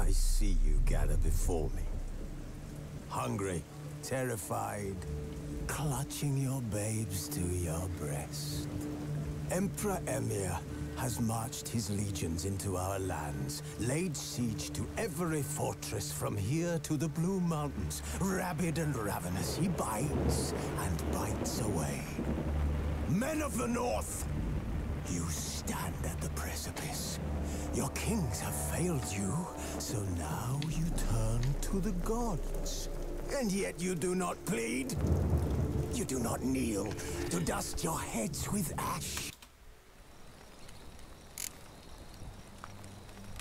I see you gather before me. Hungry, terrified, clutching your babes to your breast. Emperor Emir has marched his legions into our lands, laid siege to every fortress from here to the Blue Mountains. Rabid and ravenous, he bites and bites away. Men of the North, you stand at the precipice. Your kings have failed you, so now you turn to the gods. And yet you do not plead. You do not kneel to dust your heads with ash.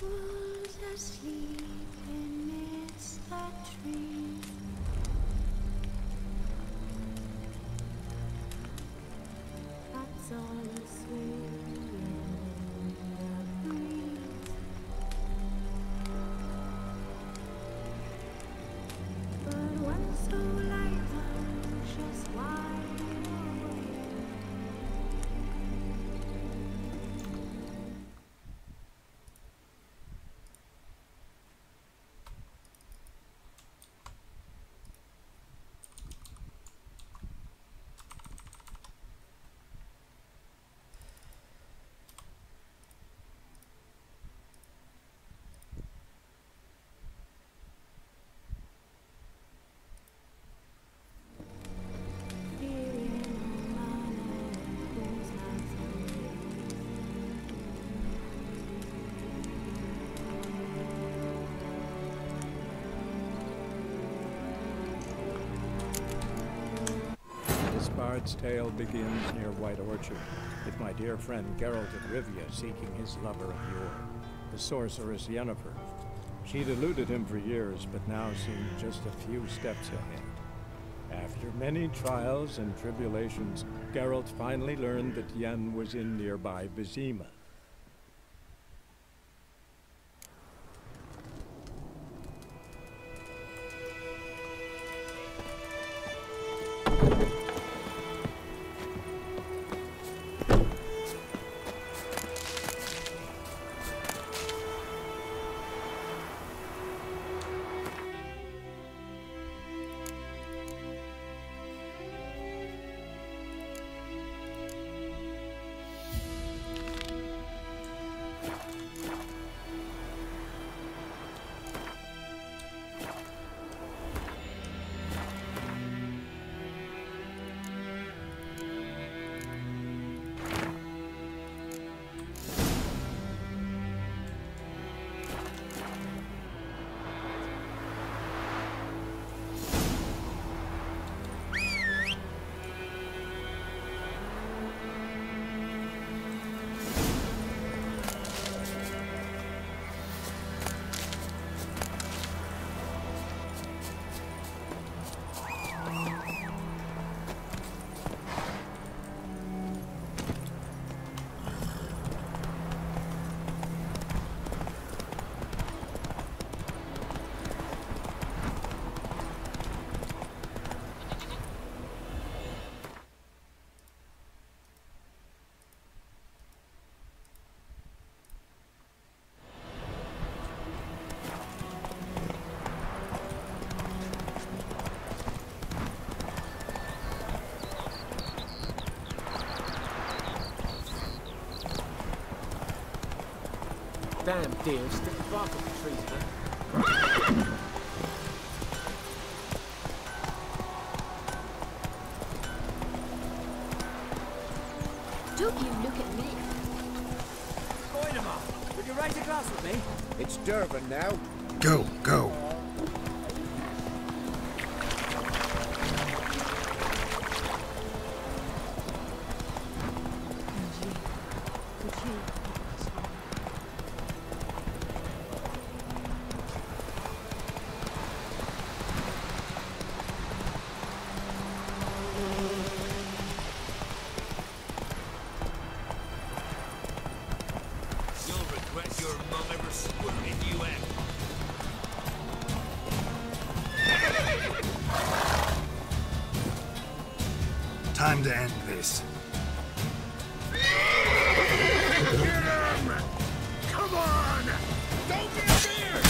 Who's asleep amidst the trees? That's all swaying in the breeze. But one so light, anxious, wide awake. This bard's tale begins near White Orchard, with my dear friend Geralt of Rivia seeking his lover of yore, the sorceress Yennefer. She'd eluded him for years, but now seemed just a few steps ahead. After many trials and tribulations, Geralt finally learned that Yen was in nearby Vizima. Damn deer, stick the bark off the trees, man. Don't you look at me. Oinema, would you raise a glass with me? It's Durban now. Go, go. Time to end this. Get him! Come on! Don't be scared!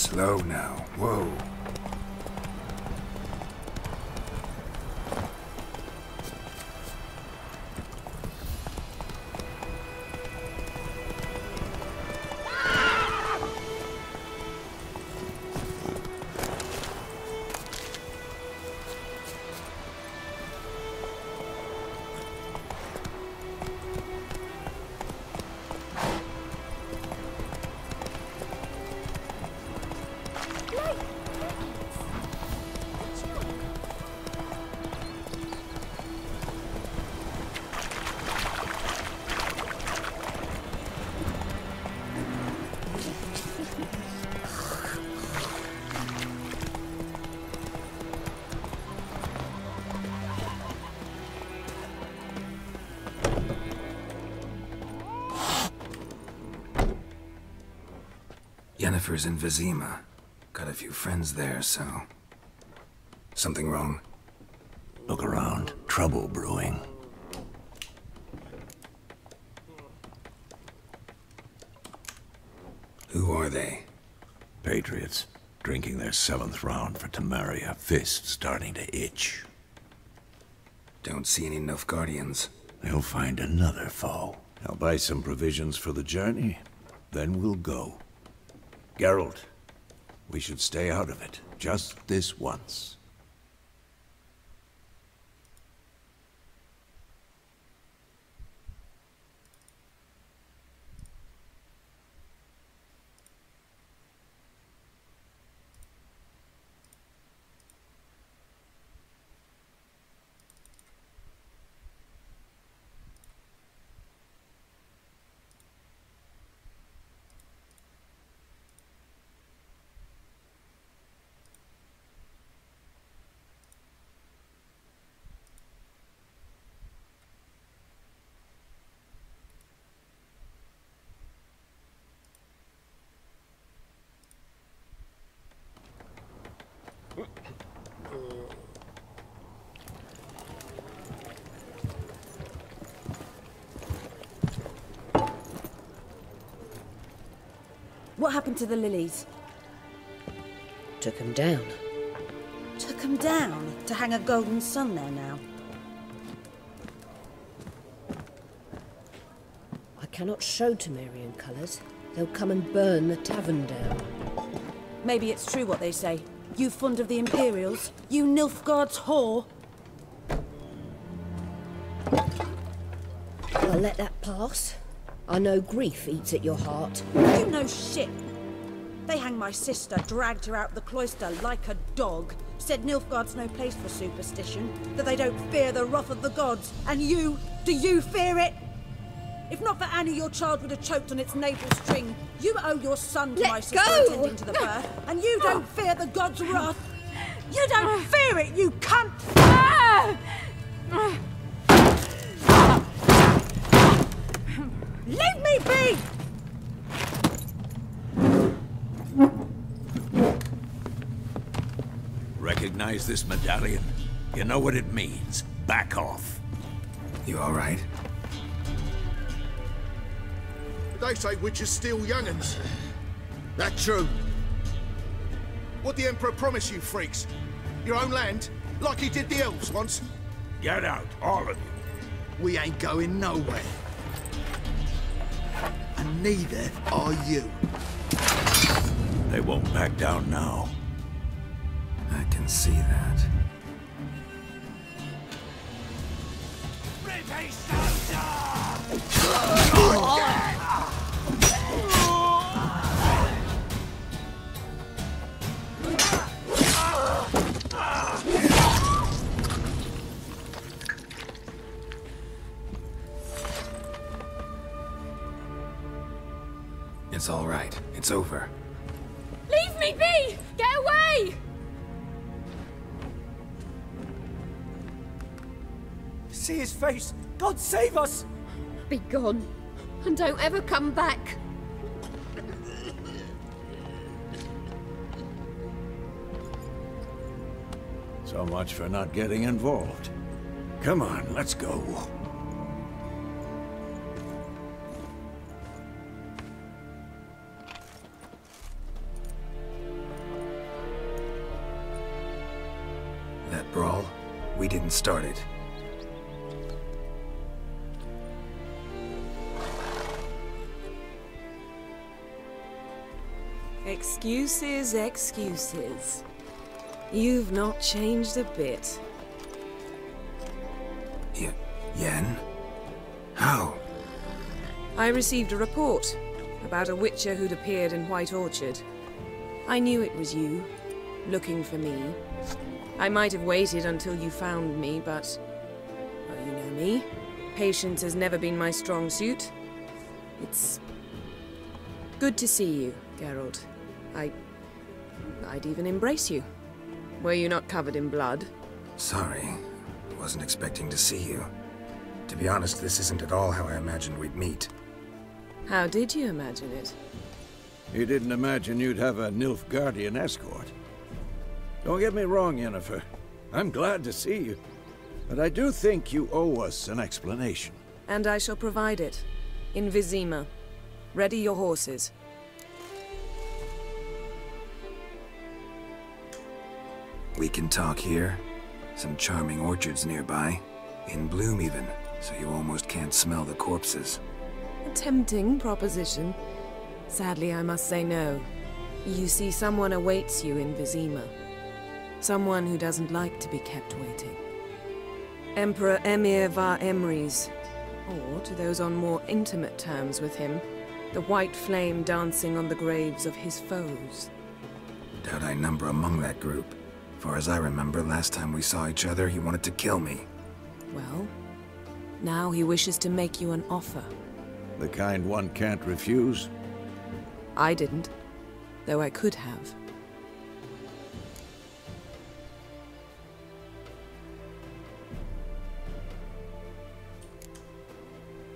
Slow now. Whoa. Yennefer's in Vizima. Got a few friends there, so... Something wrong? Look around. Trouble brewing. Who are they? Patriots. Drinking their 7th round for Temeria. Fists starting to itch. Don't see any Nilfgaardians. They'll find another foe. I'll buy some provisions for the journey. Then we'll go. Geralt, we should stay out of it. Just this once. What happened to the lilies? Took him down. Took them down to hang a golden sun there now. I cannot show Temerian colours. They'll come and burn the tavern down. Maybe it's true what they say. You fond of the Imperials? You Nilfgaard's whore? I'll let that pass. I know grief eats at your heart. You know shit. They hanged my sister, dragged her out the cloister like a dog. Said Nilfgaard's no place for superstition, that they don't fear the wrath of the gods. And you, do you fear it? If not for Annie, your child would have choked on its navel string. You owe your son to my sister attending to the birth, and you don't fear the gods' wrath. You don't fear it, you cunt! Leave me be! Recognize this medallion? You know what it means. Back off. You all right? They say witches steal young'uns. That true? What the Emperor promise you, freaks? Your own land? Like he did the elves once? Get out, all of you. We ain't going nowhere. And neither are you. They won't back down now. I can see that. It's all right. It's over. Leave me be! Get away! See his face! God save us! Be gone, and don't ever come back. So much for not getting involved. Come on, let's go. We didn't start it. Excuses, excuses. You've not changed a bit. Yen? How? I received a report about a witcher who'd appeared in White Orchard. I knew it was you, looking for me. I might have waited until you found me, but... well, you know me. Patience has never been my strong suit. It's... good to see you, Geralt. I'd even embrace you. Were you not covered in blood? Sorry. Wasn't expecting to see you. To be honest, this isn't at all how I imagined we'd meet. How did you imagine it? You didn't imagine you'd have a Nilfgaardian escort. Don't get me wrong, Yennefer. I'm glad to see you. But I do think you owe us an explanation. And I shall provide it. In Vizima. Ready your horses. We can talk here. Some charming orchards nearby. In bloom even, so you almost can't smell the corpses. A tempting proposition. Sadly, I must say no. You see, someone awaits you in Vizima. Someone who doesn't like to be kept waiting. Emperor Emir var Emrys. Or, to those on more intimate terms with him, the white flame dancing on the graves of his foes. Doubt I number among that group. Far as I remember, last time we saw each other, he wanted to kill me. Well, now he wishes to make you an offer. The kind one can't refuse? I didn't, though I could have.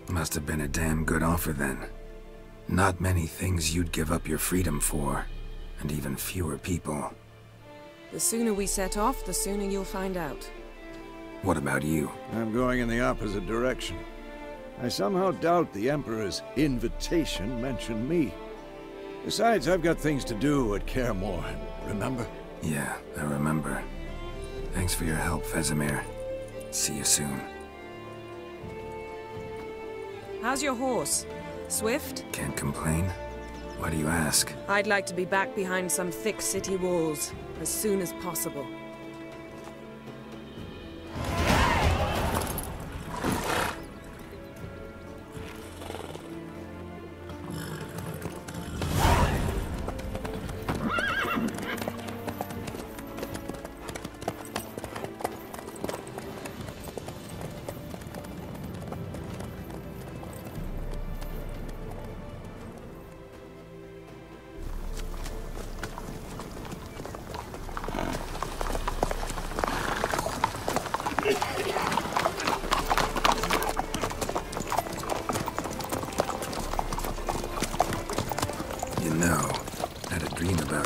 Must have been a damn good offer then. Not many things you'd give up your freedom for, and even fewer people. The sooner we set off, the sooner you'll find out. What about you? I'm going in the opposite direction. I somehow doubt the Emperor's invitation mentioned me. Besides, I've got things to do at Kaer Morhen, remember? Yeah, I remember. Thanks for your help, Vesemir. See you soon. How's your horse? Swift? Can't complain. Why do you ask? I'd like to be back behind some thick city walls, as soon as possible.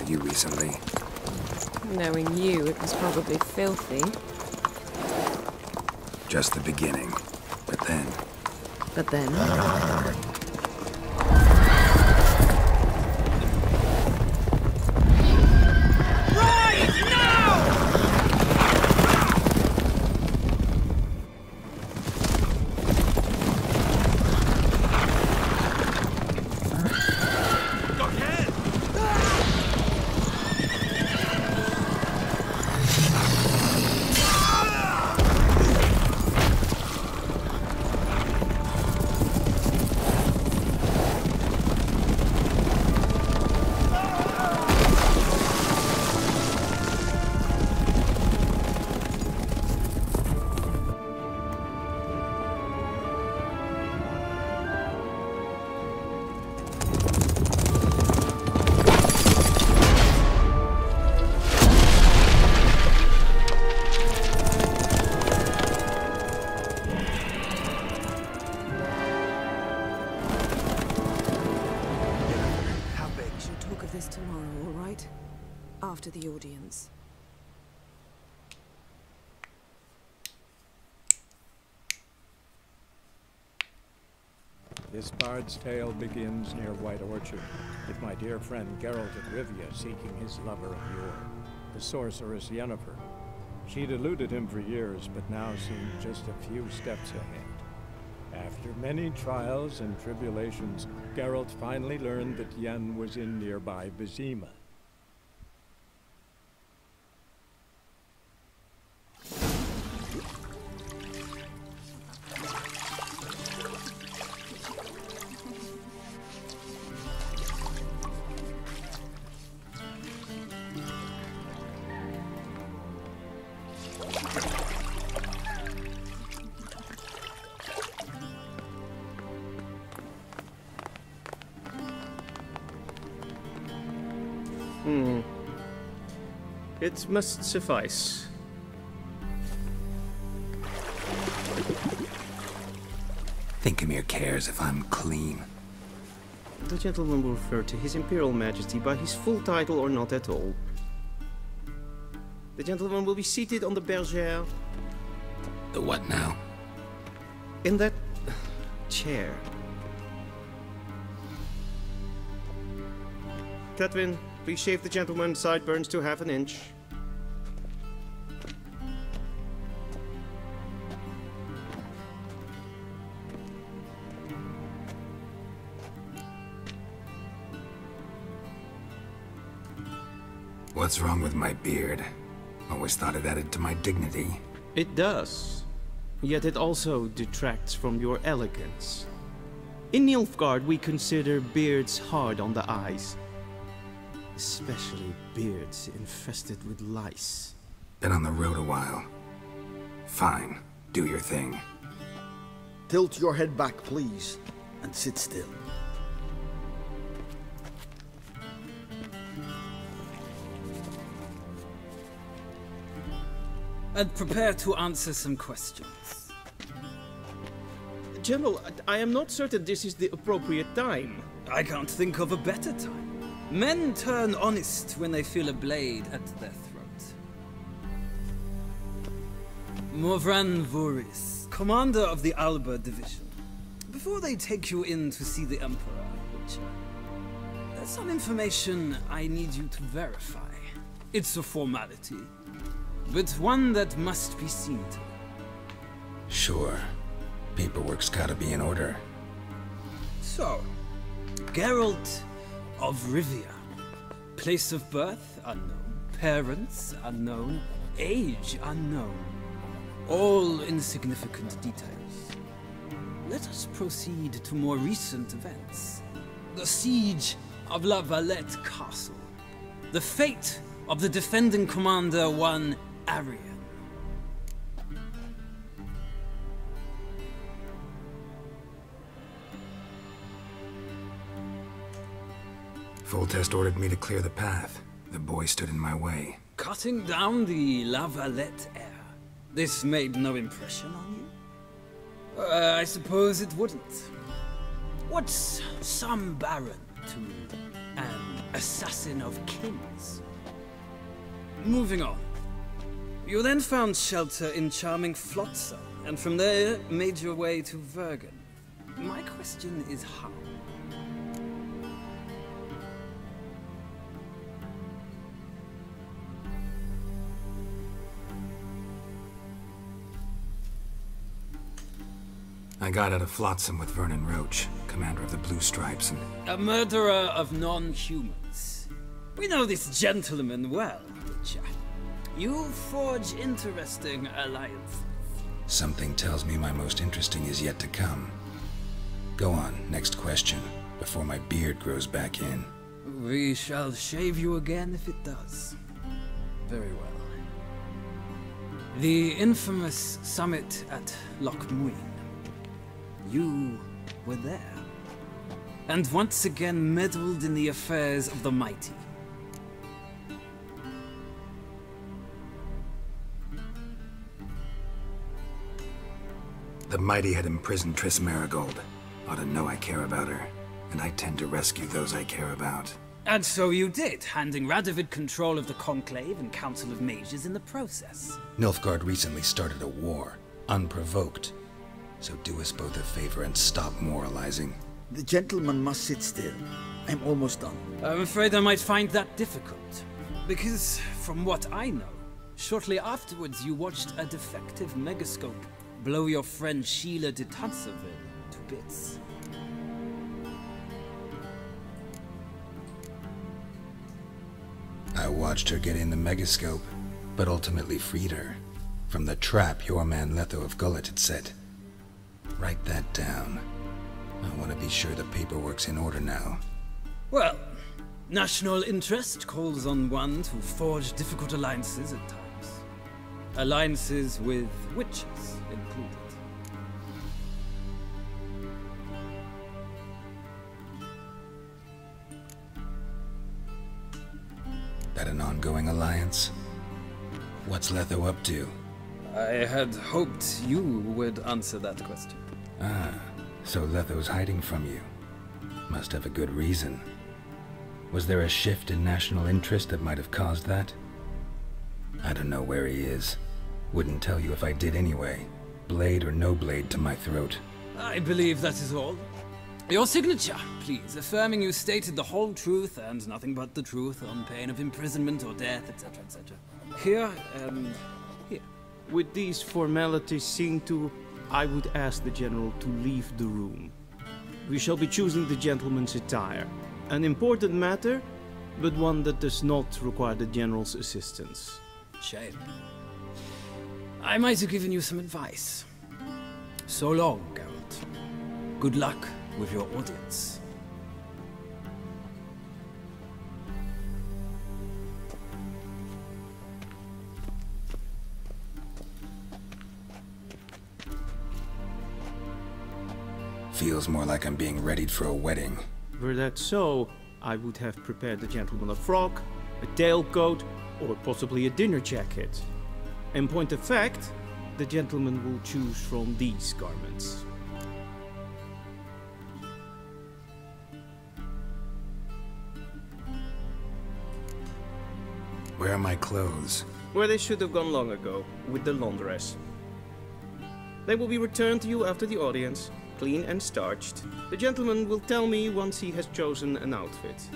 Recently. Knowing you, it was probably filthy. Just the beginning. But then... But then? After the audience. This bard's tale begins near White Orchard, with my dear friend Geralt of Rivia seeking his lover of yore, the sorceress Yennefer. She'd eluded him for years, but now seemed just a few steps ahead. After many trials and tribulations, Geralt finally learned that Yen was in nearby Vizima. It must suffice. Thinkamere cares if I'm clean. The gentleman will refer to His Imperial Majesty by his full title or not at all. The gentleman will be seated on the bergère. The what now? In that chair. Catwin, please shave the gentleman's sideburns to half an inch. What's wrong with my beard? Always thought it added to my dignity. It does. Yet it also detracts from your elegance. In Nilfgaard, we consider beards hard on the eyes. Especially beards infested with lice. Been on the road a while. Fine, do your thing. Tilt your head back, please, and sit still. And prepare to answer some questions. General, I am not certain this is the appropriate time. I can't think of a better time. Men turn honest when they feel a blade at their throat. Morvran Voris, commander of the Alba Division. Before they take you in to see the Emperor, there's some information I need you to verify. It's a formality, but one that must be seen to. Sure. Paperwork's gotta be in order. So, Geralt of Rivia. Place of birth unknown. Parents unknown. Age unknown. All insignificant details. Let us proceed to more recent events. The siege of La Valette Castle. The fate of the defending commander, one Arian. Foltest ordered me to clear the path. The boy stood in my way. Cutting down the La Valette heir. This made no impression on you? I suppose it wouldn't. What's some baron to an assassin of kings? Moving on. You then found shelter in charming Flotsam, and from there made your way to Vergen. My question is how? I got out of Flotsam with Vernon Roach, commander of the Blue Stripes, and... A murderer of non-humans. We know this gentleman well, Witcher. You forge interesting alliances. Something tells me my most interesting is yet to come. Go on, next question, before my beard grows back in. We shall shave you again if it does. Very well. The infamous summit at Loch Muin. You were there, and once again meddled in the affairs of the mighty. The mighty had imprisoned Triss Marigold. Ought to know I care about her, and I tend to rescue those I care about. And so you did, handing Radovid control of the Conclave and Council of Mages in the process. Nilfgaard recently started a war, unprovoked. So do us both a favor and stop moralizing. The gentleman must sit still. I'm almost done. I'm afraid I might find that difficult. Because, from what I know, Shortly afterwards, you watched a defective megascope blow your friend Sheila de Tanserville to bits. I watched her get in the megascope, but ultimately freed her from the trap your man Letho of Gullet had set. Write that down. I want to be sure the paperwork's in order now. Well, national interest calls on one to forge difficult alliances at times. Alliances with witches included. That an ongoing alliance? What's Letho up to? I had hoped you would answer that question. Ah, so Letho's hiding from you. Must have a good reason. Was there a shift in national interest that might have caused that? I don't know where he is. Wouldn't tell you if I did anyway. Blade or no blade to my throat. I believe that is all. Your signature, please, affirming you stated the whole truth and nothing but the truth on pain of imprisonment or death, etc., etc. Here, and here. With these formalities seen to, I would ask the General to leave the room. We shall be choosing the gentleman's attire. An important matter, but one that does not require the General's assistance. Shame. I might have given you some advice. So long, Geralt. Good luck with your audience. Feels more like I'm being readied for a wedding. Were that so, I would have prepared the gentleman a frock, a tailcoat, or possibly a dinner jacket. In point of fact, the gentleman will choose from these garments. Where are my clothes? Where they should have gone long ago, with the laundress. They will be returned to you after the audience, clean and starched. The gentleman will tell me once he has chosen an outfit.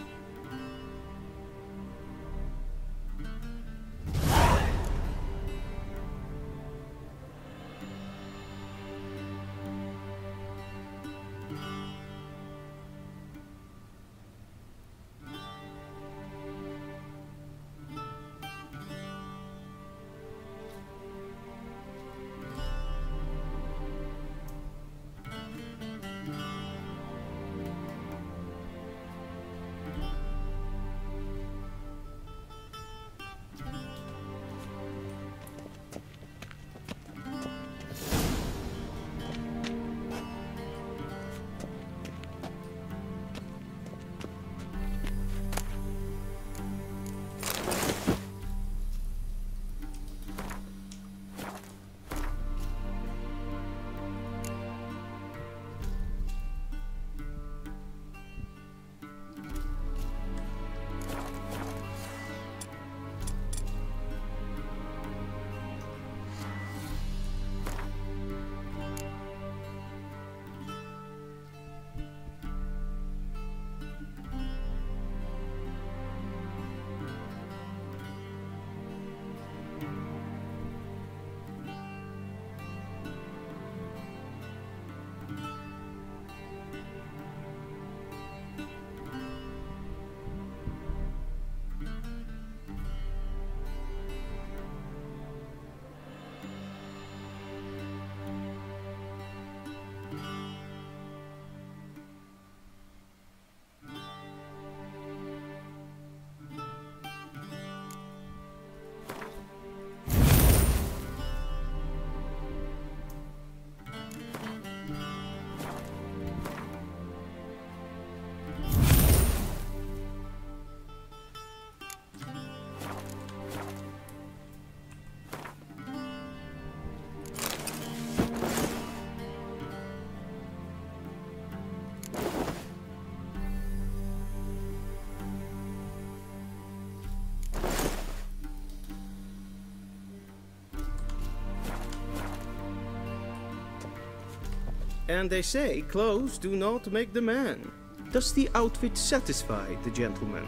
And they say clothes do not make the man. Does the outfit satisfy the gentleman?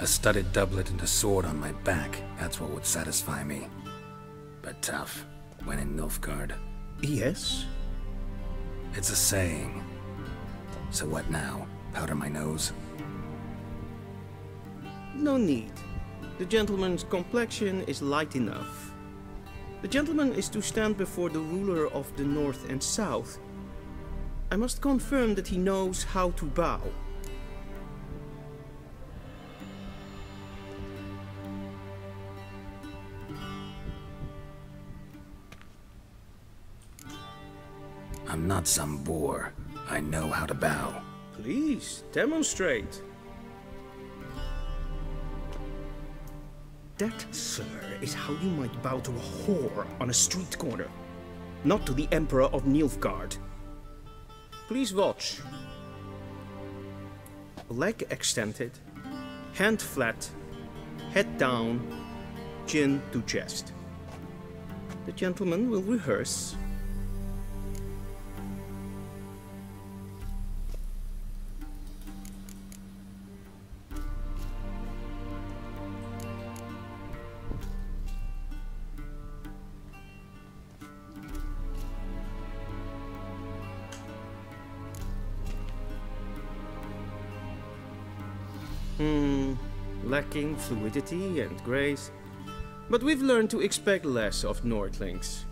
A studded doublet and a sword on my back, that's what would satisfy me. But tough, when in Nilfgaard. Yes? It's a saying. So what now? Powder my nose? No need. The gentleman's complexion is light enough. The gentleman is to stand before the ruler of the North and South. I must confirm that he knows how to bow. I'm not some boor. I know how to bow. Please, demonstrate. That, sir, is how you might bow to a whore on a street corner, not to the Emperor of Nilfgaard. Please watch. Leg extended, hand flat, head down, chin to chest. The gentleman will rehearse. Lacking fluidity and grace, but we've learned to expect less of Nordlings.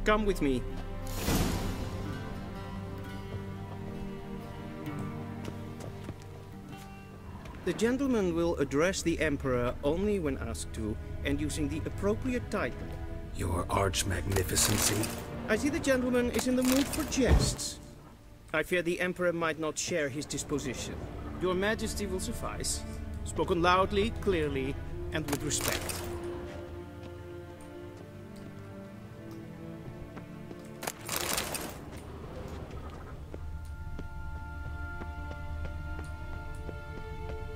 Come with me. The gentleman will address the Emperor only when asked to, and using the appropriate title. Your Arch-Magnificency? I see the gentleman is in the mood for jests. I fear the Emperor might not share his disposition. Your Majesty will suffice. Spoken loudly, clearly, and with respect.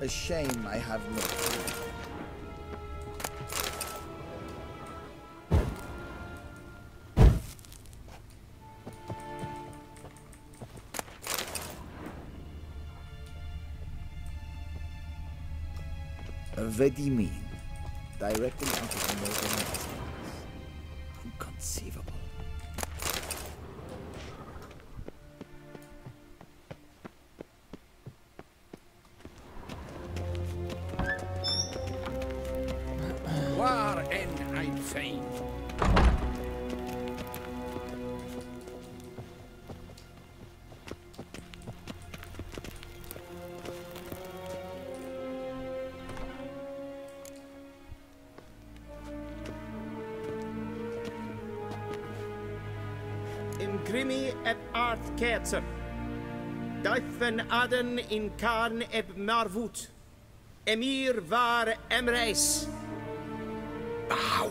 A shame I have no clue. What do you mean? Directly out of the northern mountains. Inconceivable. Waar en ein Fein. In Grimmi eb Art Ketzer. Duifen Aden in Karn eb Marwood. Emir var Emreis. Bow.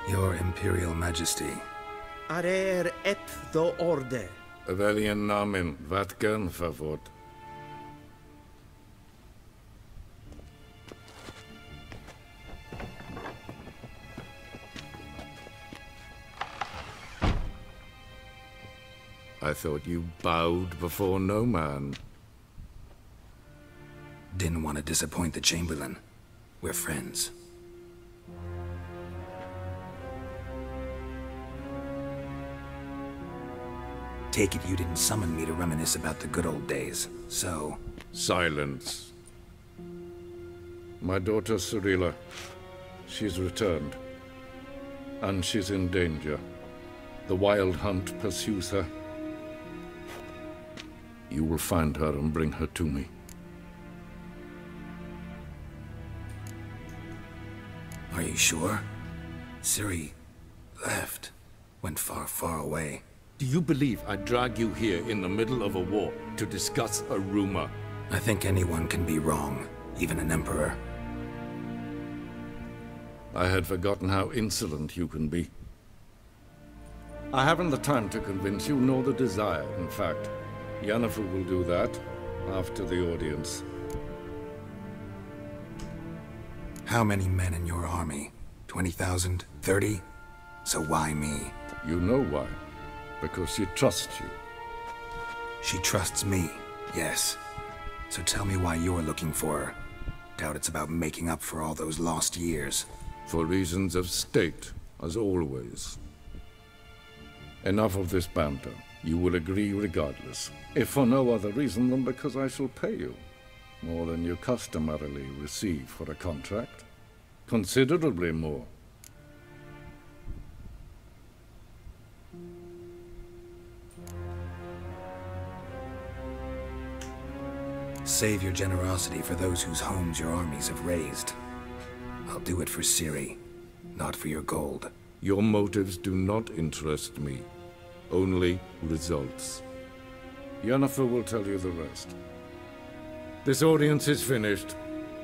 Your Imperial Majesty. Arer ep the orde. Welchen Namen? Wat gern favor? I thought you bowed before no man. Didn't want to disappoint the Chamberlain. We're friends. Take it you didn't summon me to reminisce about the good old days, so... Silence. My daughter Cyrilla, she's returned. And she's in danger. The Wild Hunt pursues her. You will find her and bring her to me. Are you sure? Ciri left. Went far, far away. Do you believe I'd drag you here in the middle of a war to discuss a rumor? I think anyone can be wrong, even an emperor. I had forgotten how insolent you can be. I haven't the time to convince you, nor the desire, in fact. Yennefer will do that after the audience. How many men in your army? 20,000? 30? So why me? You know why. Because she trusts you. She trusts me, yes. So tell me why you're looking for her. Doubt it's about making up for all those lost years. For reasons of state, as always. Enough of this banter. You will agree regardless. If for no other reason than because I shall pay you. More than you customarily receive for a contract. Considerably more. Save your generosity for those whose homes your armies have razed. I'll do it for Ciri, not for your gold. Your motives do not interest me. Only results. Yennefer will tell you the rest. This audience is finished.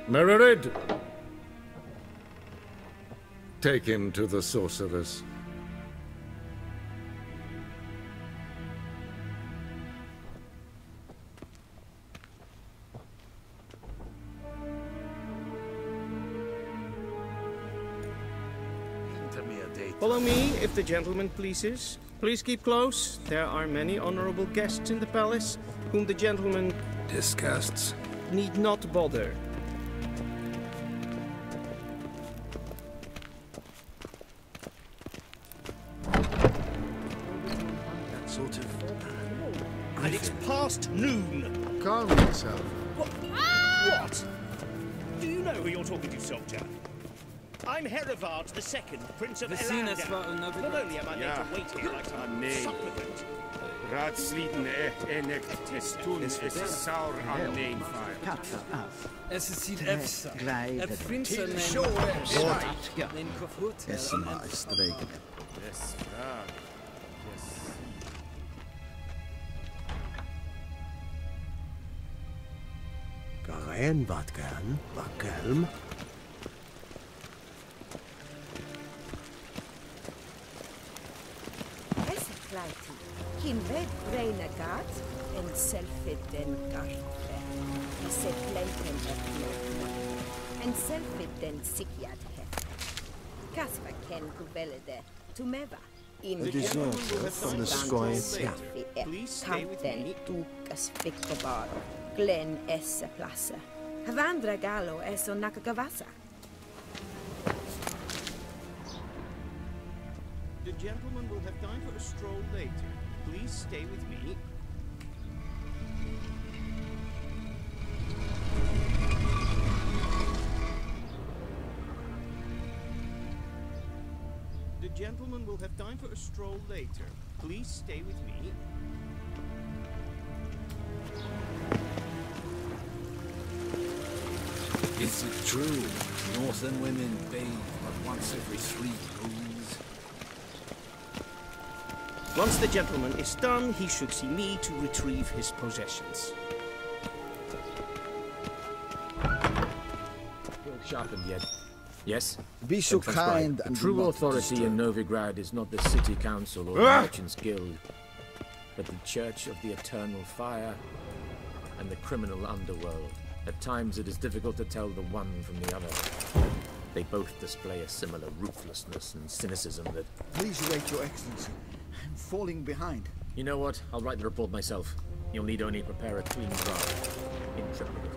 Mererid! Take him to the sorceress. Follow me, if the gentleman pleases. Please keep close. There are many honorable guests in the palace, whom the gentleman... disgusts. ...need not bother. That sort of... And it's past noon. Calm yourself. What? Do you know who you're talking to, soldier? I'm Herivard II, Prince of Elandar. Not only am I made to wait here like some supplicant. Raadsliden enigt testun is saur aan neenvaar. Es ziet efsa. Het prinsen en kofut. Esma is streken. Yes, yes. Karen wat kan, wat kalm. Kim ved reina gat en selfit den garfe. Se plenken en selfit den sikiat hef. Kasva ken kuvelede tumeva. The dessert from the sky. Kanten tukas fikobaro. Glen esse plasse. Havandra galo eso nakagavasa. The gentleman will have time for a stroll later. Please stay with me. The gentleman will have time for a stroll later. Please stay with me. Is it true? Northern women bathe but once every 3 moons? Once the gentleman is done, he should see me to retrieve his possessions. Sharpened yet? Yes? Be so kind The and do true not authority disturb. in Novigrad is not the city council or the merchants guild, but the Church of the Eternal Fire and the criminal underworld. At times it is difficult to tell the one from the other. They both display a similar ruthlessness and cynicism that... Please wait, Your Excellency. I'm falling behind. You know what? I'll write the report myself. You'll need only prepare a clean draft. In triplicate.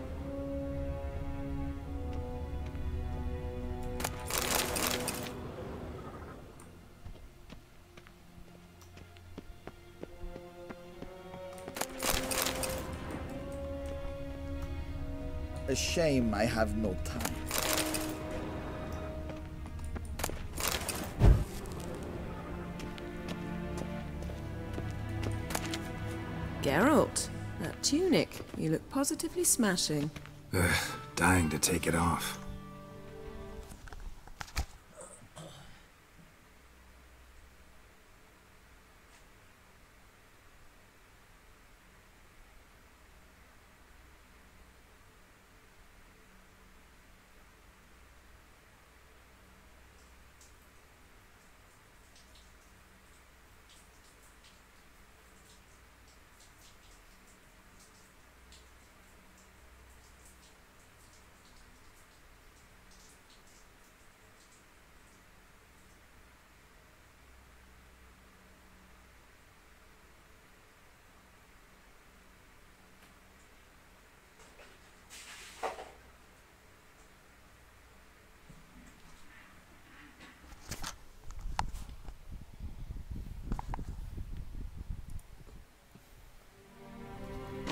A shame I have no time. Geralt, that tunic. You look positively smashing. Ugh, dying to take it off.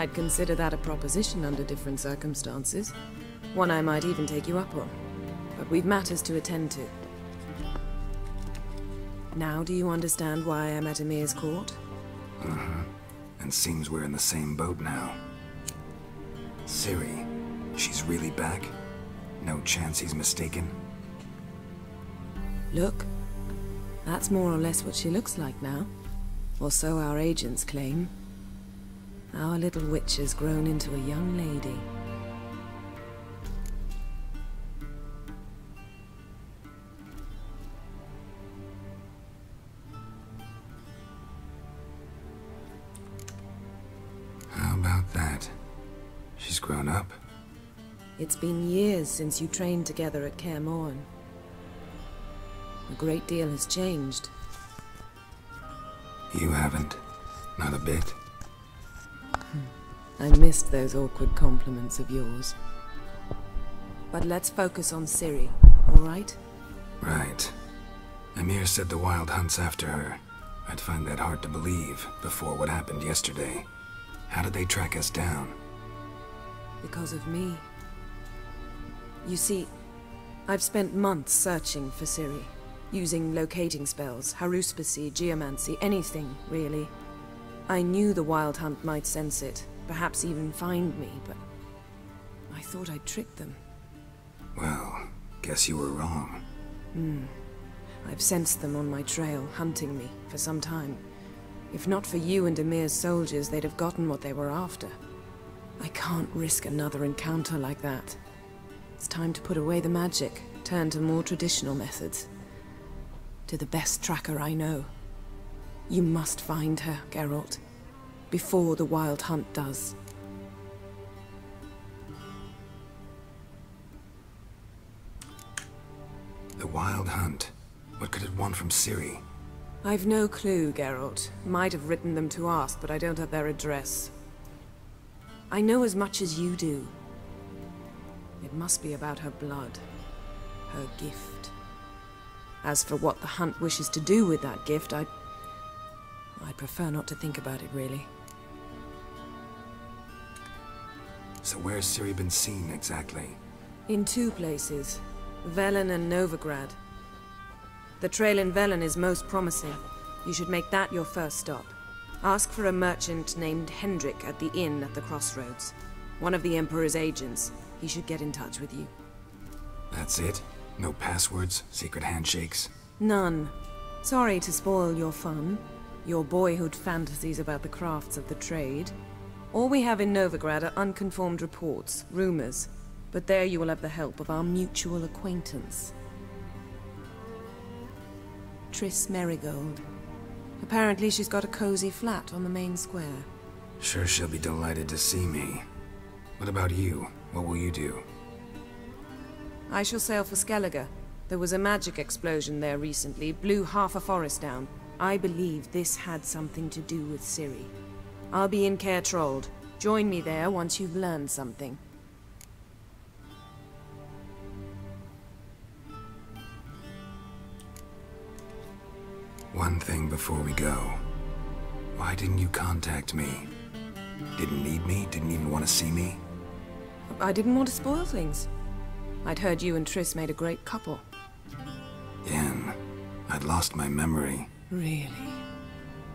I'd consider that a proposition under different circumstances. One I might even take you up on. But we've matters to attend to. Now do you understand why I'm at Emir's court? Uh-huh. And seems we're in the same boat now. Ciri, she's really back? No chance he's mistaken? Look, that's more or less what she looks like now. Or so our agents claim. Our little witch has grown into a young lady. How about that? She's grown up? It's been years since you trained together at Kaer Morhen. A great deal has changed. You haven't. Not a bit. I missed those awkward compliments of yours. But let's focus on Ciri, all right? Right. Emir said the Wild Hunt's after her. I'd find that hard to believe before what happened yesterday. How did they track us down? Because of me. You see, I've spent months searching for Ciri, using locating spells, haruspicy, geomancy, anything, really. I knew the Wild Hunt might sense it, perhaps even find me, but I thought I'd tricked them. Well, guess you were wrong. I've sensed them on my trail, hunting me, for some time. If not for you and Emir's soldiers, they'd have gotten what they were after. I can't risk another encounter like that. It's time to put away the magic, turn to more traditional methods. To the best tracker I know. You must find her, Geralt. Before the Wild Hunt does. The Wild Hunt? What could it want from Ciri? I've no clue, Geralt. Might have written them to ask, but I don't have their address. I know as much as you do. It must be about her blood. Her gift. As for what the Hunt wishes to do with that gift, I'd prefer not to think about it, really. So where's Ciri been seen, exactly? In two places. Velen and Novigrad. The trail in Velen is most promising. You should make that your first stop. Ask for a merchant named Hendrik at the inn at the crossroads. One of the Emperor's agents. He should get in touch with you. That's it? No passwords? Secret handshakes? None. Sorry to spoil your fun. Your boyhood fantasies about the crafts of the trade. All we have in Novigrad are unconfirmed reports, rumors. But there you will have the help of our mutual acquaintance. Triss Merigold. Apparently she's got a cozy flat on the main square. Sure she'll be delighted to see me. What about you? What will you do? I shall sail for Skellige. There was a magic explosion there recently, blew half a forest down. I believe this had something to do with Ciri. I'll be in Caer Trolde. Join me there once you've learned something. One thing before we go. Why didn't you contact me? Didn't need me? Didn't even want to see me? I didn't want to spoil things. I'd heard you and Triss made a great couple. Yen, I'd lost my memory. Really?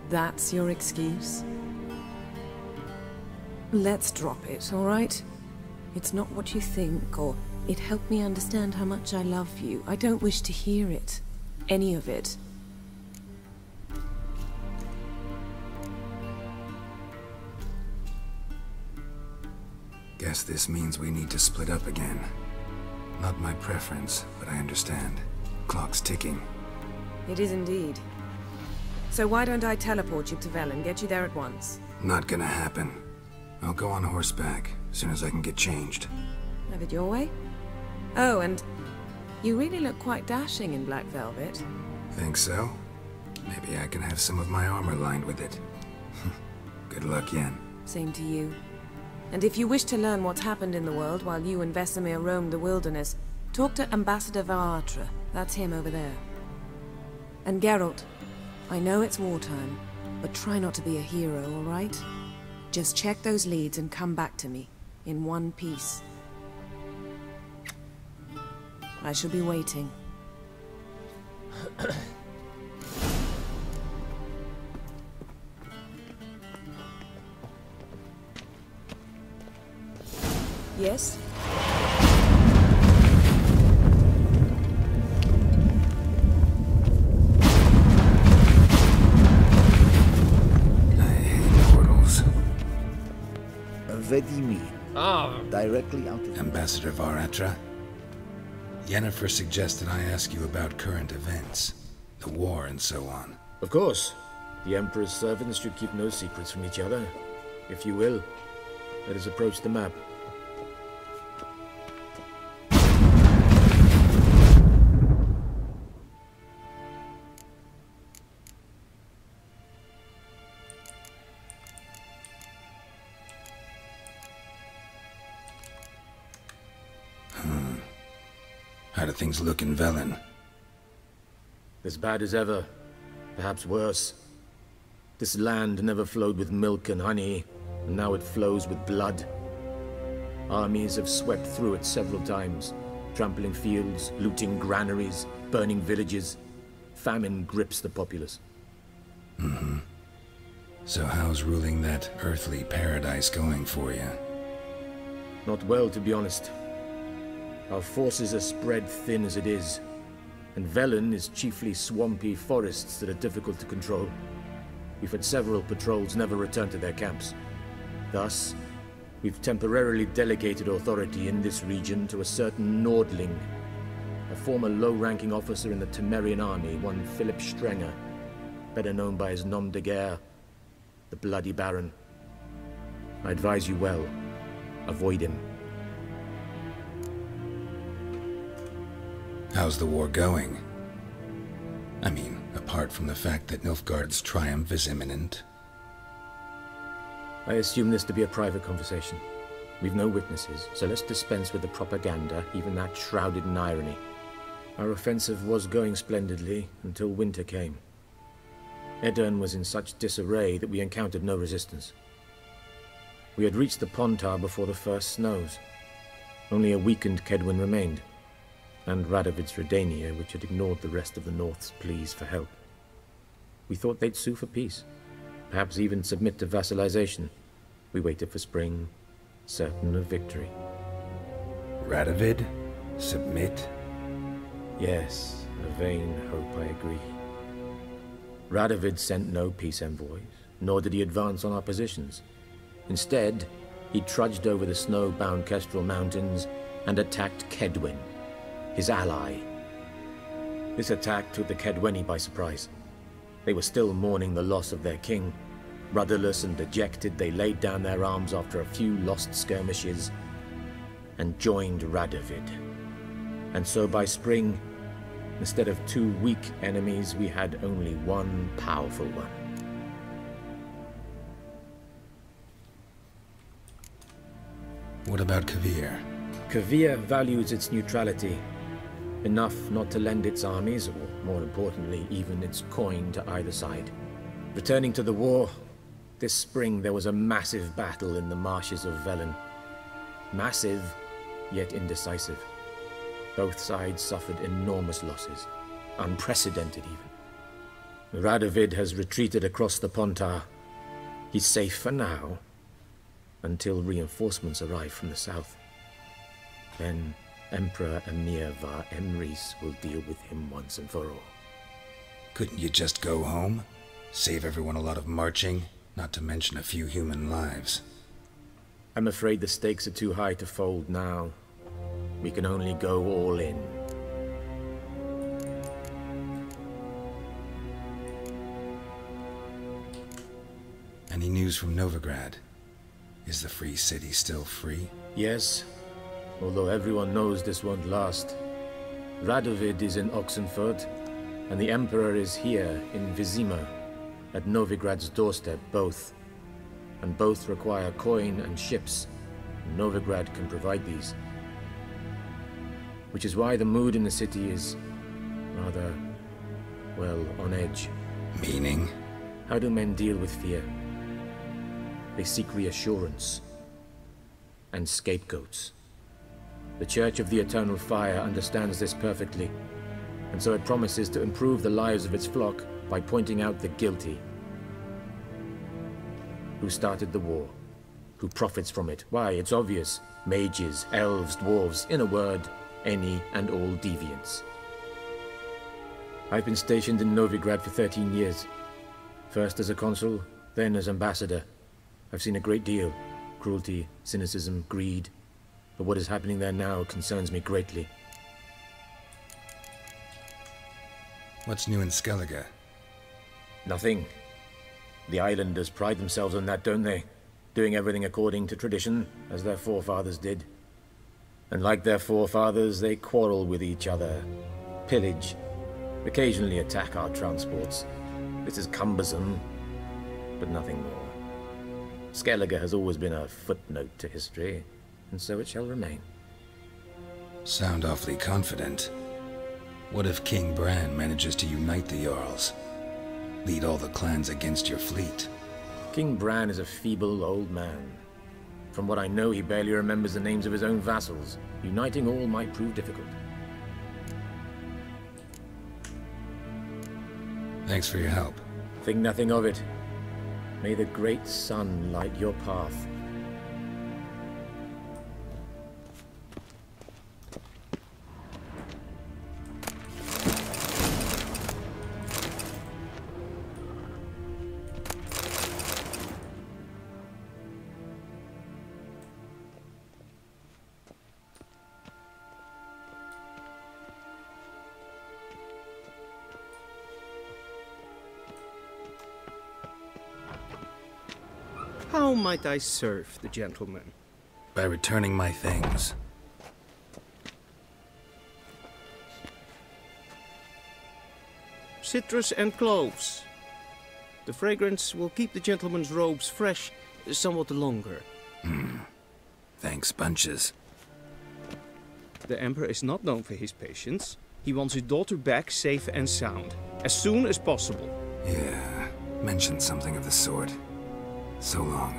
That's your excuse? Let's drop it, all right? It's not what you think, or it helped me understand how much I love you. I don't wish to hear it. Any of it. Guess this means we need to split up again. Not my preference, but I understand. Clock's ticking. It is indeed. So why don't I teleport you to Velen, get you there at once? Not gonna happen. I'll go on horseback, as soon as I can get changed. Have it your way? Oh, and you really look quite dashing in black velvet. Think so? Maybe I can have some of my armor lined with it. Good luck, Yen. Same to you. And if you wish to learn what's happened in the world while you and Vesemir roamed the wilderness, talk to Ambassador Varatra. That's him over there. And Geralt, I know it's wartime, but try not to be a hero, all right? Just check those leads and come back to me, in one piece. I shall be waiting. Yes? Vedimi. Directly out of... Ambassador Varatra? Yennefer suggested I ask you about current events, the war and so on. Of course. The Emperor's servants should keep no secrets from each other. If you will, let us approach the map. How do things look in Velen? As bad as ever. Perhaps worse. This land never flowed with milk and honey, and now it flows with blood. Armies have swept through it several times, trampling fields, looting granaries, burning villages. Famine grips the populace. Mm-hmm. So how's ruling that earthly paradise going for you? Not well, to be honest. Our forces are spread thin as it is, and Velen is chiefly swampy forests that are difficult to control. We've had several patrols never return to their camps. Thus, we've temporarily delegated authority in this region to a certain Nordling, a former low-ranking officer in the Temerian army, one Philip Strenger, better known by his nom de guerre, the Bloody Baron. I advise you well, avoid him. How's the war going? I mean, apart from the fact that Nilfgaard's triumph is imminent. I assume this to be a private conversation. We've no witnesses, so let's dispense with the propaganda, even that shrouded in irony. Our offensive was going splendidly until winter came. Edirn was in such disarray that we encountered no resistance. We had reached the Pontar before the first snows. Only a weakened Kedwin remained, and Radovid's Redania, which had ignored the rest of the North's pleas for help. We thought they'd sue for peace, perhaps even submit to vassalization. We waited for spring, certain of victory. Radovid? Submit? Yes, a vain hope, I agree. Radovid sent no peace envoys, nor did he advance on our positions. Instead, he trudged over the snow-bound Kestrel Mountains and attacked Kedwin, his ally. This attack took the Kedweni by surprise. They were still mourning the loss of their king. Rudderless and dejected, they laid down their arms after a few lost skirmishes and joined Radovid. And so by spring, instead of 2 weak enemies, we had only one powerful one. What about Kavir? Kavir values its neutrality, enough not to lend its armies, or more importantly, even its coin to either side. Returning to the war, this spring there was a massive battle in the marshes of Velen. Massive, yet indecisive. Both sides suffered enormous losses, unprecedented even. Radovid has retreated across the Pontar. He's safe for now, until reinforcements arrive from the south. Then Emperor Emir var Emrys will deal with him once and for all. Couldn't you just go home? Save everyone a lot of marching, not to mention a few human lives. I'm afraid the stakes are too high to fold now. We can only go all in. Any news from Novigrad? Is the free city still free? Yes, although everyone knows this won't last. Radovid is in Oxenfurt, and the Emperor is here in Vizima, at Novigrad's doorstep, both. And both require coin and ships. Novigrad can provide these. Which is why the mood in the city is rather, well, on edge. Meaning? How do men deal with fear? They seek reassurance and scapegoats. The Church of the Eternal Fire understands this perfectly, and so it promises to improve the lives of its flock by pointing out the guilty. Who started the war? Who profits from it? Why, it's obvious. Mages, elves, dwarves, in a word, any and all deviants. I've been stationed in Novigrad for 13 years. First as a consul, then as ambassador. I've seen a great deal. Cruelty, cynicism, greed. But what is happening there now concerns me greatly. What's new in Skellige? Nothing. The islanders pride themselves on that, don't they? Doing everything according to tradition, as their forefathers did. And like their forefathers, they quarrel with each other, pillage, occasionally attack our transports. This is cumbersome, but nothing more. Skellige has always been a footnote to history, and so it shall remain. Sound awfully confident. What if King Bran manages to unite the Jarls? Lead all the clans against your fleet? King Bran is a feeble old man. From what I know, he barely remembers the names of his own vassals. Uniting all might prove difficult. Thanks for your help. Think nothing of it. May the great sun light your path. How might I serve the gentleman? By returning my things. Citrus and cloves. The fragrance will keep the gentleman's robes fresh somewhat longer. Thanks, bunches. The Emperor is not known for his patience. He wants his daughter back safe and sound, as soon as possible. Yeah, mentioned something of the sort. So long.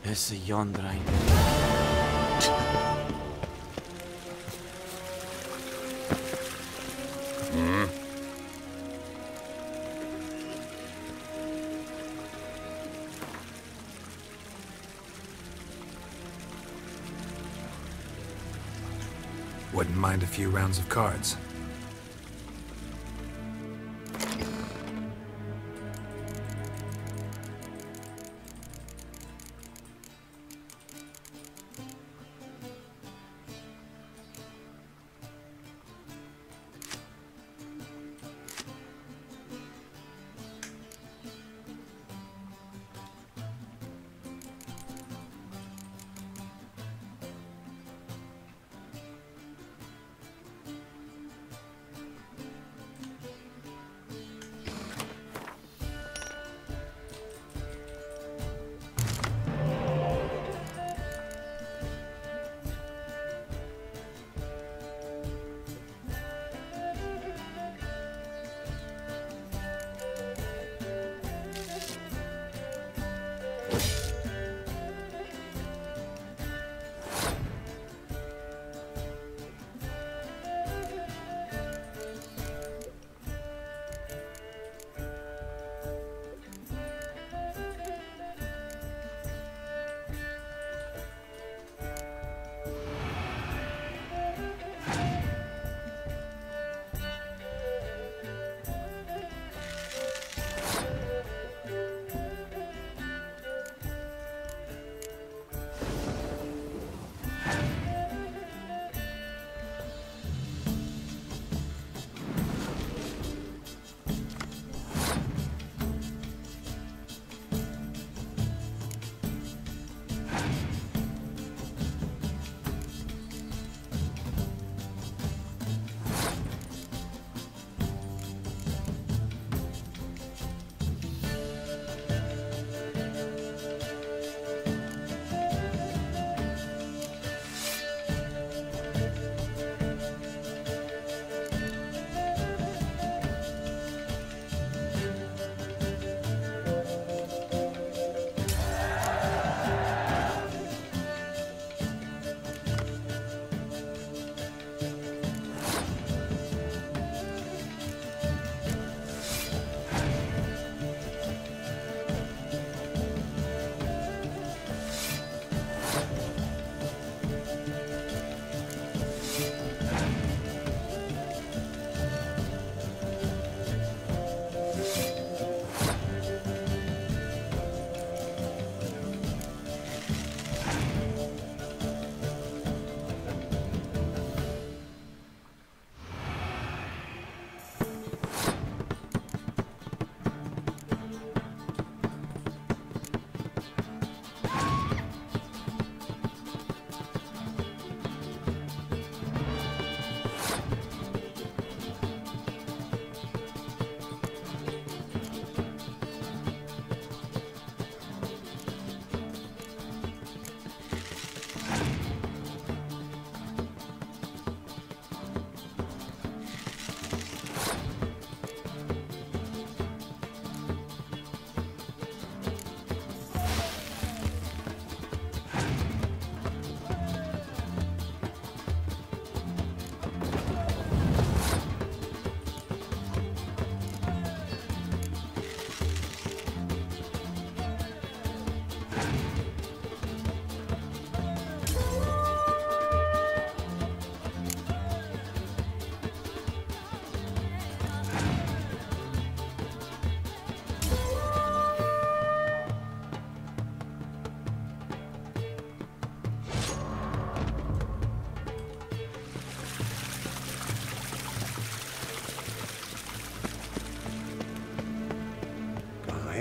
Esse Jondrein. Wouldn't mind a few rounds of cards.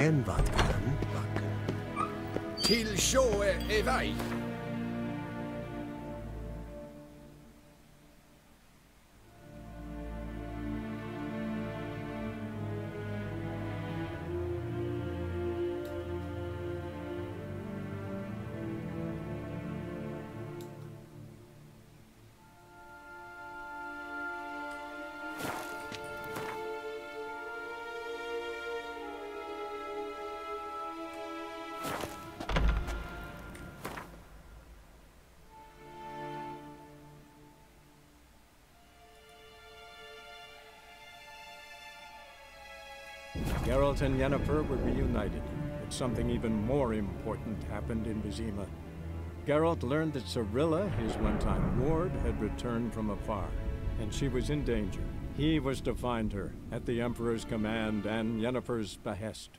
En vad kan backen? Till sjå är väg. Geralt and Yennefer were reunited, but something even more important happened in Vizima. Geralt learned that Cirilla, his one-time ward, had returned from afar, and she was in danger. He was to find her, at the Emperor's command and Yennefer's behest.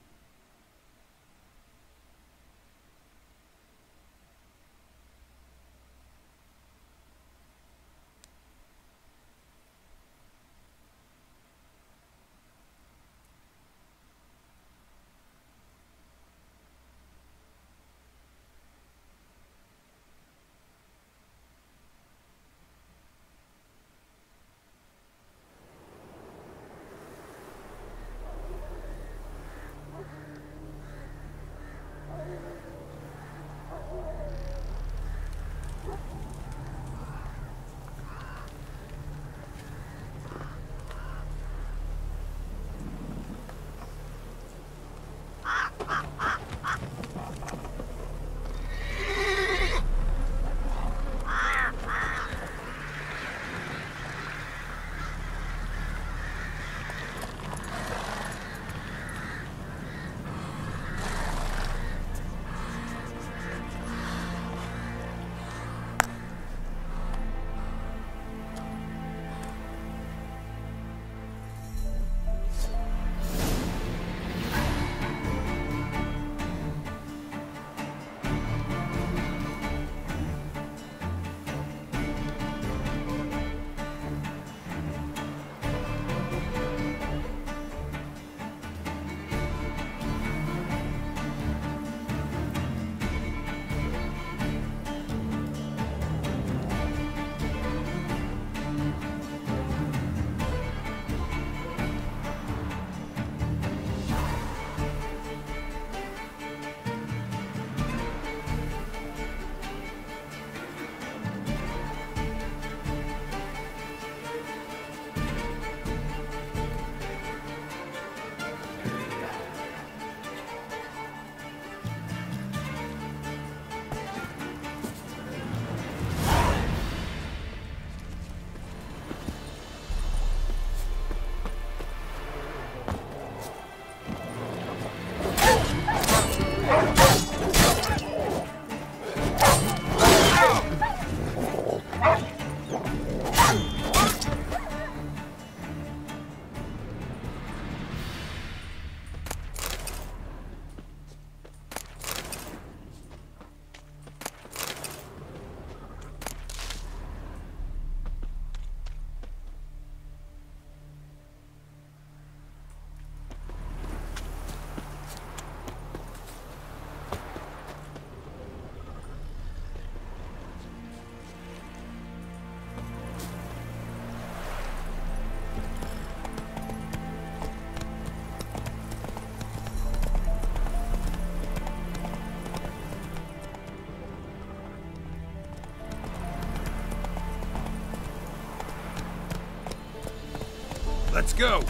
Let's go!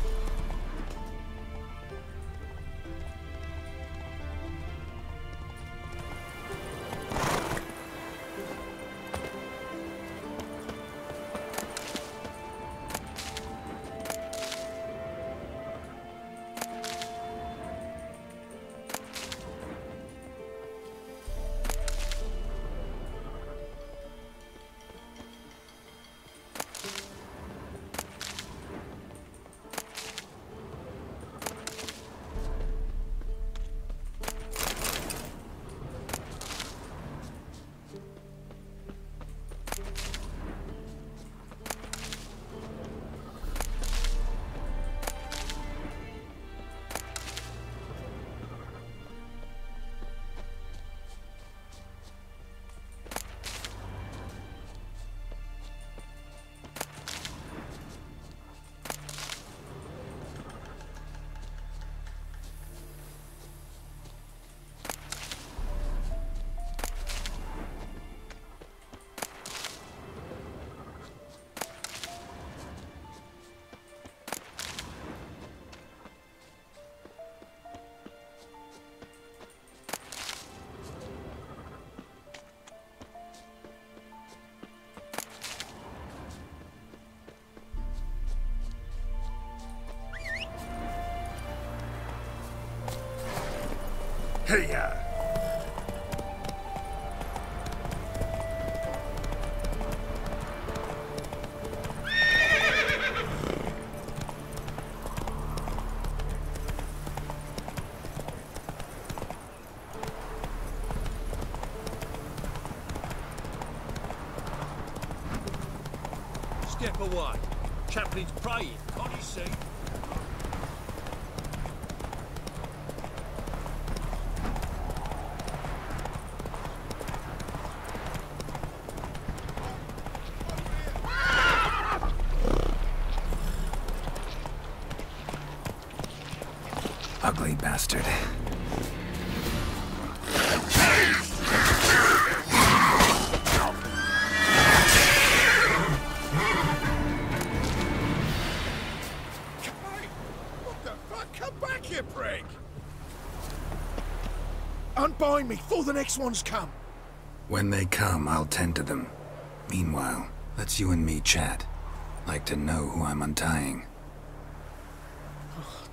Hey-ya! Step away. Chaplain's praying, can't you see? Ugly bastard. Unbind me before the next ones come. When they come, I'll tend to them. Meanwhile, let's you and me chat. Like to know who I'm untying.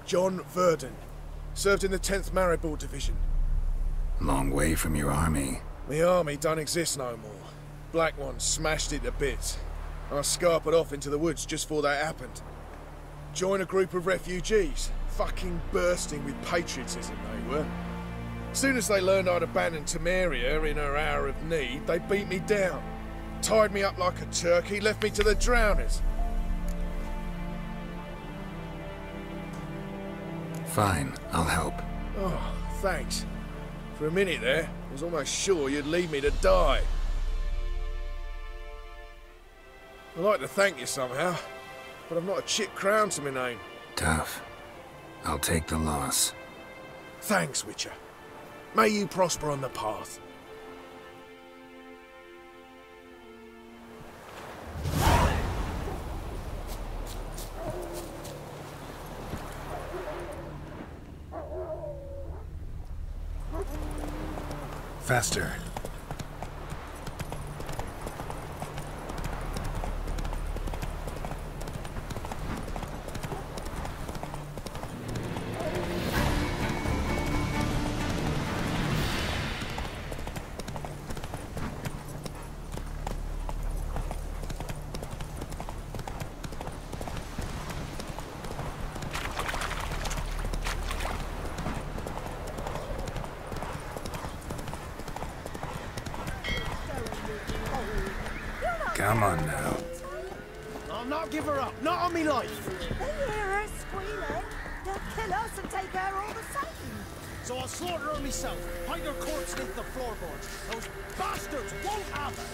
John Verdon. Served in the 10th Maribor Division. Long way from your army. The army don't exist no more. Black Ones smashed it to bits. I scarpered off into the woods just before that happened. Joined a group of refugees. Fucking bursting with patriotism they were. Soon as they learned I'd abandoned Temeria in her hour of need, they beat me down. Tied me up like a turkey, left me to the drowners. Fine, I'll help. Oh, thanks. For a minute there, I was almost sure you'd leave me to die. I'd like to thank you somehow, but I've not a chip crown to my name. Tough. I'll take the loss. Thanks, Witcher. May you prosper on the path. Faster. Come on now. I'll not give her up, not on me life. They hear her squealing. They'll kill us and take her all the same. So I'll slaughter her myself, hide her corpse beneath the floorboards. Those bastards won't have her.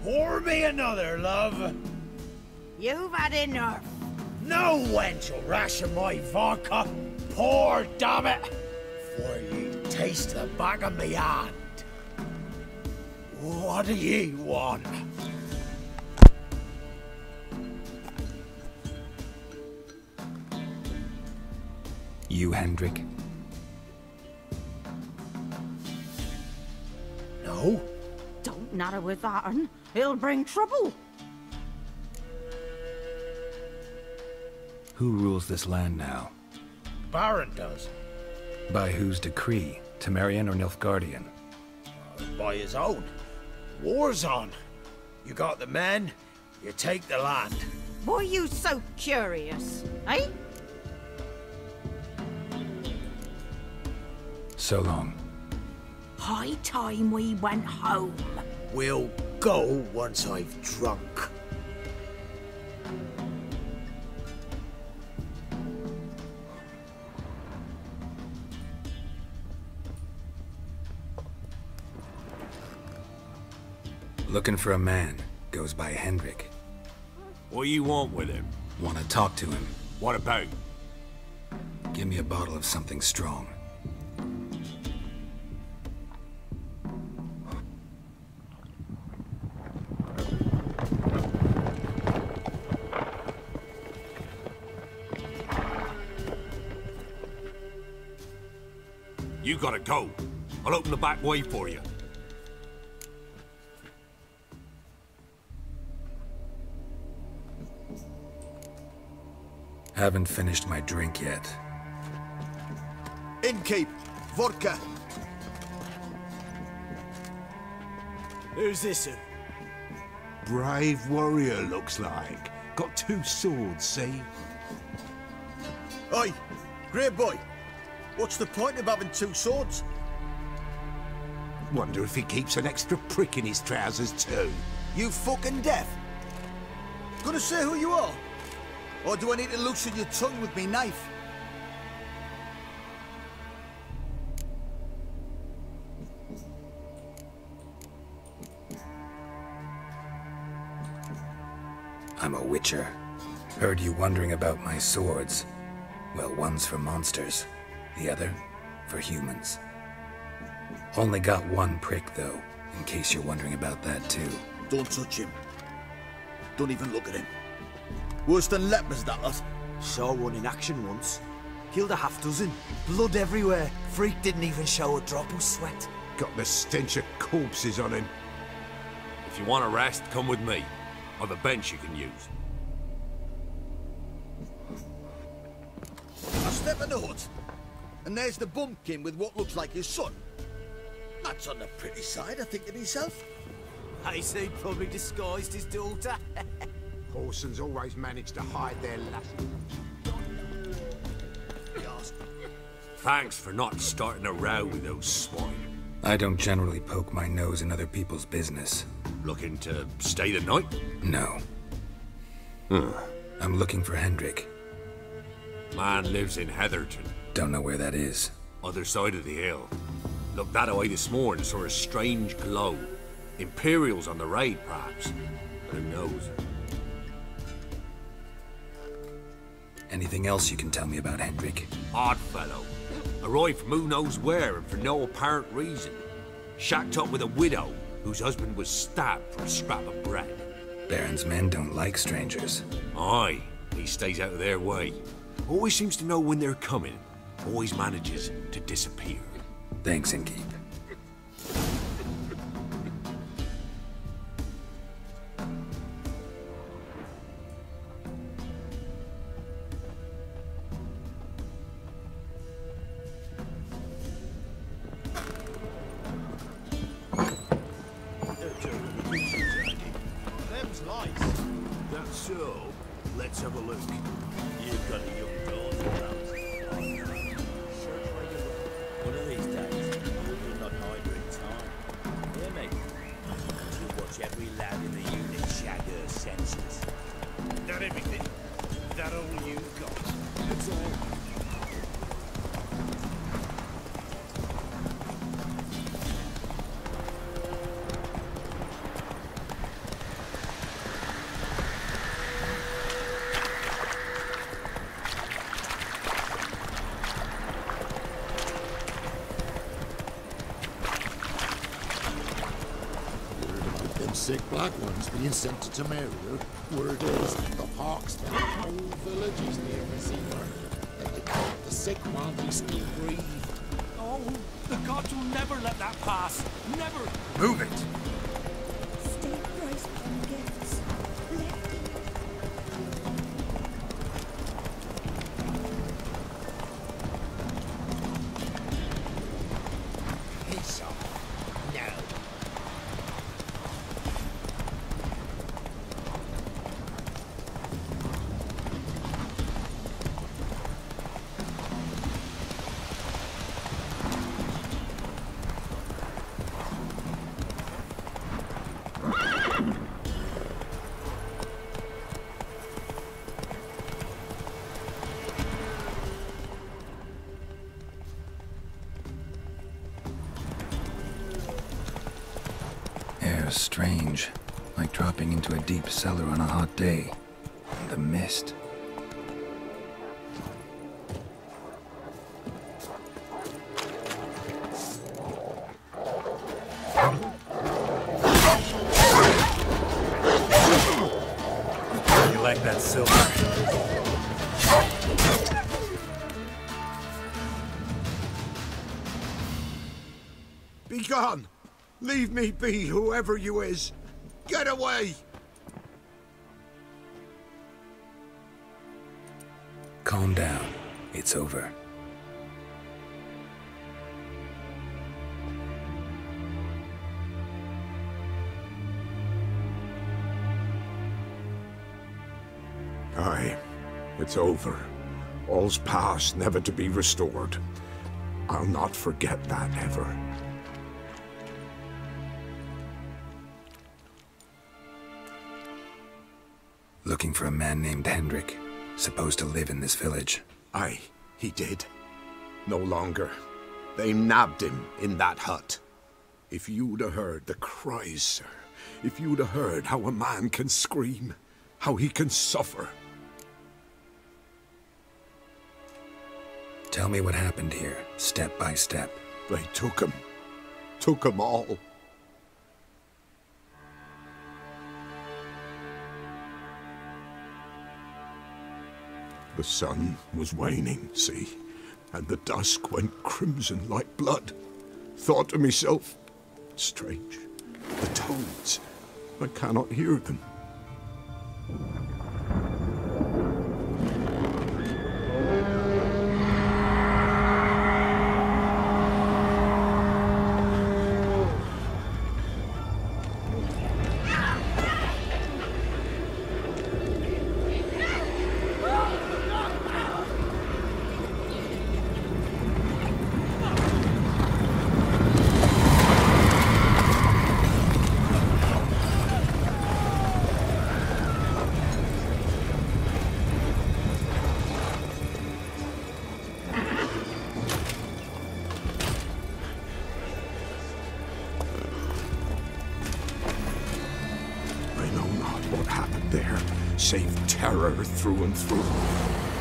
Pour me another, love. You've had enough. No wench will ration my vodka. Pour, damn it. For you taste the back of me hand. What do ye want? You, Hendrik? No. Don't natter with that un. It'll bring trouble. Who rules this land now? Baron does. By whose decree? Temerian or Nilfgaardian? By his own. War's on. You got the men, you take the land. Why are you so curious, eh? So long. High time we went home. We'll go once I've drunk. Looking for a man. Goes by Hendrik. What do you want with him? Want to talk to him. What about? Give me a bottle of something strong. You gotta go. I'll open the back way for you. Haven't finished my drink yet. Innkeep, vodka. Who's this? Brave warrior, looks like. Got 2 swords, see? Oi, great boy. What's the point of having 2 swords? Wonder if he keeps an extra prick in his trousers too. You fucking deaf? Gonna say who you are? Or do I need to loosen your tongue with me knife? I'm a witcher. Heard you wondering about my swords. Well, one's for monsters, the other for humans. Only got 1 prick, though, in case you're wondering about that, too. Don't touch him. Don't even look at him. Worse than lepers, that lot. Saw one in action once. Killed a half-dozen. Blood everywhere. Freak didn't even show a drop of sweat. Got the stench of corpses on him. If you want a rest, come with me. I've a bench you can use. I step in the hut, and there's the bumpkin with what looks like his son. That's on the pretty side, I think to myself. I say probably disguised his daughter. Horsons always manage to hide their lasses. Thanks for not starting a row with those swine. I don't generally poke my nose in other people's business. Looking to stay the night? No. I'm looking for Hendrik. Man lives in Heatherton. Don't know where that is. Other side of the hill. Looked that away this morning, saw a strange glow. Imperials on the raid, perhaps. Who knows? Anything else you can tell me about Hendrik? Odd fellow. Arrived from who knows where and for no apparent reason. Shacked up with a widow whose husband was stabbed for a scrap of bread. Baron's men don't like strangers. Aye, he stays out of their way. Always seems to know when they're coming. Always manages to disappear. Thanks, Innkeep. Them's lights. That's so. Let's have a look. You've got a young daughter. One of these days, you'll not hide her in time. Hear me? You'll watch every lad in the unit shag her senses. That everything? That all you've got? That's all. Sick black ones being sent to Temeria. Word is the hawks that whole villages near Mazima. The sick one who still breathe. Oh, the gods will never let that pass. Never. Move it. Stay Christ on gifts. Piss off. No. are strange, like dropping into a deep cellar on a hot day. And the mist. You like that silver? Be gone! Leave me be, whoever you is! Get away! Calm down. It's over. Aye, it's over. All's past, never to be restored. I'll not forget that ever. Looking for a man named Hendrik, supposed to live in this village. Aye, he did. No longer. They nabbed him in that hut. If you'd have heard the cries, sir, if you'd have heard how a man can scream, how he can suffer. Tell me what happened here, step by step. They took him. Took him all. The sun was waning, see, and the dusk went crimson like blood. Thought to myself, strange, the toads, I cannot hear them. Save terror through and through.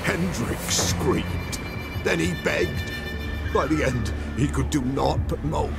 Hendrik screamed. Then he begged. By the end, he could do naught but moan.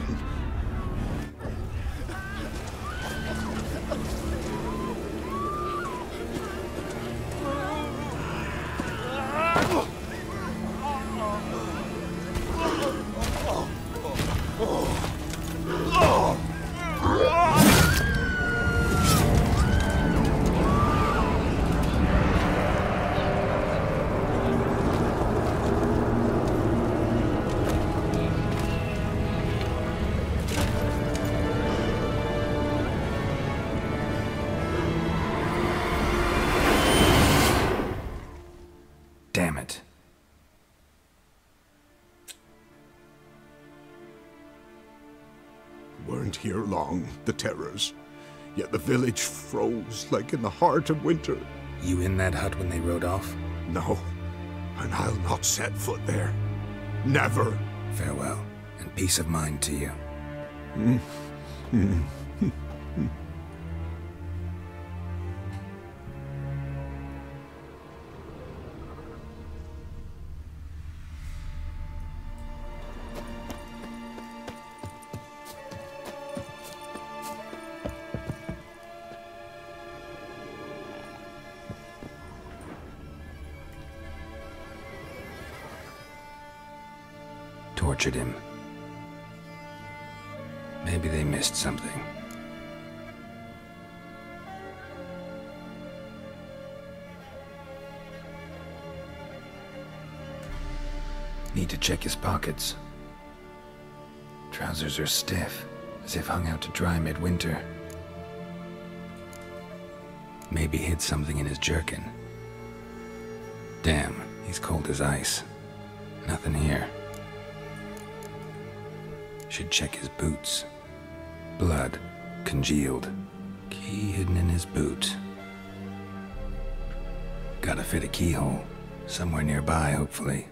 Damn it. Weren't here long, the terrors. Yet the village froze like in the heart of winter. You in that hut when they rode off? No, and I'll not set foot there. Never. Farewell, and peace of mind to you. Tortured him. Maybe they missed something. Need to check his pockets. Trousers are stiff, as if hung out to dry midwinter. Maybe hid something in his jerkin. Damn, he's cold as ice. Nothing here. Should check his boots. Blood, congealed. Key hidden in his boot. Gotta fit a keyhole. Somewhere nearby, hopefully.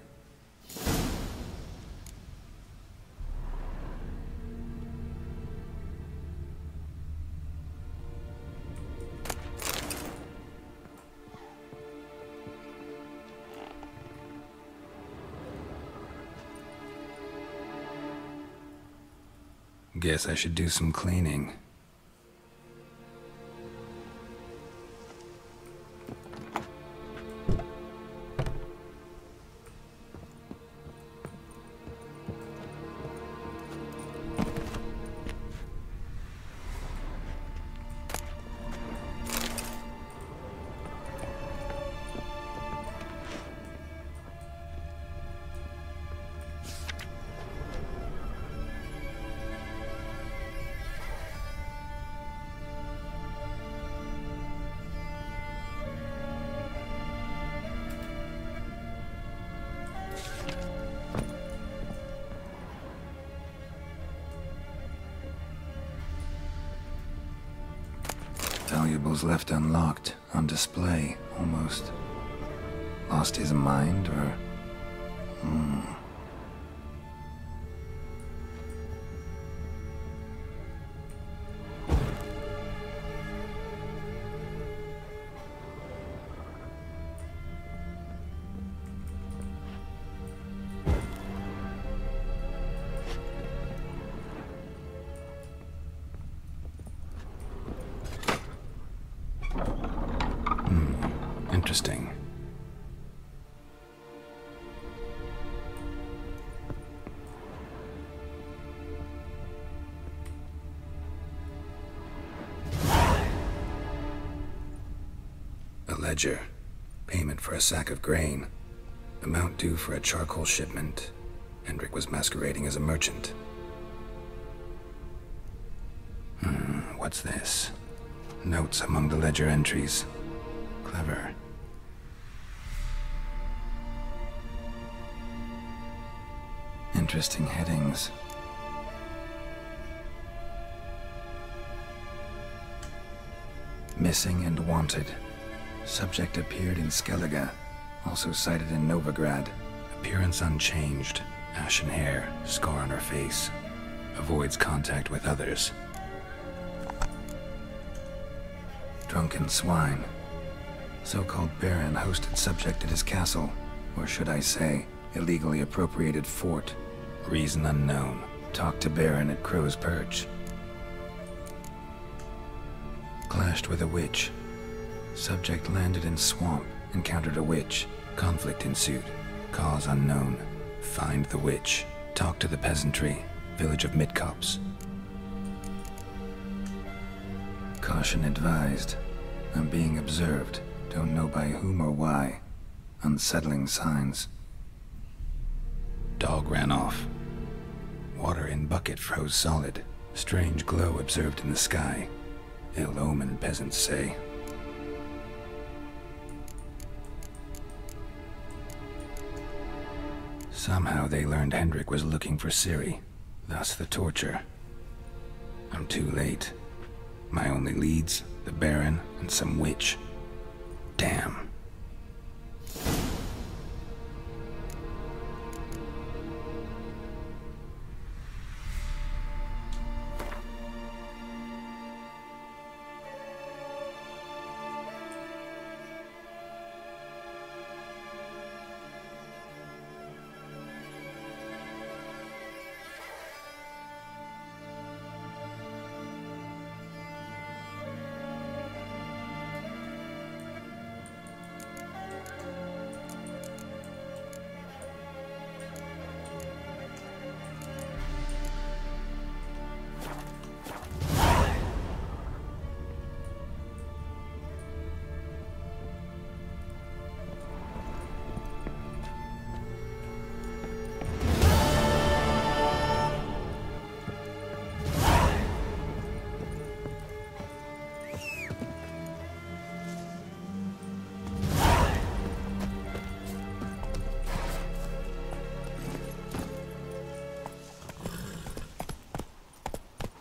Guess I should do some cleaning. Valuables left unlocked, on display, almost. Lost his mind, or... Interesting. A ledger. Payment for a sack of grain. Amount due for a charcoal shipment. Hendrik was masquerading as a merchant. What's this? Notes among the ledger entries. Clever. Interesting headings. Missing and wanted. Subject appeared in Skellige, also sighted in Novigrad. Appearance unchanged. Ashen hair, scar on her face. Avoids contact with others. Drunken swine. So-called Baron hosted subject at his castle, or should I say, illegally appropriated fort. Reason unknown. Talked to Baron at Crow's Perch. Clashed with a witch. Subject landed in swamp, encountered a witch. Conflict ensued. Cause unknown. Find the witch. Talk to the peasantry. Village of Midcops. Caution advised. I'm being observed. Don't know by whom or why. Unsettling signs. Dog ran off. Water in bucket froze solid. Strange glow observed in the sky. Ill omen, peasants say. Somehow they learned Hendrik was looking for Ciri. Thus the torture. I'm too late. My only leads, the Baron and some witch. Damn.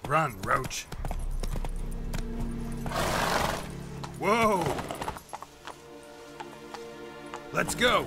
Run, Roach. Whoa! Let's go!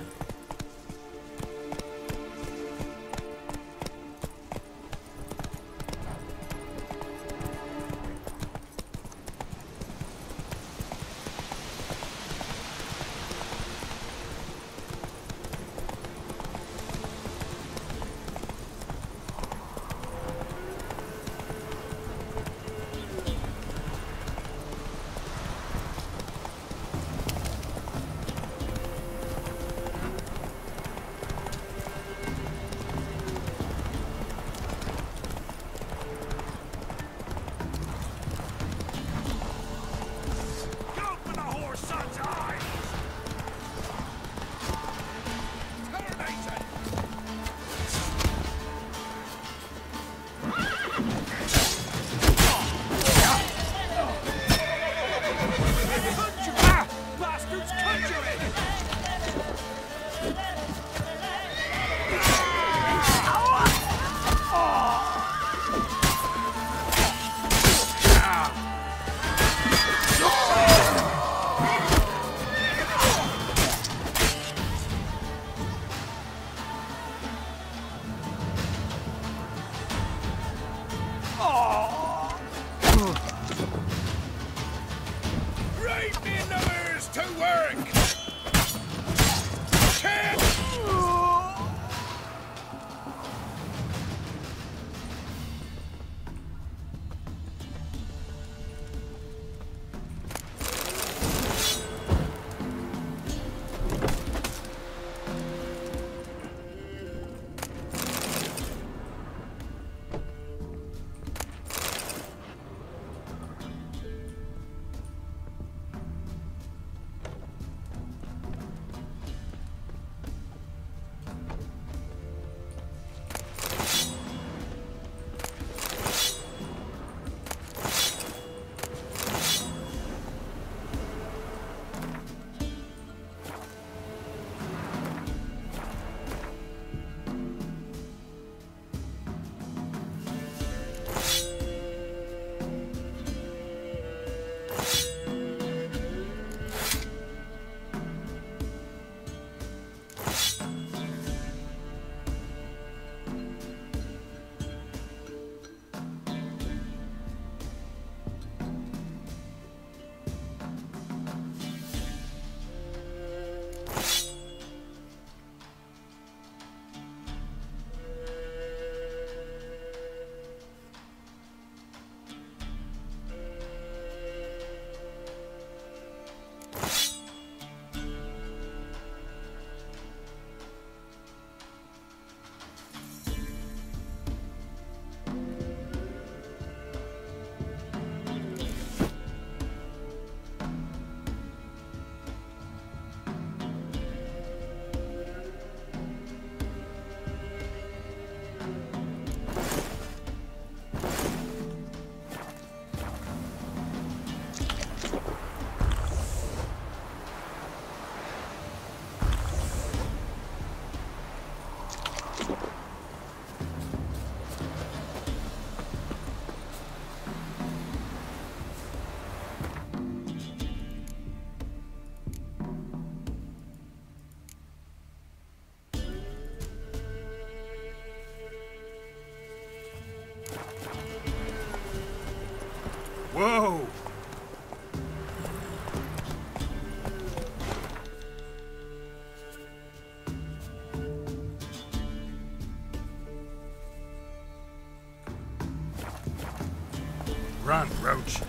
Run, Roach.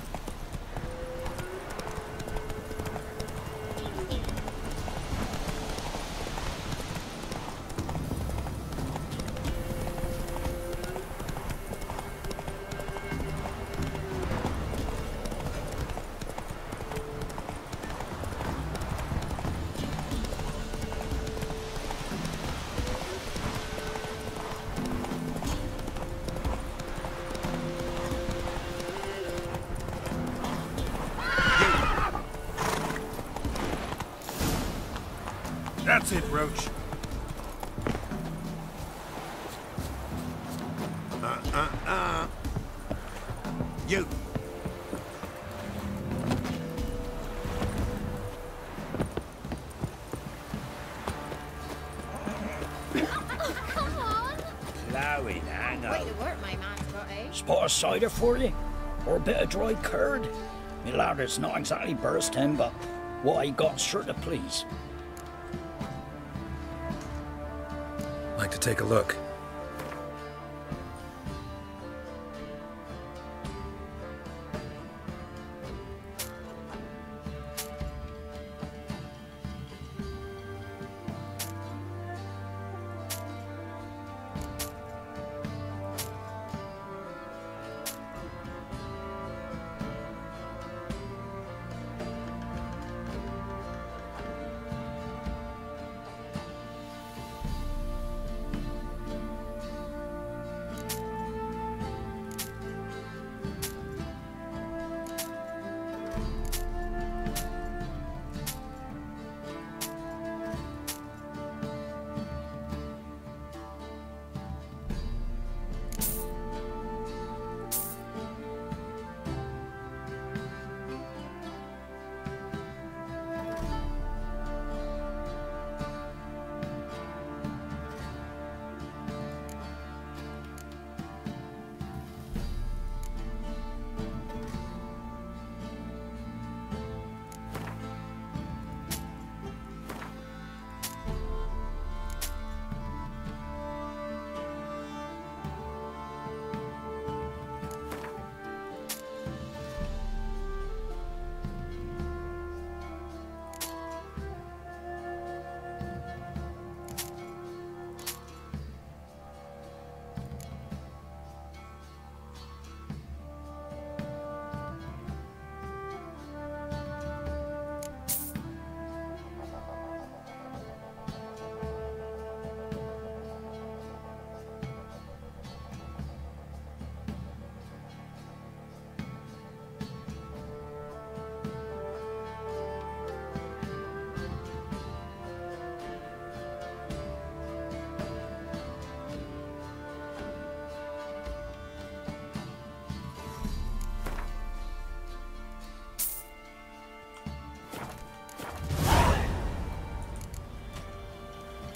That's it, Roach. You. Come on! Plowing, hang on. Way to work, my man, Scotty. Spot of cider for you? Or a bit of dry curd? Me lad, it's not exactly bursting, but what I got's sure to please. Like to take a look.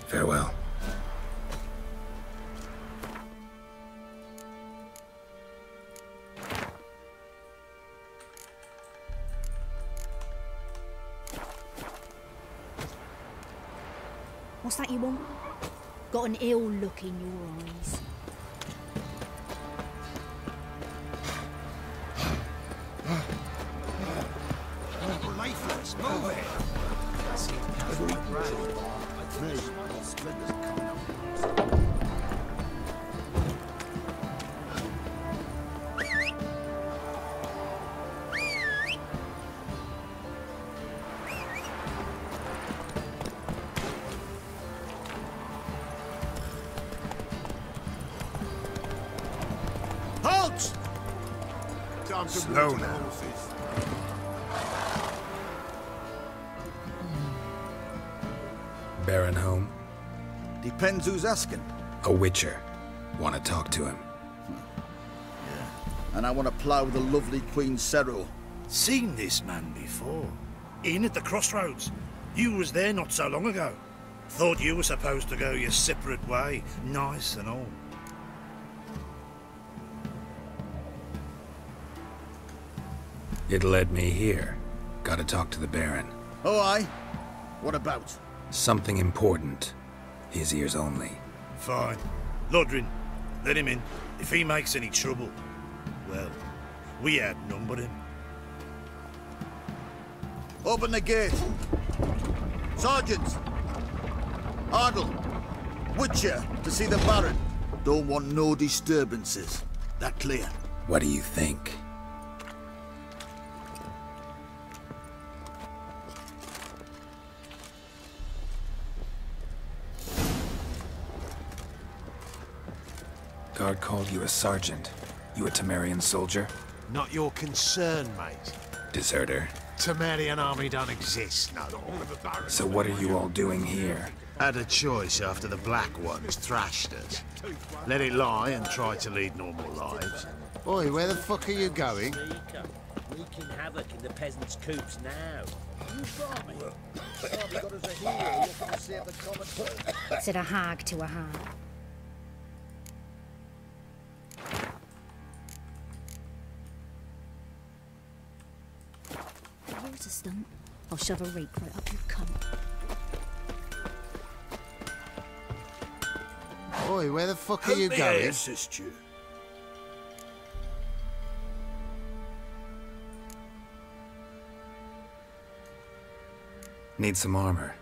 Farewell. What's that you want? Got an ill look in your eyes. Lifeless, move it! Halt! Time to Slow now. Baron home? Depends who's asking. A witcher. Want to talk to him. And I want to plough the lovely Queen Cero. Seen this man before. In at the crossroads. You was there not so long ago. Thought you were supposed to go your separate way, nice and all. It led me here. Gotta talk to the Baron. Oh, aye? What about? Something important. His ears only. Fine. Lodrin, let him in. If he makes any trouble, well, We outnumbered him. Open the gate. Sergeants! Ardle! Witcher, to see the Baron. Don't want no disturbances. That clear? What do you think? Guard called you a sergeant. You a Temerian soldier? Not your concern, mate. Deserter. Temerian army don't exist, no. So what are you all doing here? Had a choice after the Black Ones thrashed us. Let it lie and try to lead normal lives. Oi, where the fuck are you going? Wreaking havoc in the peasants' coops now. You farming? Bobby got us a hero looking to save the common folk. Said a hag to a hag. Here's a stunt. I'll shove a rake right up your cunt. Oi, where the fuck are you going? Assist you. Need some armor.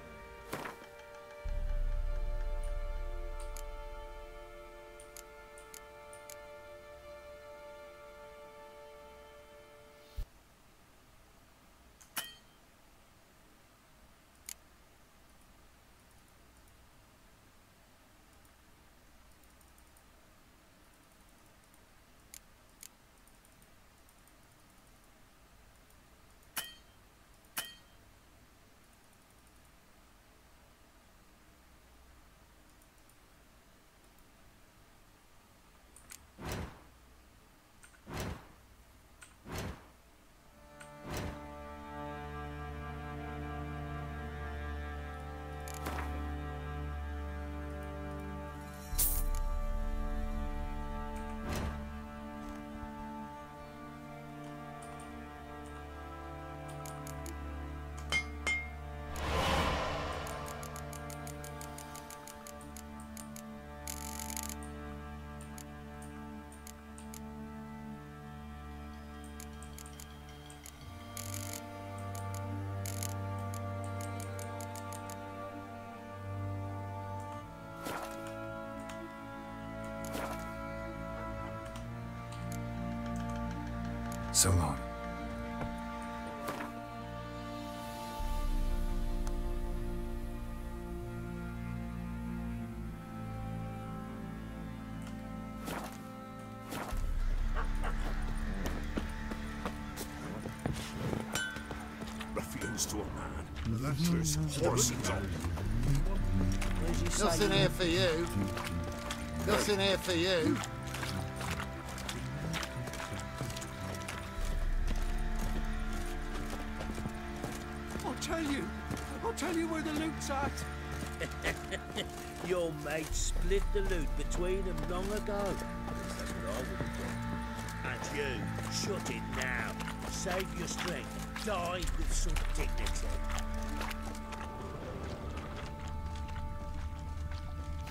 So long. Ruffians to a man. Letters, horses on. Nothing here for you. Nothing here for you. I'll tell you where the loot's at. Your mate split the loot between them long ago. At least that's what I would have done. And you, shut it now. Save your strength. Die with some dignity.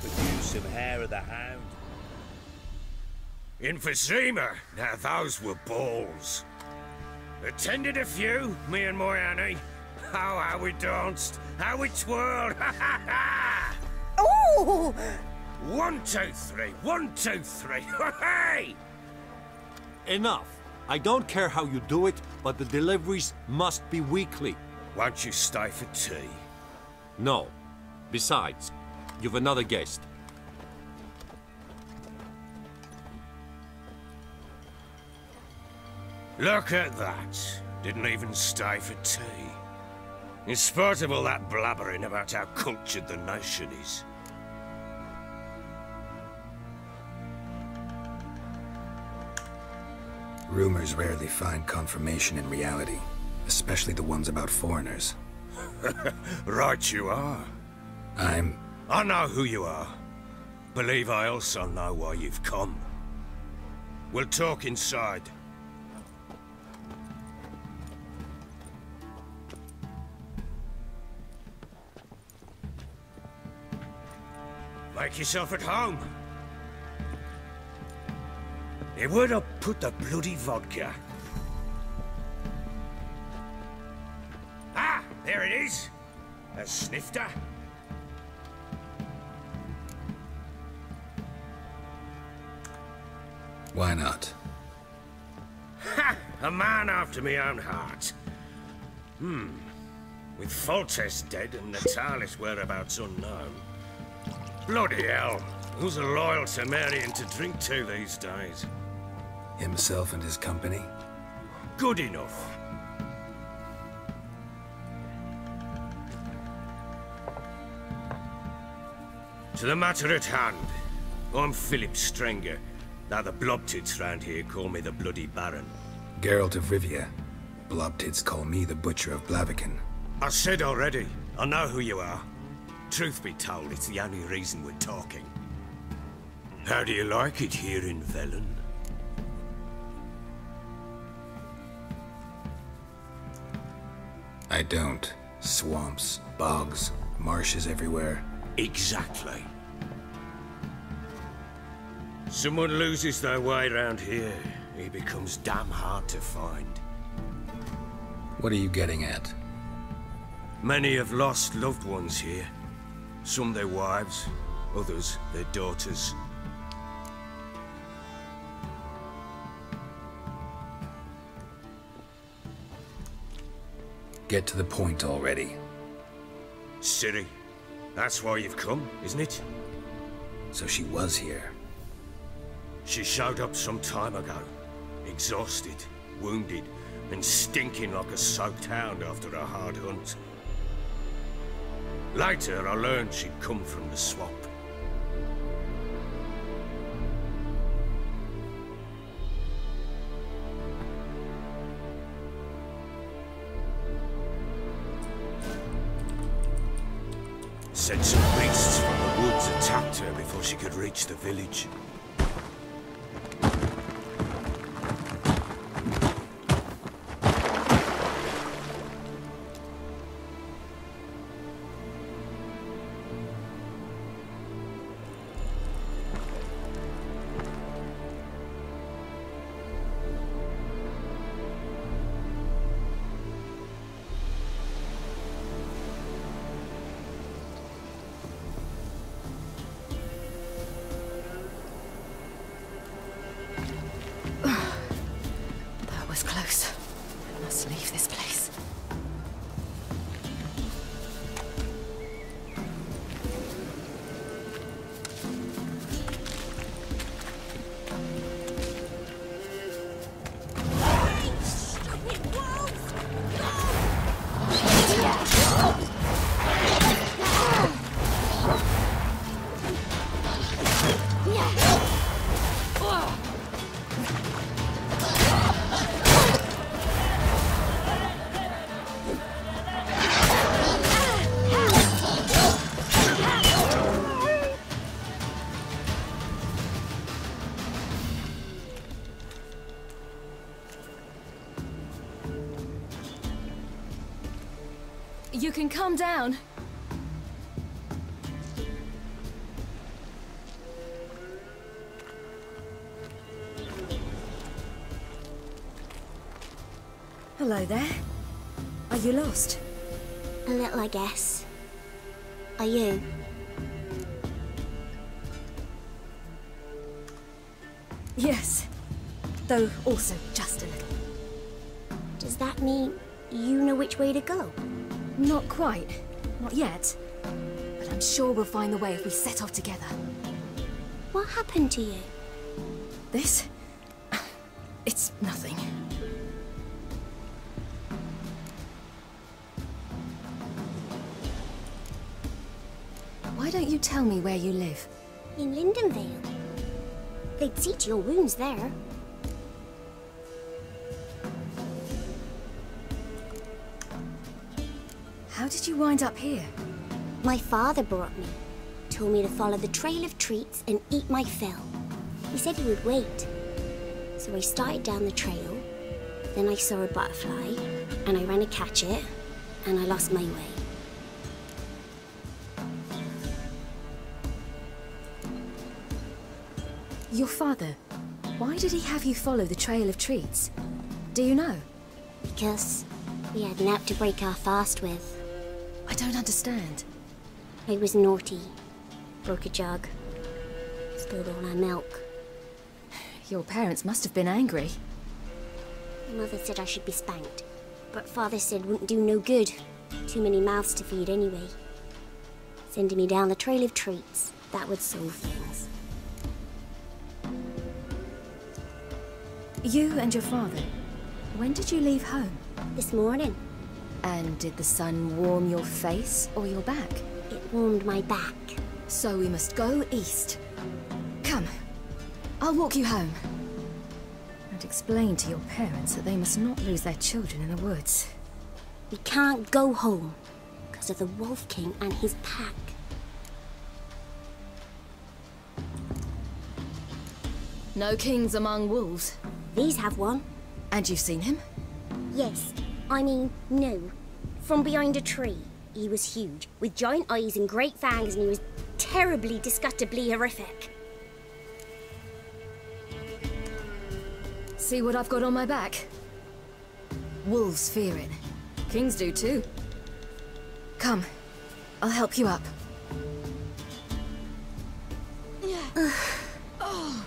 Could use some hair of the hound. Emphysema! Now those were balls. Attended a few, me and my Annie. Oh, how we danced, how we twirled, ha ha ha! Oh! 1, 2, 3, 1, 2, 3, hey! Enough. I don't care how you do it, but the deliveries must be weekly. Won't you stay for tea? No. Besides, you've another guest. Look at that. Didn't even stay for tea. In spite of all that blabbering about how cultured the nation is. Rumors rarely find confirmation in reality, especially the ones about foreigners. Right you are. I know who you are. Believe I also know why you've come. We'll talk inside. Make yourself at home. Where'd I put the bloody vodka? There it is. A snifter. Why not? Ha! A man after my own heart. With Foltest dead and Natalis' whereabouts unknown. Bloody hell. Who's a loyal Cimmerian to drink to these days? Himself and his company? Good enough. To the matter at hand. I'm Philip Strenger. Now the blobtits round here call me the Bloody Baron. Geralt of Rivia. Blobtits call me the Butcher of Blaviken. I said already, I know who you are. Truth be told, it's the only reason we're talking. How do you like it here in Velen? I don't. Swamps, bogs, marshes everywhere. Exactly. Someone loses their way around here, he becomes damn hard to find. What are you getting at? Many have lost loved ones here. Some their wives, others their daughters. Get to the point already. Ciri, that's why you've come, isn't it? So she was here. She showed up some time ago. Exhausted, wounded, and stinking like a soaked hound after a hard hunt. Later, I learned she'd come from the swamp. Said some beasts from the woods attacked her before she could reach the village. Close. I must leave this place. You can calm down. Hello there. Are you lost? A little, I guess. Are you? Yes. Though also just a little. Does that mean you know which way to go? Not quite. Not yet. But I'm sure we'll find the way if we set off together. What happened to you? This? It's nothing. Why don't you tell me where you live? In Lindenvale. They'd see to your wounds there. How did you wind up here? My father brought me. Told me to follow the trail of treats and eat my fill. He said he would wait. So I started down the trail. Then I saw a butterfly, and I ran to catch it, and I lost my way. Your father, why did he have you follow the trail of treats? Do you know? Because we had naught to break our fast with. I don't understand. I was naughty. Broke a jug. Spilled all our milk. Your parents must have been angry. Mother said I should be spanked, but Father said wouldn't do no good. Too many mouths to feed anyway. Sending me down the trail of treats, that would solve things. You and your father, when did you leave home? This morning. And did the sun warm your face or your back? It warmed my back. So we must go east. Come, I'll walk you home. And explain to your parents that they must not lose their children in the woods. We can't go home because of the Wolf King and his pack. No kings among wolves. These have one. And you've seen him? Yes. I mean, no. From behind a tree. He was huge, with giant eyes and great fangs, and he was terribly, disgustingly horrific. See what I've got on my back? Wolves fear it. Kings do too. Come, I'll help you up. Oh.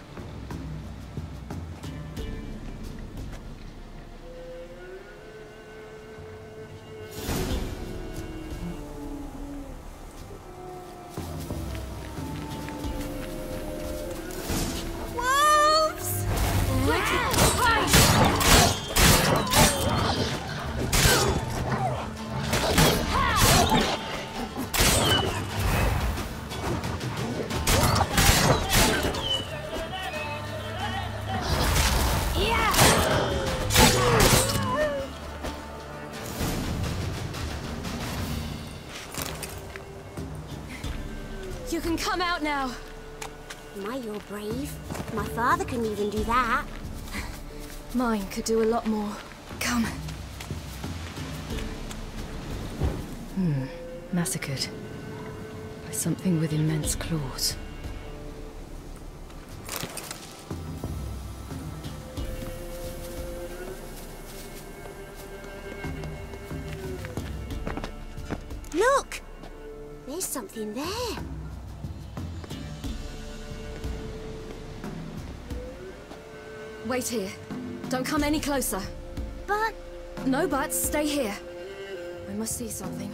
You can come out now. My, you're brave. My father couldn't even do that. Mine could do a lot more. Come. Massacred. By something with immense claws. Look! There's something there. Wait here. Don't come any closer. But... No buts. Stay here. I must see something.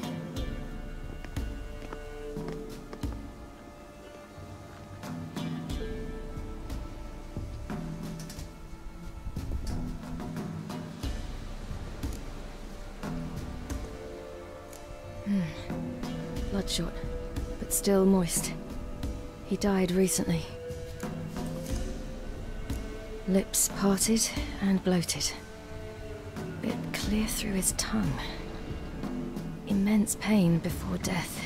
Bloodshot, but still moist. He died recently. Lips parted and bloated. Bit clear through his tongue. Immense pain before death.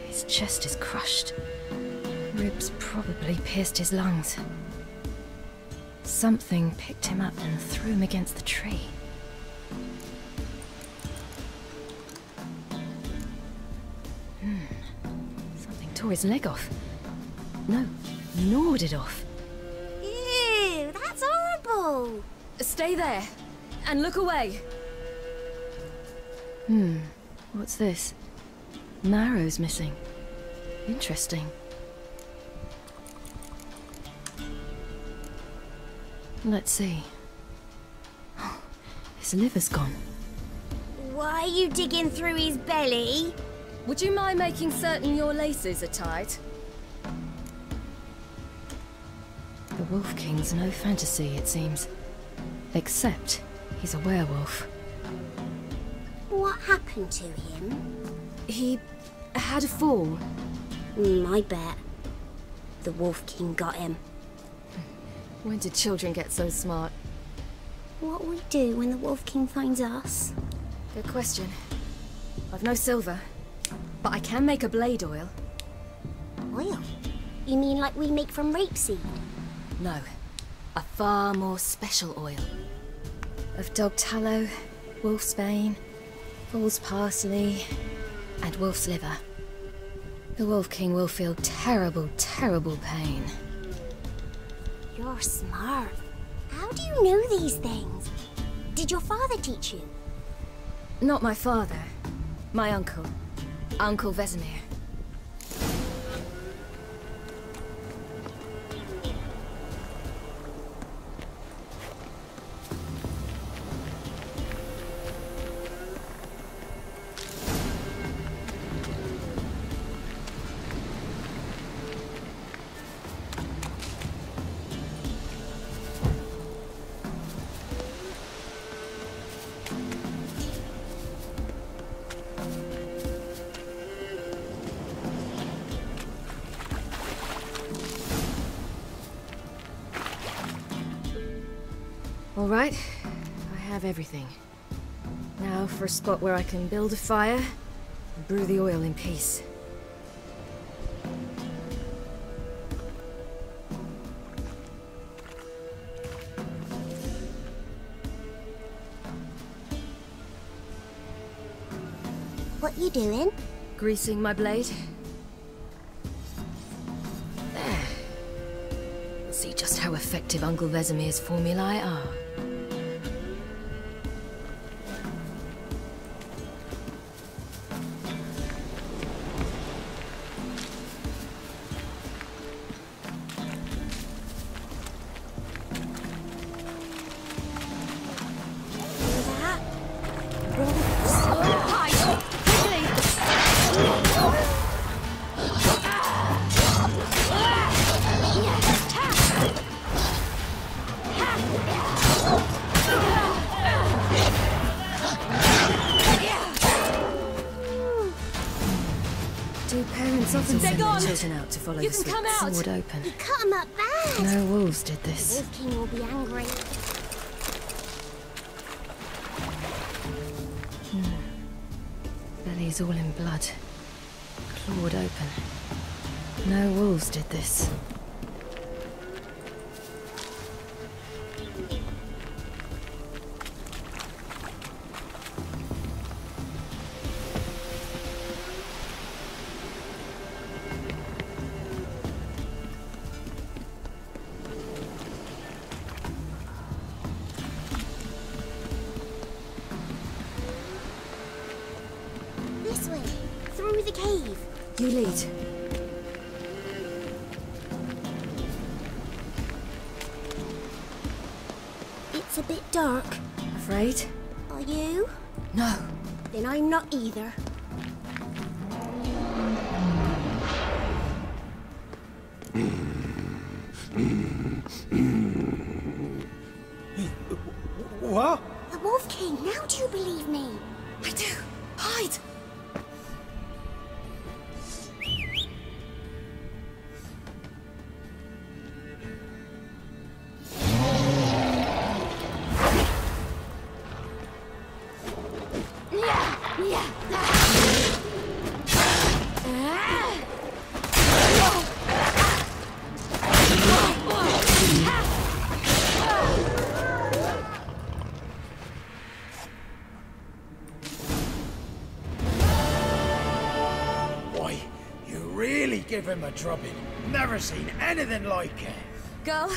His chest is crushed. Ribs probably pierced his lungs. Something picked him up and threw him against the tree. Something tore his leg off. No, gnawed it off. Ew, that's horrible. Stay there, and look away. What's this? Marrow's missing. Interesting. Let's see. Oh, his liver's gone. Why are you digging through his belly? Would you mind making certain your laces are tied? The Wolf King's no fantasy, it seems. Except he's a werewolf. What happened to him? He had a fall. I bet. The Wolf King got him. When did children get so smart? What'll we do when the Wolf King finds us? Good question. I've no silver, but I can make a blade oil. Oil? You mean like we make from rapeseed? No, a far more special oil. Of dog tallow, wolf's bane, fool's parsley, and wolf's liver. The Wolf King will feel terrible, terrible pain. You're smart. How do you know these things? Did your father teach you? Not my father. My uncle. Uncle Vesemir. All right, I have everything. Now for a spot where I can build a fire and brew the oil in peace. What you doing? Greasing my blade. There. We'll see just how effective Uncle Vesemir's formulae are. Out to follow you the can come out. Sword open. You cut him up bad. No wolves did this. The Wolf King will be angry. Belly's all in blood. Clawed open. No wolves did this. This way, through the cave. You lead. It's a bit dark. Afraid? Are you? No. Then I'm not either. What? The Wolf King, now do you believe me? I do. Hide! Give him a drubbing. Never seen anything like it. Girl,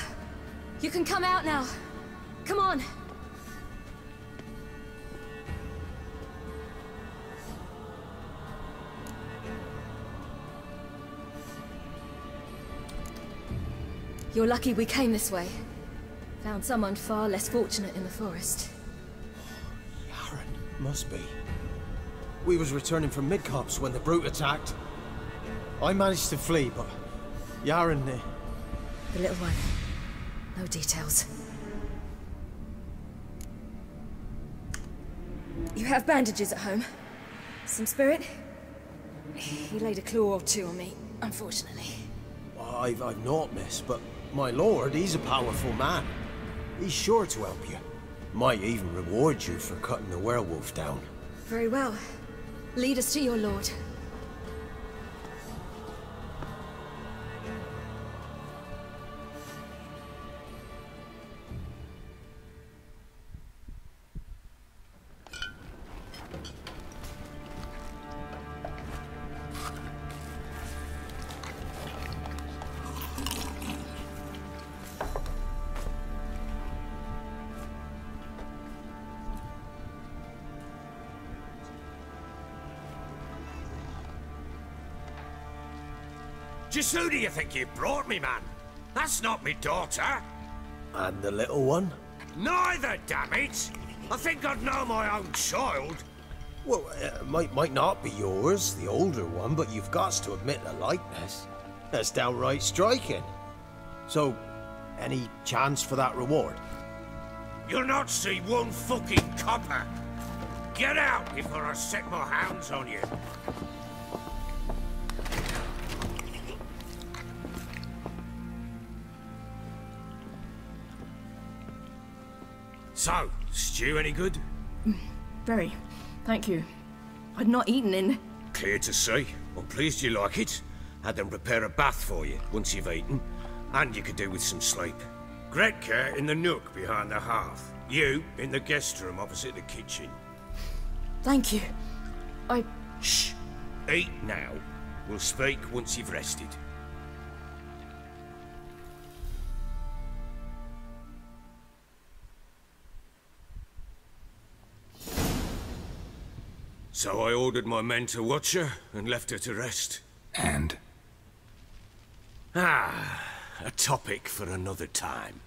you can come out now. Come on. You're lucky we came this way. Found someone far less fortunate in the forest. Yaren, must be. We was returning from Midcops when the brute attacked. I managed to flee, but Yaren... The little one. No details. You have bandages at home? Some spirit? He laid a claw or two on me, unfortunately. I've not, miss, but my lord, he's a powerful man. He's sure to help you. Might even reward you for cutting the werewolf down. Very well. Lead us to your lord. Just who do you think you brought me, man? That's not me daughter. And the little one? Neither, damn it! I think I'd know my own child. Well, it might not be yours, the older one, but you've got to admit the likeness. That's downright striking. So, any chance for that reward? You'll not see one fucking copper. Get out before I set my hounds on you. So, stew any good? Very. Thank you. I'd not eaten in... Clear to see. I'm pleased you like it. Had them prepare a bath for you once you've eaten. And you could do with some sleep. Gretka in the nook behind the hearth. You in the guest room opposite the kitchen. Thank you. Shh. Eat now. We'll speak once you've rested. So I ordered my men to watch her and left her to rest. And? A topic for another time.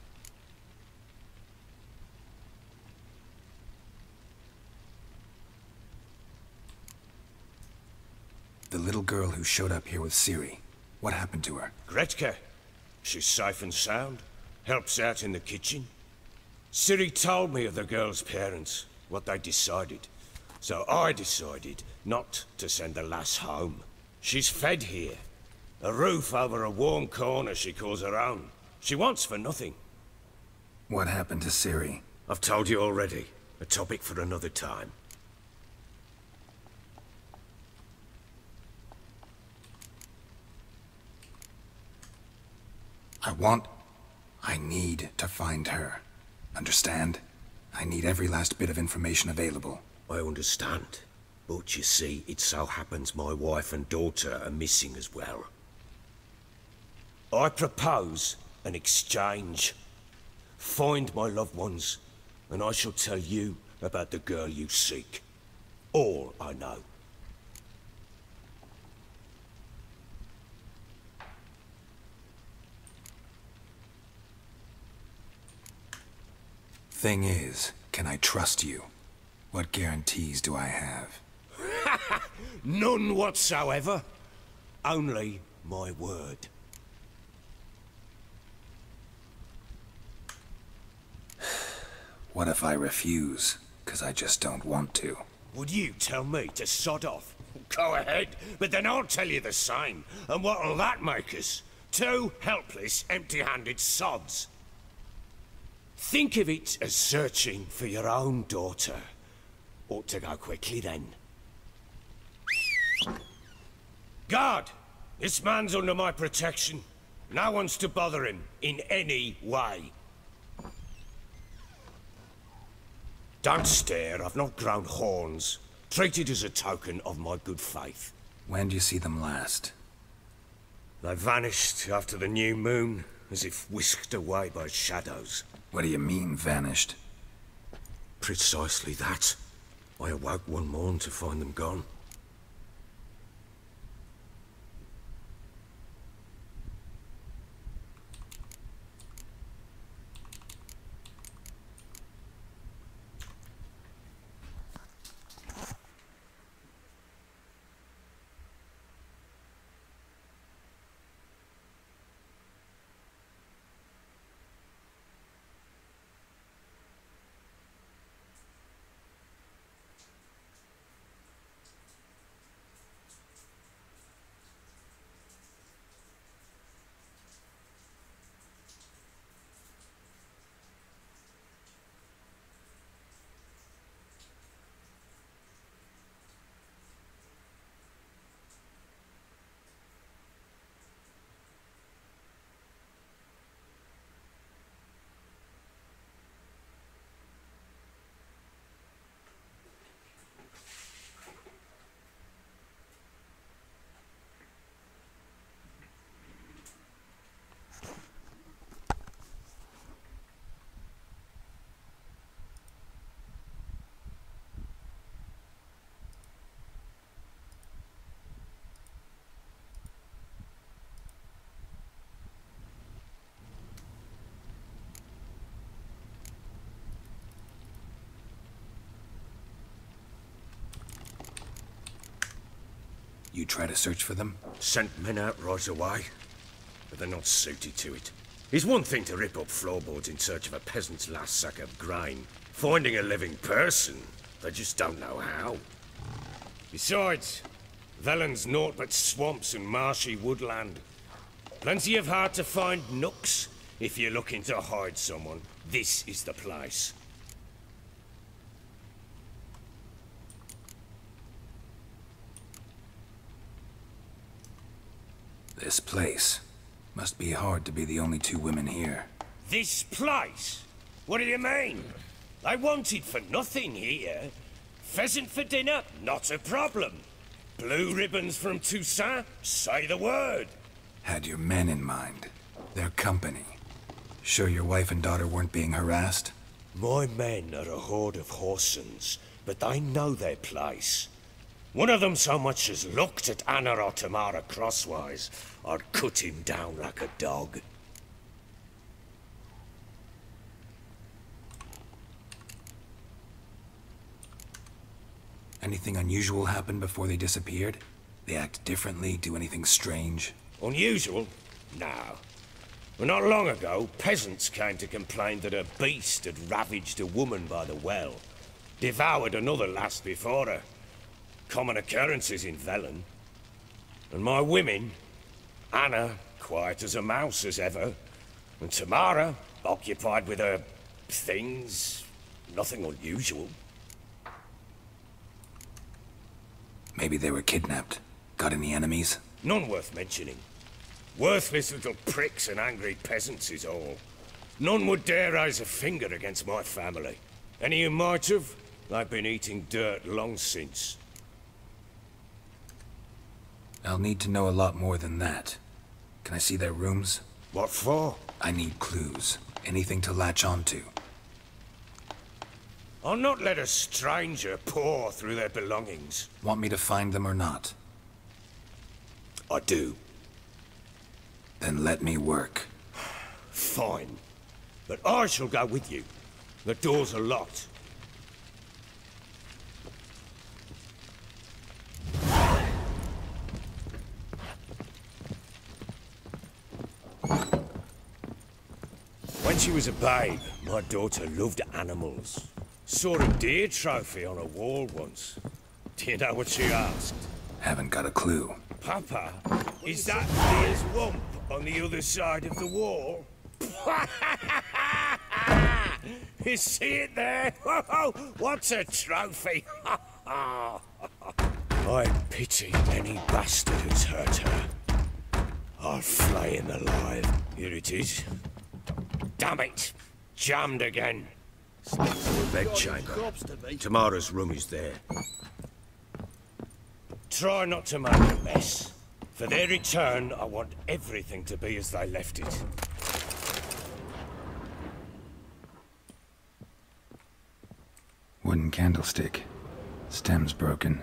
The little girl who showed up here with Ciri. What happened to her? Gretka. She's safe and sound. Helps out in the kitchen. Ciri told me of the girl's parents, what they decided. So I decided not to send the lass home. She's fed here. A roof over a warm corner she calls her own. She wants for nothing. What happened to Ciri? I've told you already. A topic for another time. I need to find her. Understand? I need every last bit of information available. I understand. But you see, it so happens my wife and daughter are missing as well. I propose an exchange. Find my loved ones, and I shall tell you about the girl you seek. All I know. Thing is, can I trust you? What guarantees do I have? None whatsoever. Only my word. What if I refuse? 'Cause I just don't want to. Would you tell me to sod off? Go ahead, but then I'll tell you the same. And what'll that make us? Two helpless, empty-handed sods. Think of it as searching for your own daughter. Ought to go quickly then. Guard! This man's under my protection. No one's to bother him in any way. Don't stare, I've not grown horns. Treat it as a token of my good faith. When do you see them last? They vanished after the new moon, as if whisked away by shadows. What do you mean, vanished? Precisely that. I awoke one morn to find them gone. You try to search for them? Sent men out right away, but they're not suited to it. It's one thing to rip up floorboards in search of a peasant's last sack of grain. Finding a living person, they just don't know how. Besides, Velen's naught but swamps and marshy woodland. Plenty of hard-to-find nooks. If you're looking to hide someone, this is the place. This place. Must be hard to be the only two women here. This place? What do you mean? I wanted for nothing here. Pheasant for dinner? Not a problem. Blue ribbons from Toussaint? Say the word. Had your men in mind. Their company. Sure your wife and daughter weren't being harassed? My men are a horde of whoresons, but they know their place. One of them so much as looked at Anna or Tamara crosswise, I'd cut him down like a dog. Anything unusual happen before they disappeared? They act differently, do anything strange? Unusual? No. Well, not long ago, peasants came to complain that a beast had ravaged a woman by the well. Devoured another lass before her. Common occurrences in Velen. And my women, Anna, quiet as a mouse as ever, and Tamara, occupied with her things, nothing unusual. Maybe they were kidnapped. Got any enemies? None worth mentioning. Worthless little pricks and angry peasants is all. None would dare raise a finger against my family. Any who might have, they've been eating dirt long since. I'll need to know a lot more than that. Can I see their rooms? What for? I need clues. Anything to latch onto. I'll not let a stranger pore through their belongings. Want me to find them or not? I do. Then let me work. Fine. But I shall go with you. The doors are locked. When she was a babe, my daughter loved animals. Saw a deer trophy on a wall once. Do you know what she asked? Haven't got a clue. Papa, is that deer's rump on the other side of the wall? You see it there? What's a trophy? I pity any bastard who's hurt her. I'll flay him alive. Here it is. Damn it! Jammed again. Slip through a bedchamber. Tamara's room is there. Try not to make a mess. For their return, I want everything to be as they left it. Wooden candlestick. Stem's broken.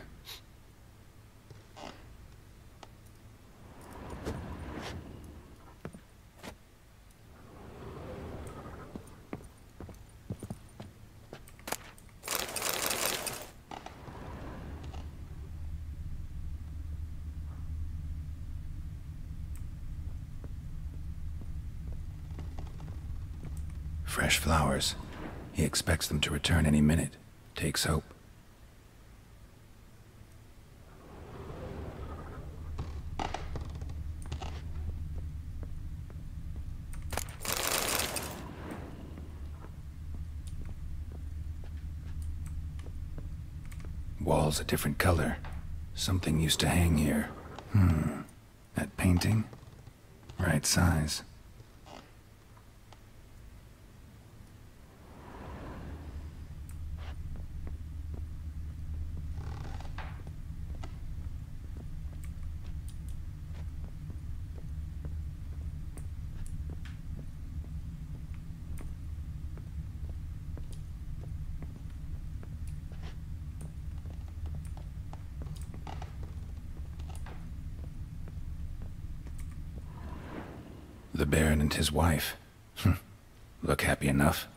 Fresh flowers. He expects them to return any minute. Takes hope. Wall's a different color. Something used to hang here. That painting? Right size. The Baron and his wife. Look happy enough.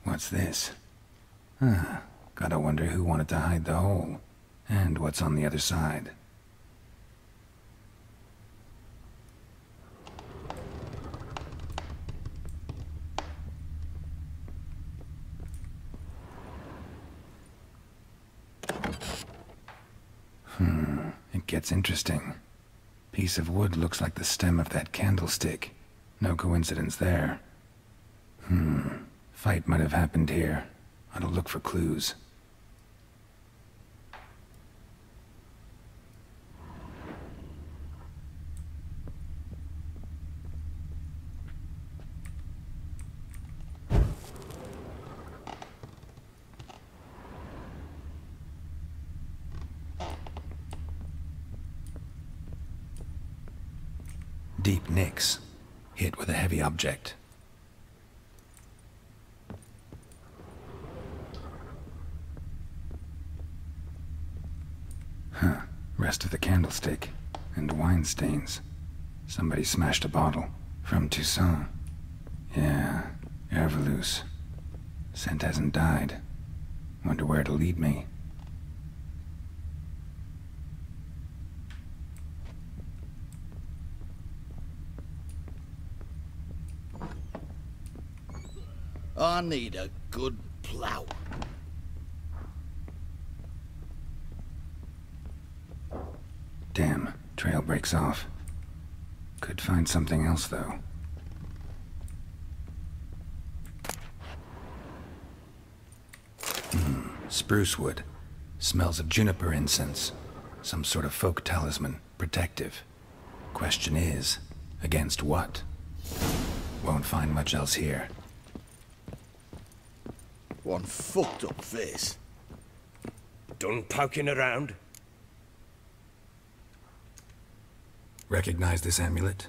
What's this? Gotta wonder who wanted to hide the hole, and what's on the other side. It gets interesting. Piece of wood looks like the stem of that candlestick. No coincidence there. Fight might have happened here. Ought to look for clues. Deep nicks, hit with a heavy object. Rest of the candlestick, and wine stains. Somebody smashed a bottle. From Toussaint. Yeah, Herveloos. Scent hasn't died. Wonder where it'll lead me. I need a good plough. Damn, trail breaks off. Could find something else, though. Spruce wood. Smells of juniper incense. Some sort of folk talisman, protective. Question is, against what? Won't find much else here. One fucked up face. Done poking around? Recognize this amulet?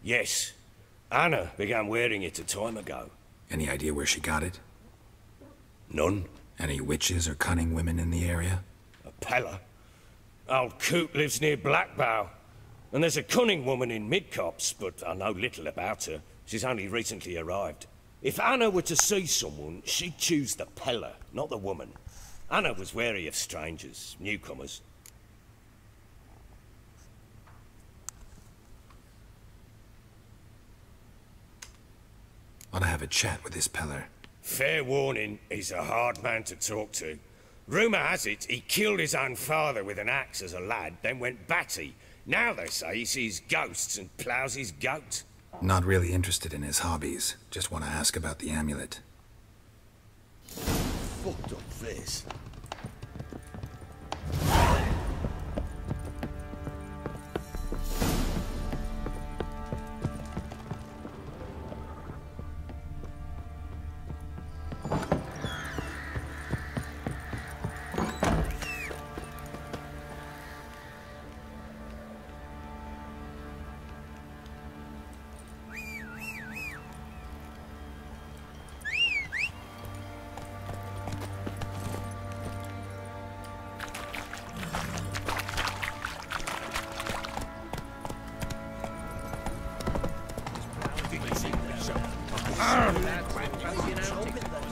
Yes. Anna began wearing it a time ago. Any idea where she got it? None. Any witches or cunning women in the area? A Pella. Old Coot lives near Blackbow. And there's a cunning woman in Midcopse, but I know little about her. She's only recently arrived. If Anna were to see someone, she'd choose the Pella, not the woman. Anna was wary of strangers, newcomers. Ought to have a chat with this Peller. Fair warning, he's a hard man to talk to. Rumour has it he killed his own father with an axe as a lad, then went batty. Now they say he sees ghosts and ploughs his goat. Not really interested in his hobbies. Just want to ask about the amulet. Fucked up face.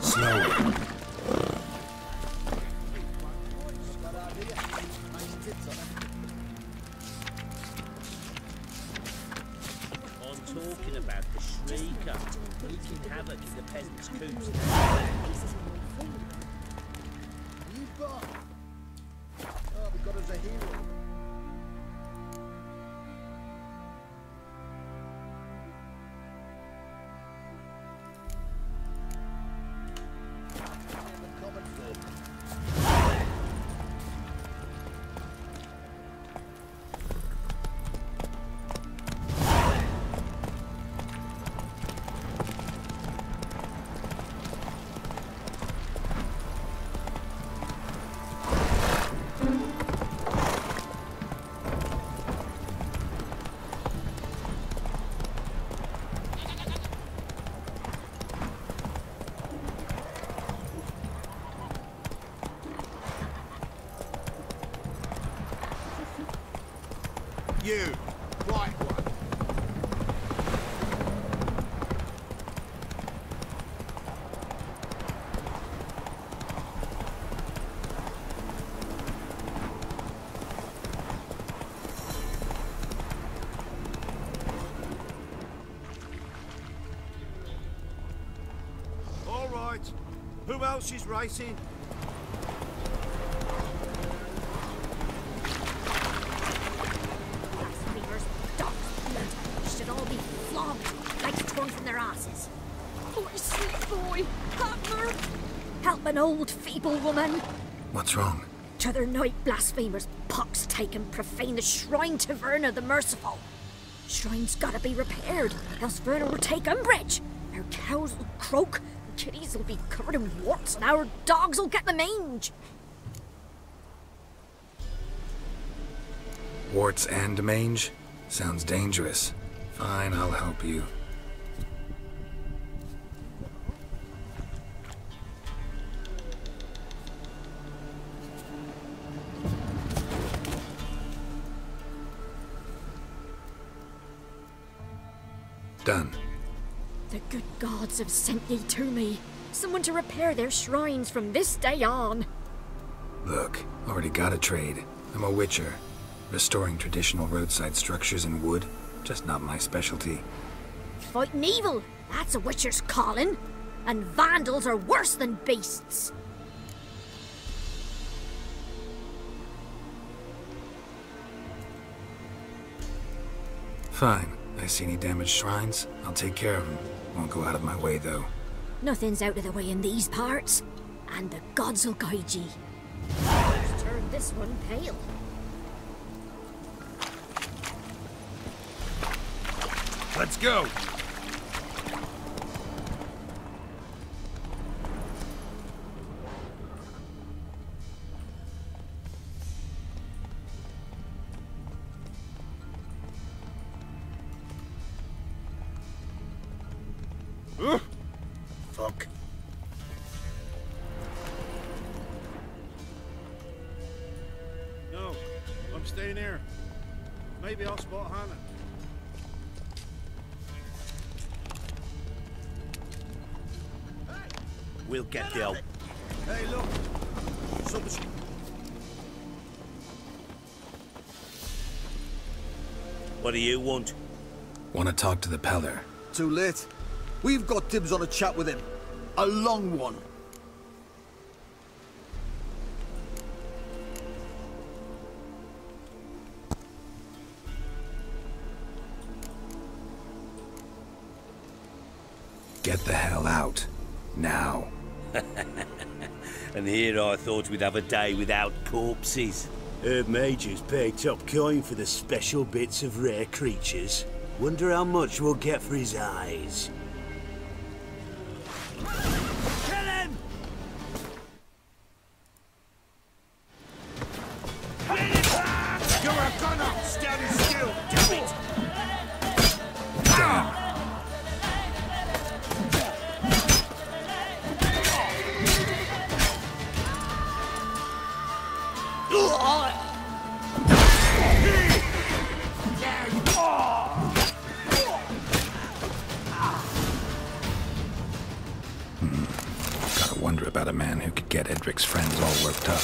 Slowly. I'm talking about the Shrieker, wreaking havoc in the peasants' coops. You got? Oh, we got us a hero. You, white one. who else is racing? Blasphemers, dogs, blood, should all be flogged, legs torn from their asses. Oh, sweet boy, Hapner! Help an old, feeble woman. What's wrong? T'other night, blasphemers, pox taken, profane the shrine to Verna the Merciful. Shrine's gotta be repaired, else Verna will take umbrage. Our cows will croak, and kitties will be covered in warts, and our dogs will get the mange. Warts and mange? Sounds dangerous. Fine, I'll help you. Done. The good gods have sent ye to me. Someone to repair their shrines from this day on. Look, already got a trade. I'm a witcher. Restoring traditional roadside structures in wood, just not my specialty. Fighting evil, that's a witcher's calling. And vandals are worse than beasts. Fine. I see any damaged shrines, I'll take care of them. Won't go out of my way, though. Nothing's out of the way in these parts, and the gods will guide ye. Let's turn this one pale. Let's go! Fuck. No, I'm staying here. Maybe I'll spot Hannah. We'll get the help. Hey, look. Something's... What do you want? Want to talk to the Peller. Too late. We've got dibs on a chat with him. A long one. Get the hell out. Now. And here I thought we'd have a day without corpses. Heard Major's paid top coin for the special bits of rare creatures. Wonder how much we'll get for his eyes. Kill him! You're a gunner! Stand still, damn it! Damn. Gotta wonder about a man who could get Edric's friends all worked up.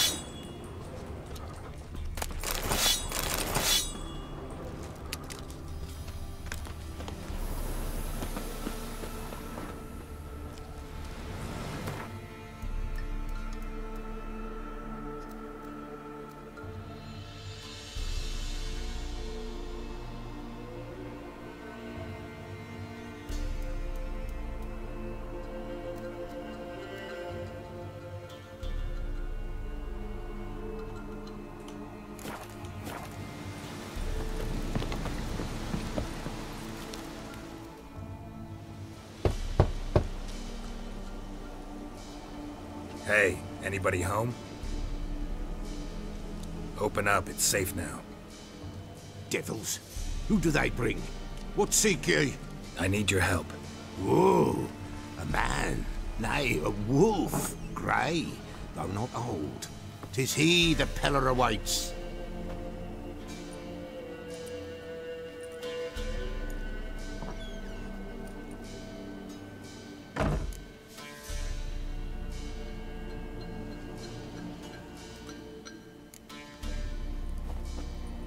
Hey, anybody home? Open up, it's safe now. Devils. Who do they bring? What seek ye? I need your help. Whoa, a man. Nay, a wolf. Grey, though not old. 'Tis he the Peller awaits.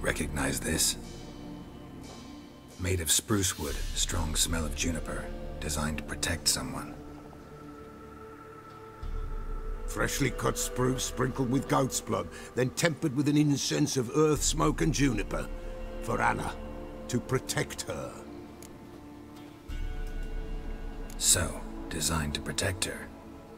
Recognize this? Made of spruce wood, strong smell of juniper, designed to protect someone. Freshly cut spruce sprinkled with goat's blood, then tempered with an incense of earth, smoke and juniper. For Anna, to protect her. So, designed to protect her.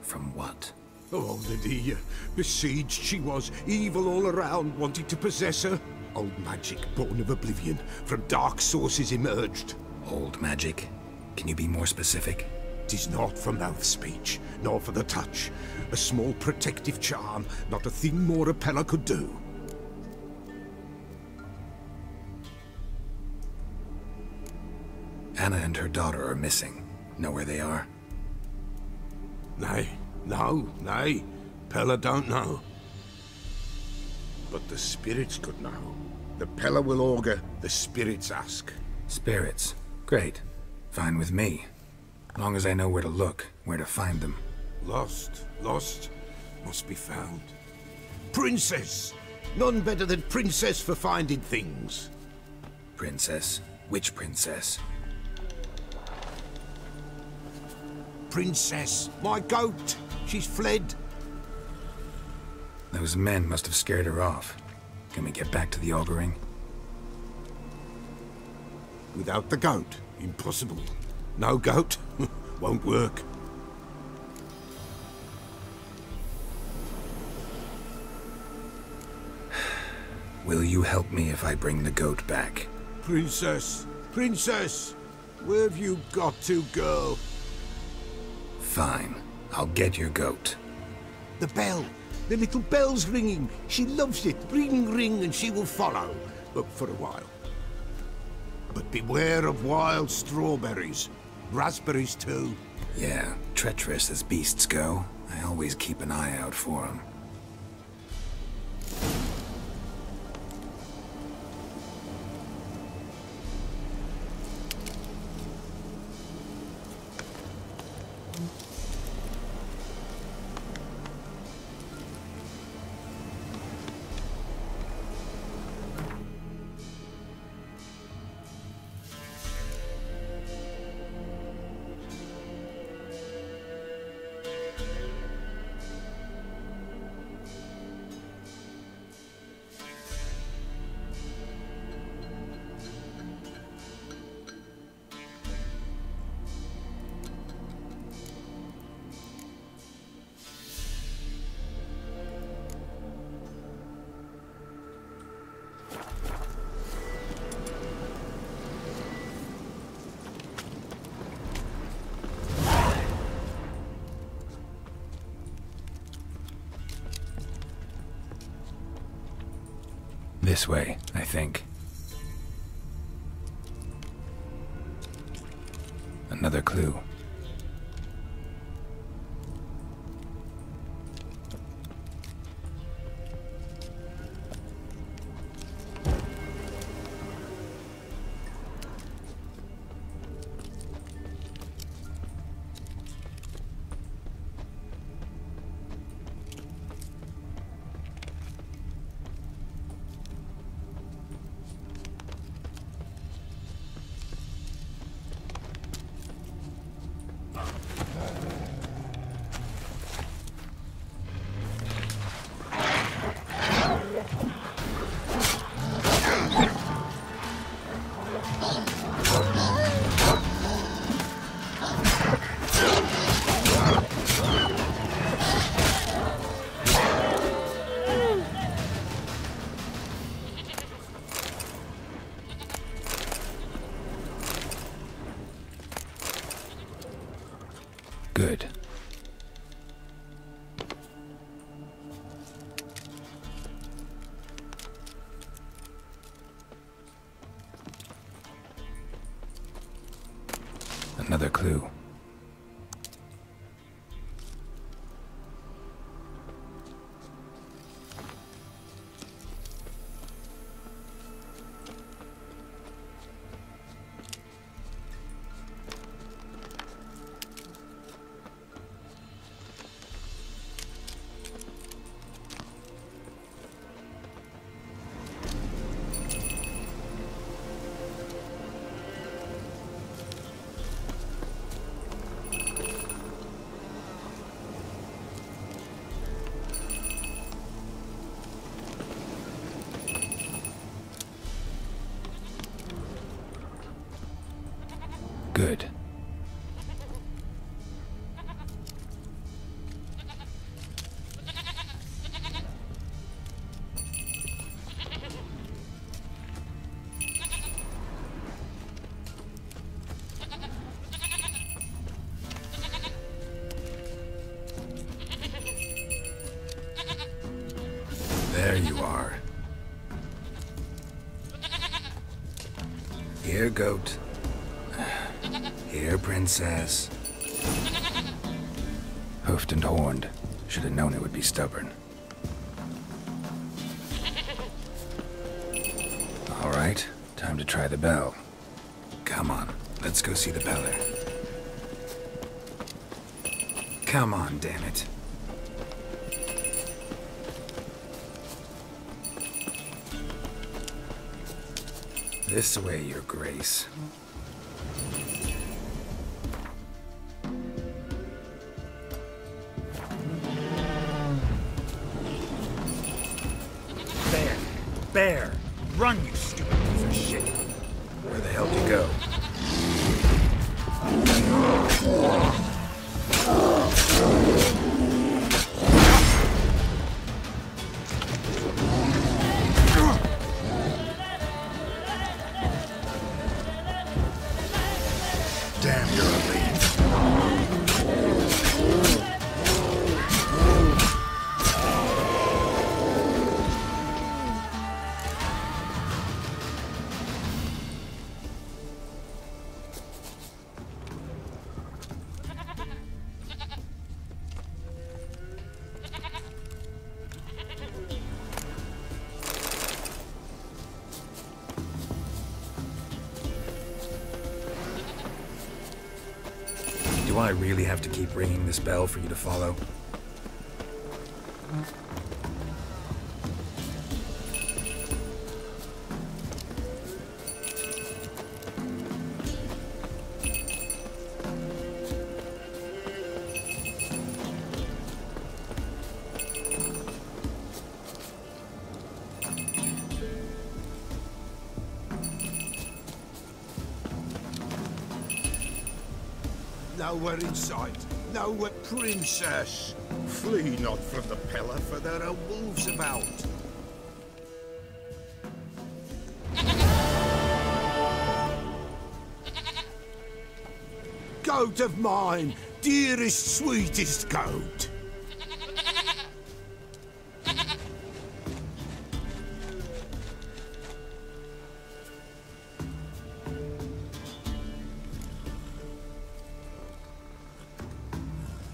From what? Oh, Lydia, besieged she was, evil all around, wanting to possess her. Old magic, born of oblivion, from dark sources emerged. Old magic? Can you be more specific? 'Tis not for mouth speech, nor for the touch. A small protective charm, not a thing more a Pella could do. Anna and her daughter are missing. Know where they are? Nay, nay. Pella don't know. But the spirits could know. The Pella will augur, the spirits ask. Spirits? Great. Fine with me. Long as I know where to look, where to find them. Lost, must be found. Princess! None better than Princess for finding things. Princess? Which princess? Princess, my goat! She's fled. Those men must have scared her off. Can we get back to the auguring? Without the goat, impossible. No goat, won't work. Will you help me if I bring the goat back? Princess, where have you got to, girl? Fine. I'll get your goat. The bell. The little bell's ringing. She loves it. Ring, ring, and she will follow. But for a while. But beware of wild strawberries. Raspberries, too. Yeah, treacherous as beasts go. I always keep an eye out for them. This way, I think. Another clue. Good. There you are. Here, goat. Here, princess. Hoofed and horned. Should have known it would be stubborn. All right, time to try the bell. Come on, let's go see the beller. Come on, damn it. This way, Your Grace. Bear! Run, you stupid piece of shit! Where the hell did you go? Damn, you're a lead. Do I really have to keep ringing this bell for you to follow? Nowhere in sight. Nowhere, princess. Flee not from the pillar, for there are wolves about. Goat of mine, dearest, sweetest goat.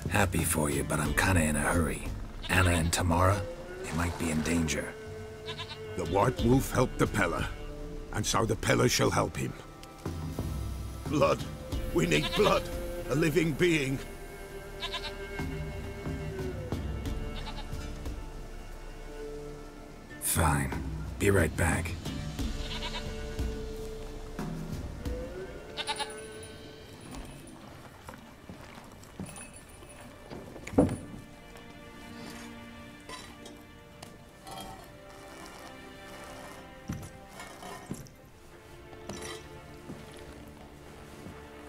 Happy for you, but I'm kinda in a hurry. Anna and Tamara, they might be in danger. The White Wolf helped the Peller, and so the Peller shall help him. Blood. We need blood. A living being. Fine. Be right back.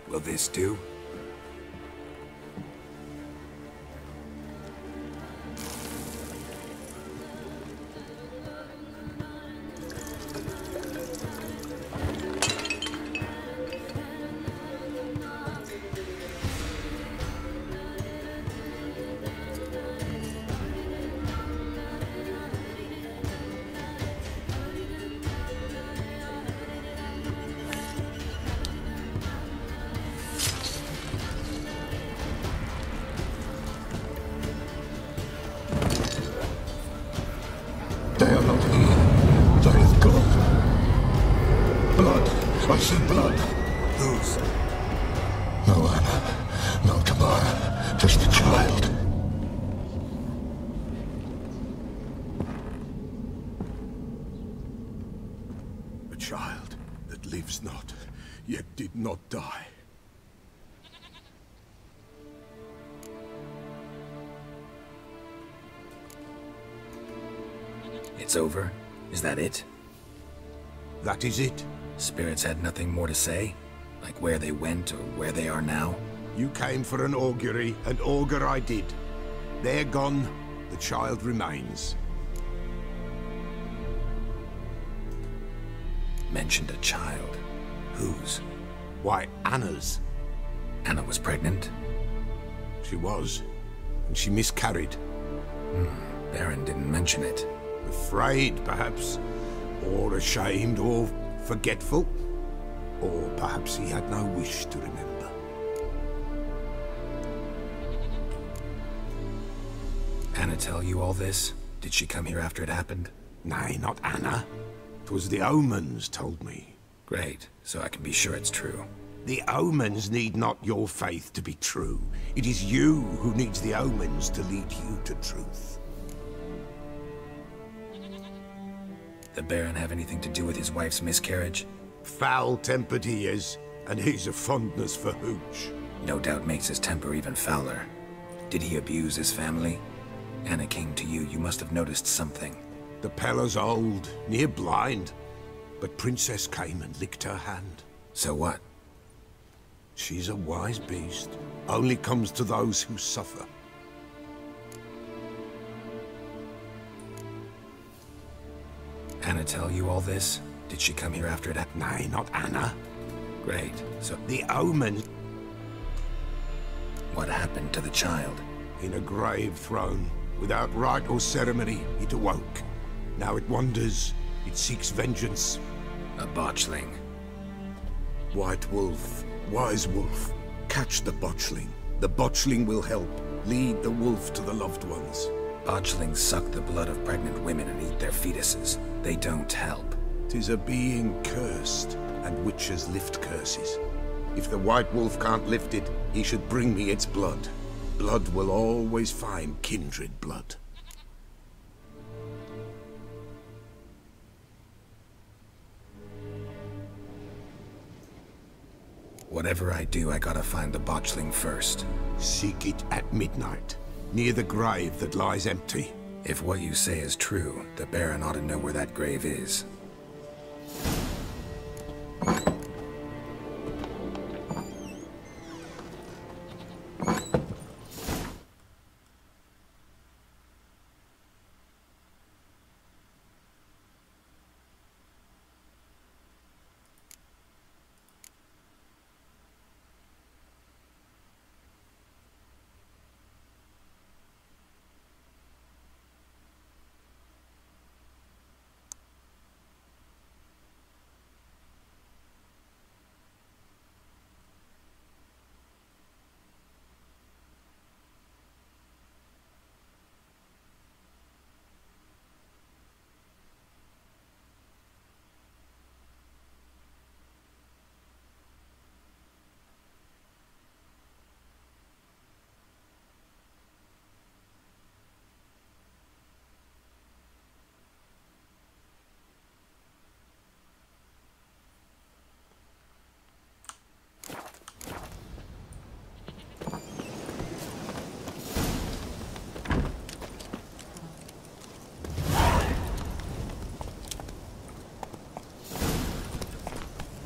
Will this do? I see blood. Whose? No Anna, no Tamara, just a child. A child that lives not, yet did not die. It's over? Is that it? That is it. Spirits had nothing more to say? Like where they went or where they are now? You came for an augury, and augur I did. They're gone, the child remains. Mentioned a child. Whose? Why, Anna's. Anna was pregnant? She was, and she miscarried. Baron didn't mention it. Afraid, perhaps, or ashamed, or forgetful. Or perhaps he had no wish to remember. Anna tell you all this? Did she come here after it happened? Nay, not Anna. 'Twas the omens told me. Great, so I can be sure it's true. The omens need not your faith to be true. It is you who needs the omens to lead you to truth. The Baron have anything to do with his wife's miscarriage? Foul-tempered he is, and he's a fondness for hooch. No doubt makes his temper even fouler. Did he abuse his family? Anna came to you, you must have noticed something. The Pella's old, near blind, but Princess came and licked her hand. So what? She's a wise beast. Only comes to those who suffer. Anna tell you all this? Did she come here after it happened? Nay, not Anna. Great, so... The omen... What happened to the child? In a grave thrown. Without rite or ceremony, it awoke. Now it wanders. It seeks vengeance. A botchling. White wolf. Wise wolf. Catch the botchling. The botchling will help. Lead the wolf to the loved ones. Botchlings suck the blood of pregnant women and eat their fetuses. They don't help. 'Tis a being cursed, and witches lift curses. If the white wolf can't lift it, he should bring me its blood. Blood will always find kindred blood. Whatever I do, I gotta find the botchling first. Seek it at midnight, near the grave that lies empty. If what you say is true, the Baron ought to know where that grave is.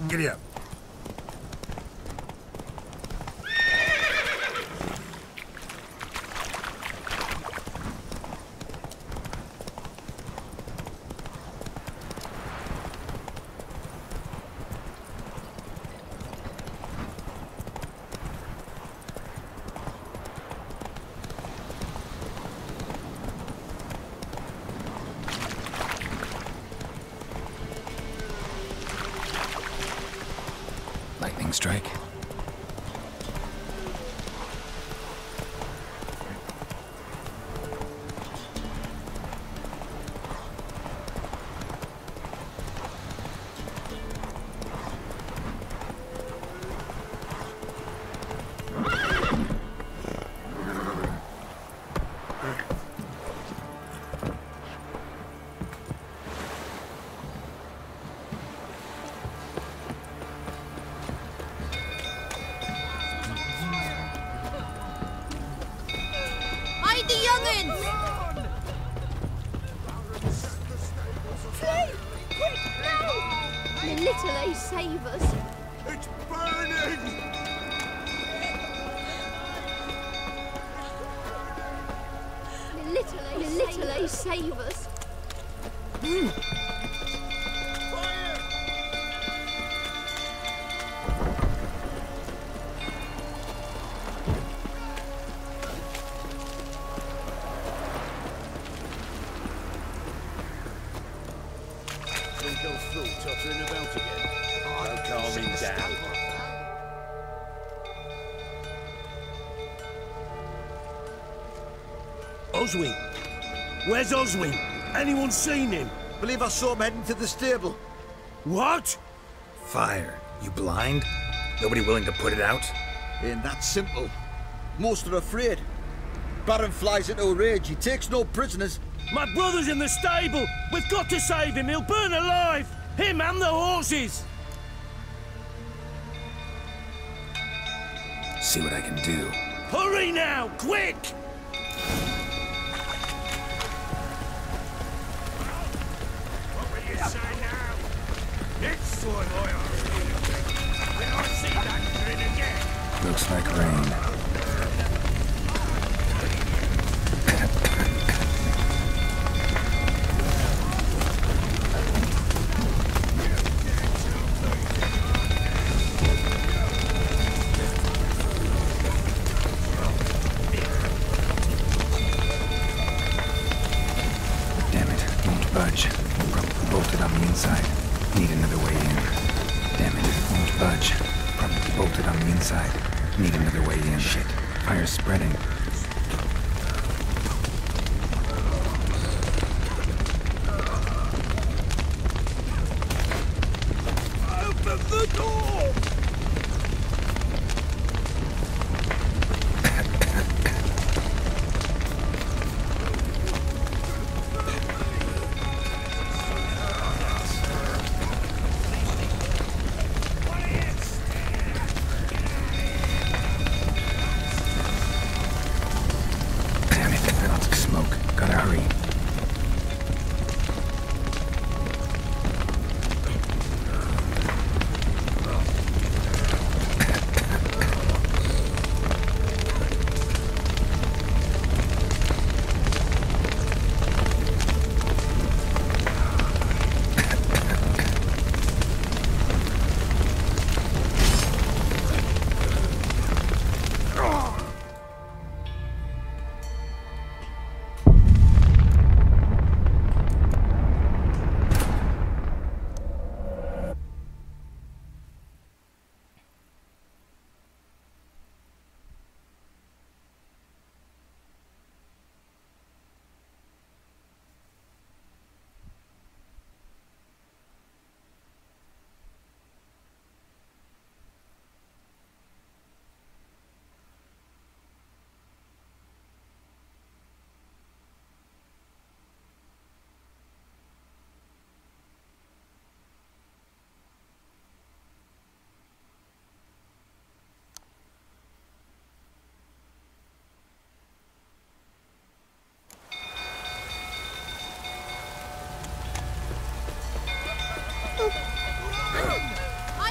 Giddy up. Lightning strike. Save us! It's burning! Literally save us. Twinkle's full tottering about again. Don't calm him down. Oswin! Where's Oswin? Anyone seen him? Believe I saw him heading to the stable. What? Fire. You blind? Nobody willing to put it out? Ain't that simple. Most are afraid. Baron flies into a rage. He takes no prisoners. My brother's in the stable! We've got to save him! He'll burn alive! Him and the horses! See what I can do. Hurry now! Quick! What will you say now? It's so loyal. When I see that grin again. Looks like rain. Bolted on the inside. Need another way in. Damn it, won't budge. Probably bolted on the inside. Need another way in. Shit, fire's spreading. Open the door!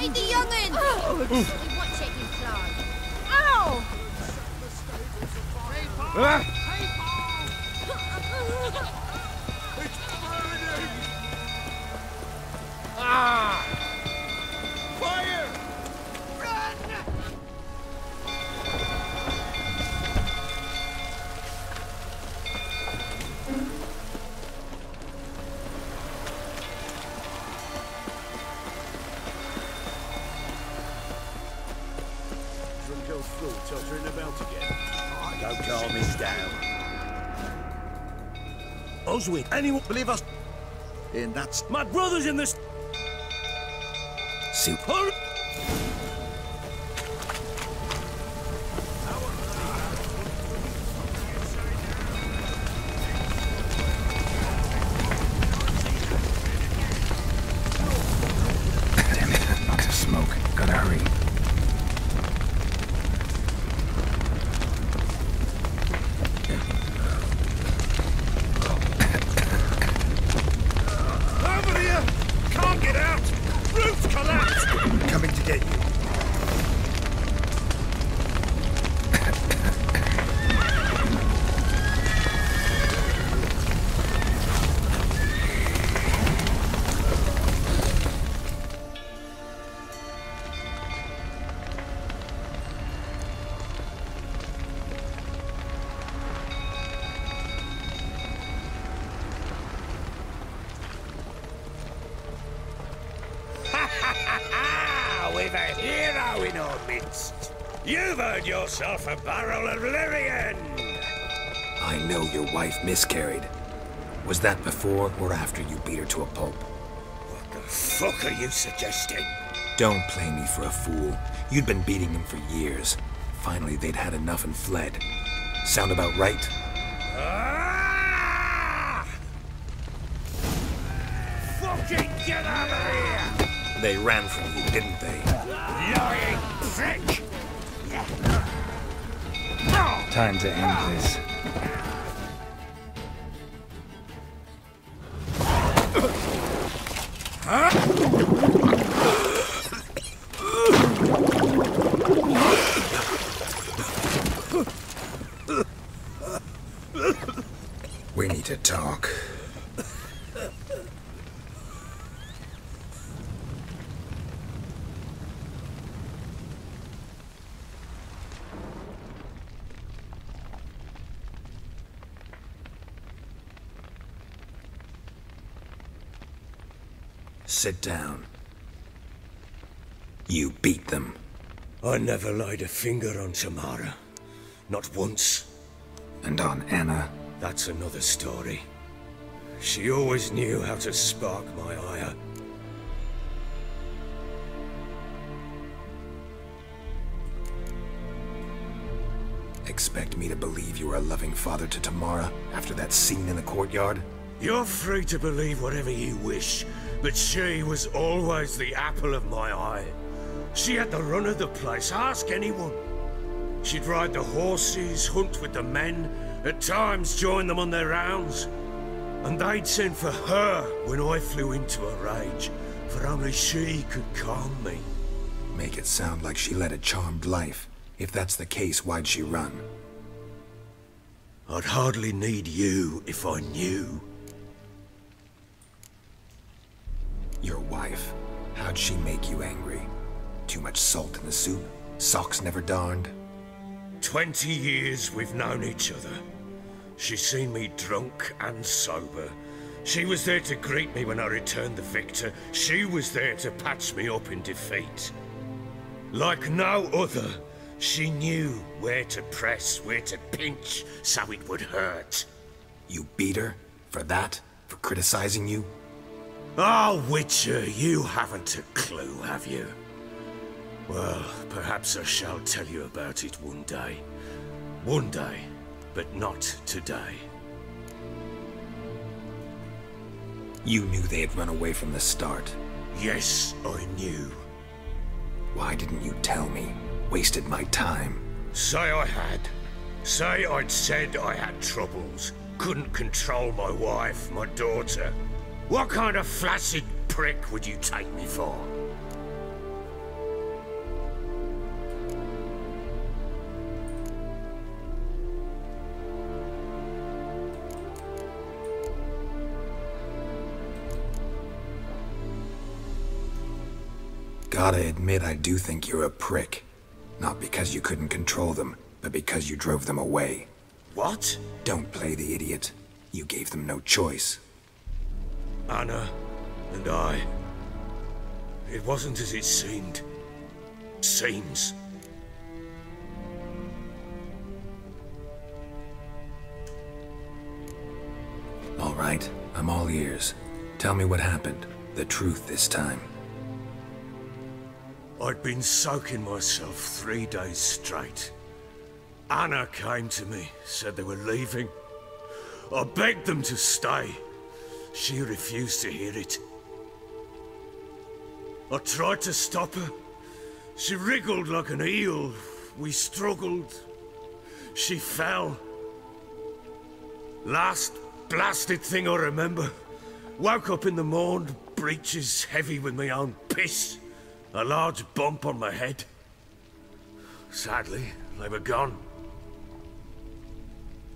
Hide the young'un! Oh. We watch it, you fly. Ow! Ah! Fire! Run! Drunko's full tottering about again. Don't calm him down. Oswin, anyone believe us? And that's... My brother's in this... See... Hurry! Damn it, lots of smoke. Gotta hurry. Over here! Can't get out! Roof's collapsed! Coming to get you. midst. You've earned yourself a barrel of Lyrian! I know your wife miscarried. Was that before or after you beat her to a pulp? What the fuck are you suggesting? Don't play me for a fool. You'd been beating them for years. Finally, they'd had enough and fled. Sound about right? Ah! Fucking get out of here! They ran from you, didn't they? Lying prick! Time to end this. We need to talk. Sit down. You beat them. I never laid a finger on Tamara. Not once. And on Anna? That's another story. She always knew how to spark my ire. Expect me to believe you were a loving father to Tamara after that scene in the courtyard? You're free to believe whatever you wish, but she was always the apple of my eye. She had the run of the place, ask anyone. She'd ride the horses, hunt with the men, at times join them on their rounds. And they'd send for her when I flew into a rage, for only she could calm me. Make it sound like she led a charmed life. If that's the case, why'd she run? I'd hardly need you if I knew. Your wife, how'd she make you angry? Too much salt in the soup? Socks never darned? 20 years we've known each other. She's seen me drunk and sober. She was there to greet me when I returned the victor. She was there to patch me up in defeat. Like no other, she knew where to press, where to pinch, so it would hurt. You beat her? For that? For criticizing you? Oh, Witcher, you haven't a clue, have you? Well, perhaps I shall tell you about it one day. One day, but not today. You knew they had run away from the start. Yes, I knew. Why didn't you tell me? Wasted my time. Say I had. Say I'd said I had troubles. Couldn't control my wife, my daughter. What kind of flaccid prick would you take me for? Gotta admit, I do think you're a prick. Not because you couldn't control them, but because you drove them away. What? Don't play the idiot. You gave them no choice. Anna and I... It wasn't as it seemed. Seems. All right, I'm all ears. Tell me what happened. The truth this time. I'd been soaking myself 3 days straight. Anna came to me, said they were leaving. I begged them to stay. She refused to hear it. I tried to stop her. She wriggled like an eel. We struggled. She fell. Last blasted thing I remember. Woke up in the morn, breeches heavy with my own piss. A large bump on my head. Sadly, they were gone.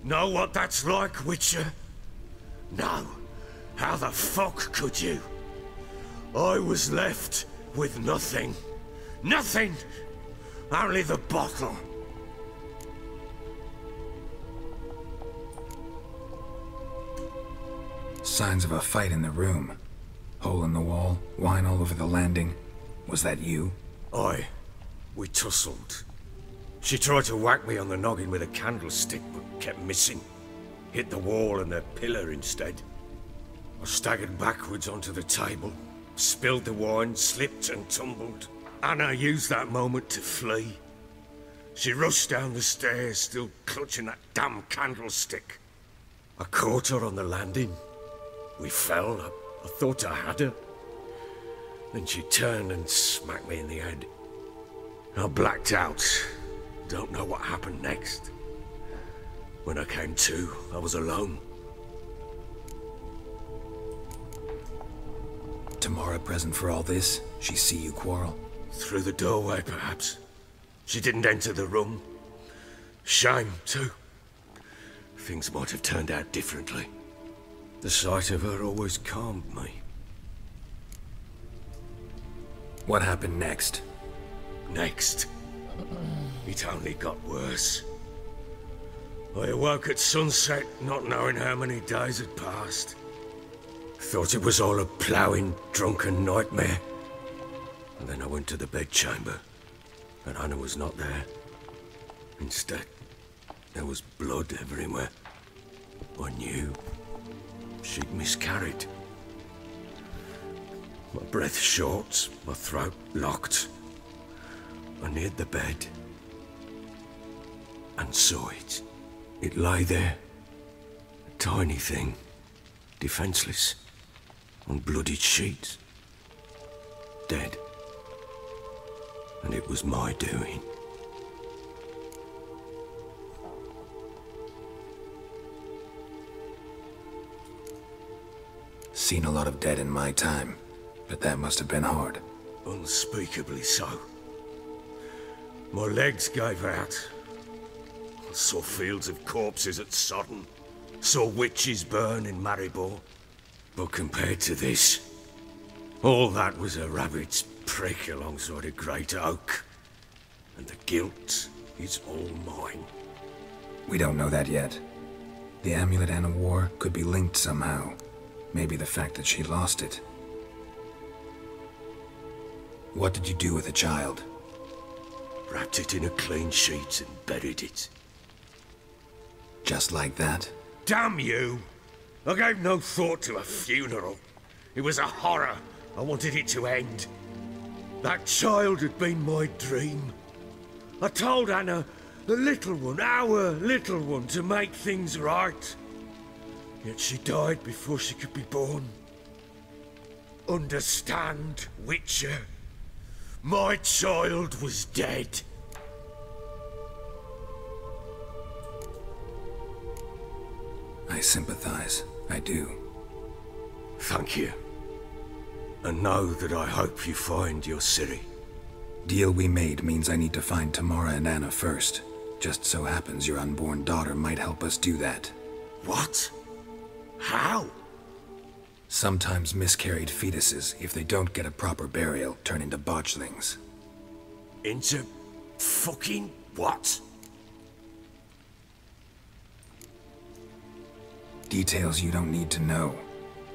Know what that's like, Witcher? No. How the fuck could you? I was left with nothing. Nothing! Only the bottle. Signs of a fight in the room. Hole in the wall, wine all over the landing. Was that you? Aye. We tussled. She tried to whack me on the noggin with a candlestick, but kept missing. Hit the wall and the pillar instead. I staggered backwards onto the table, spilled the wine, slipped and tumbled. Anna used that moment to flee. She rushed down the stairs, still clutching that damn candlestick. I caught her on the landing. We fell. I thought I had her. Then she turned and smacked me in the head. I blacked out. Don't know what happened next. When I came to, I was alone. Tamara present for all this? She see you quarrel? Through the doorway, perhaps. She didn't enter the room. Shame, too. Things might have turned out differently. The sight of her always calmed me. What happened next? Next? It only got worse. I awoke at sunset, not knowing how many days had passed. Thought it was all a ploughing, drunken nightmare. And then I went to the bedchamber, and Anna was not there. Instead, there was blood everywhere. I knew she'd miscarried. My breath short, my throat locked. I neared the bed and saw it. It lay there, a tiny thing, defenseless, on bloodied sheets, dead. And it was my doing. Seen a lot of dead in my time, but that must have been hard. Unspeakably so. My legs gave out. I saw fields of corpses at Sodden. Saw witches burn in Maribor. But compared to this, all that was a rabbit's prick alongside a great oak. And the guilt is all mine. We don't know that yet. The amulet Anna wore could be linked somehow. Maybe the fact that she lost it. What did you do with the child? Wrapped it in a clean sheet and buried it. Just like that? Damn you! I gave no thought to a funeral. It was a horror. I wanted it to end. That child had been my dream. I told Anna, the little one, our little one, to make things right. Yet she died before she could be born. Understand, Witcher? My child was dead. I sympathize. I do. Thank you. And know that I hope you find your Ciri. Deal we made means I need to find Tamara and Anna first. Just so happens your unborn daughter might help us do that. What? How? Sometimes miscarried fetuses, if they don't get a proper burial, turn into botchlings. Into fucking what? Details you don't need to know.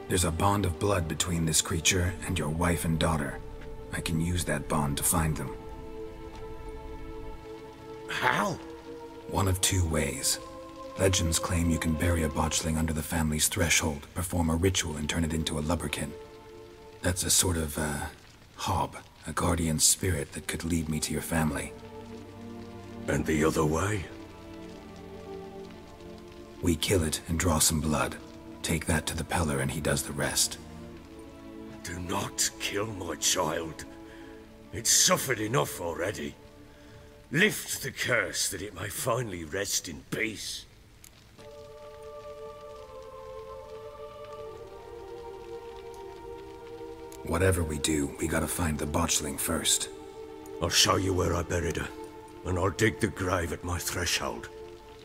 There's a bond of blood between this creature and your wife and daughter. I can use that bond to find them. How? One of two ways. Legends claim you can bury a botchling under the family's threshold, perform a ritual and turn it into a lubberkin. That's a sort of, hob, a guardian spirit that could lead me to your family. And the other way? We kill it and draw some blood. Take that to the Peller and he does the rest. Do not kill my child. It's suffered enough already. Lift the curse that it may finally rest in peace. Whatever we do, we gotta find the botchling first. I'll show you where I buried her, and I'll dig the grave at my threshold.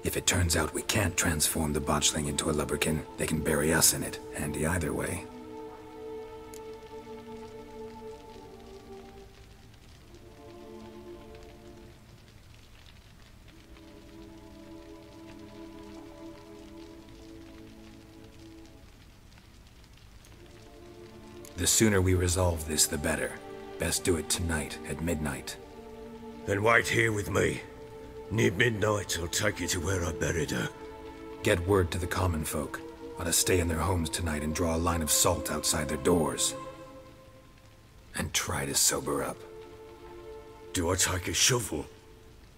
If it turns out we can't transform the botchling into a lubberkin, they can bury us in it. Handy either way. The sooner we resolve this, the better. Best do it tonight, at midnight. Then wait here with me. Near midnight, I'll take you to where I buried her. Get word to the common folk. Ought to stay in their homes tonight and draw a line of salt outside their doors. And try to sober up. Do I take a shovel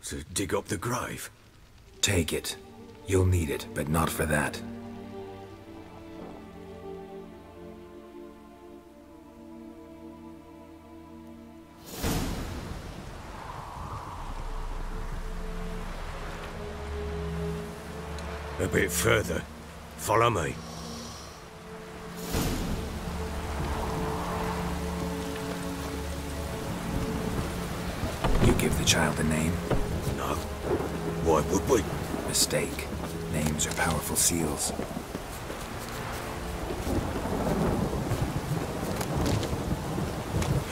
to dig up the grave? Take it. You'll need it, but not for that. A bit further. Follow me. You give the child a name? No. Why would we? Mistake. Names are powerful seals.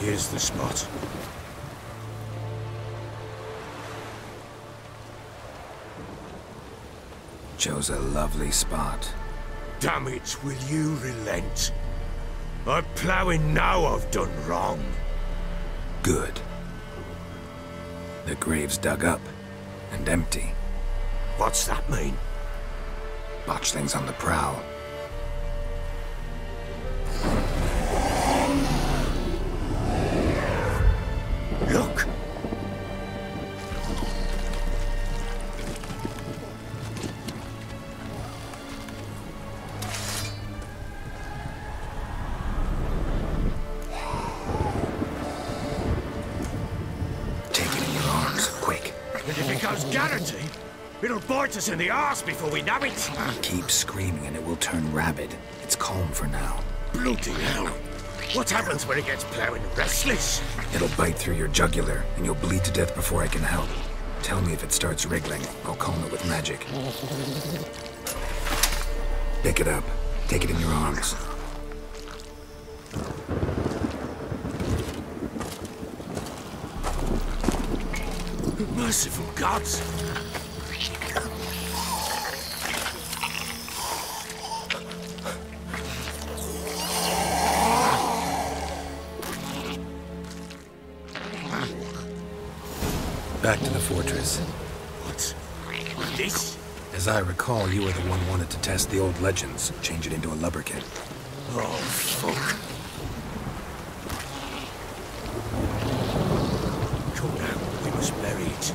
Here's the spot. Chose a lovely spot. Damn it, will you relent? I'm ploughing now I've done wrong. Good. The grave's dug up and empty. What's that mean? Botchling's on the prowl. Look! Guarantee it'll bite us in the arse before we know it. Keep screaming and it will turn rabid. It's calm for now. Bloody hell. What happens when it gets ploughing restless? It'll bite through your jugular and you'll bleed to death before I can help. Tell me if it starts wriggling. I'll calm it with magic. Pick it up. Take it in your arms. Merciful gods! Back to the fortress. What? This? As I recall, you were the one wanted to test the old legends, change it into a lubberkin. Oh, fuck. Come now, we must bury it.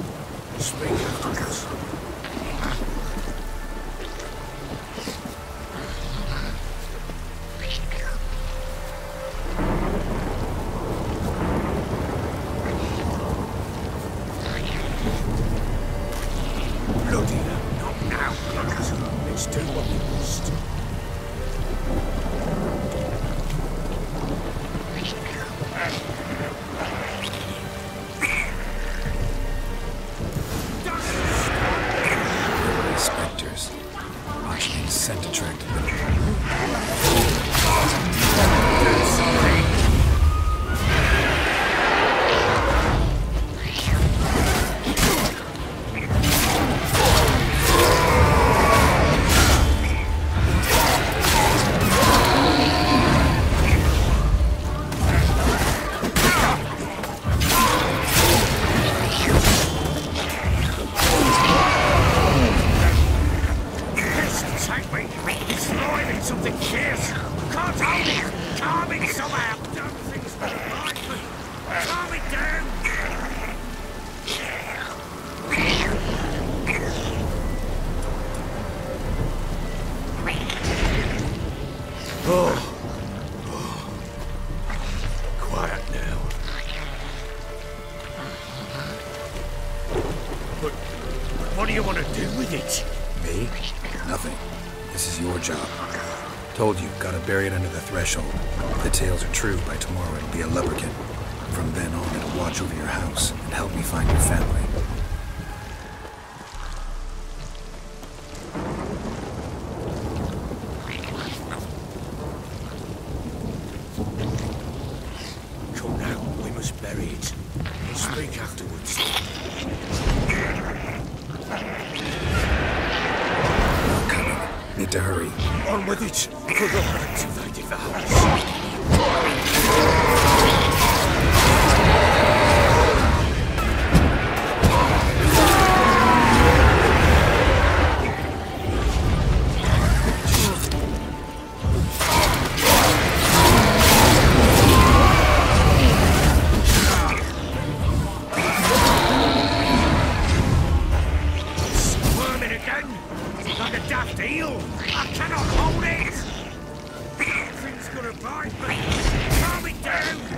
Speak afterwards. Bloody hell, not now, Clarence. Let's do what we must. Spectres. Watching scent attracted them. What do you want to do with it? Me? Nothing. This is your job. Told you, gotta bury it under the threshold. If the tales are true, by tomorrow it'll be a lubberkin. From then on, it'll watch over your house and help me find your family. Come now, we must bury it. We'll speak afterwards. I'm coming. Need to hurry. On with it, for the activated the house. Calm it down!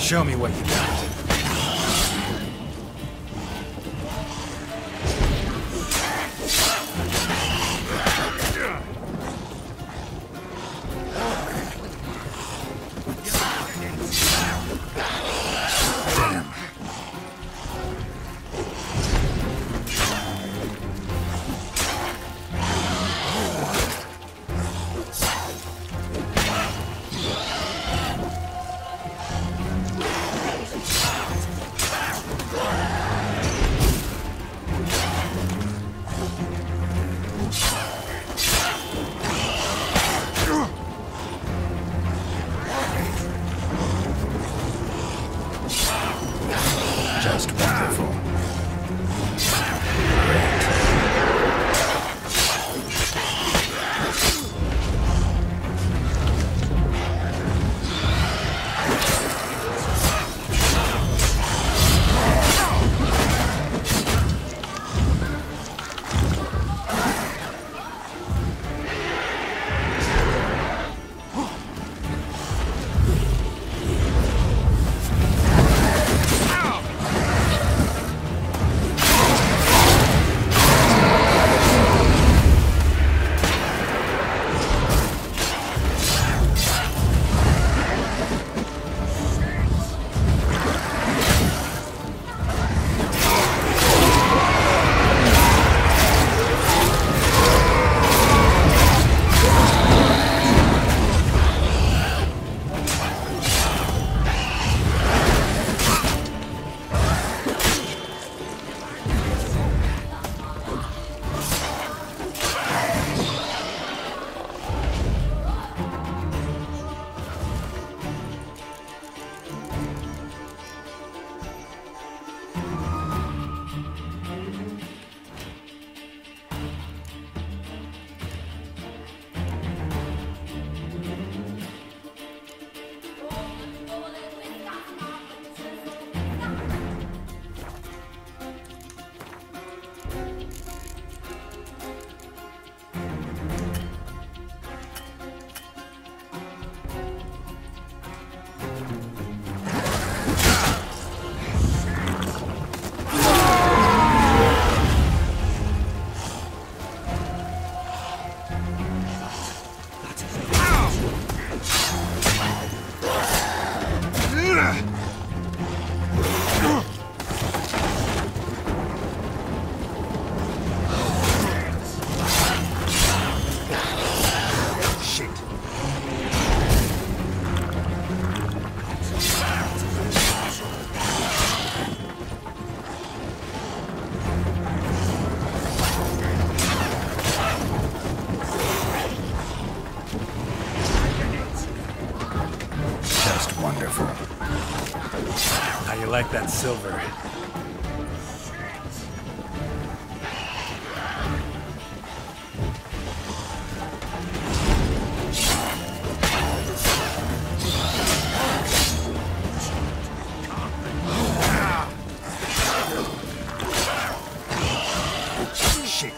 Show me what you got. You like that silver? Shit.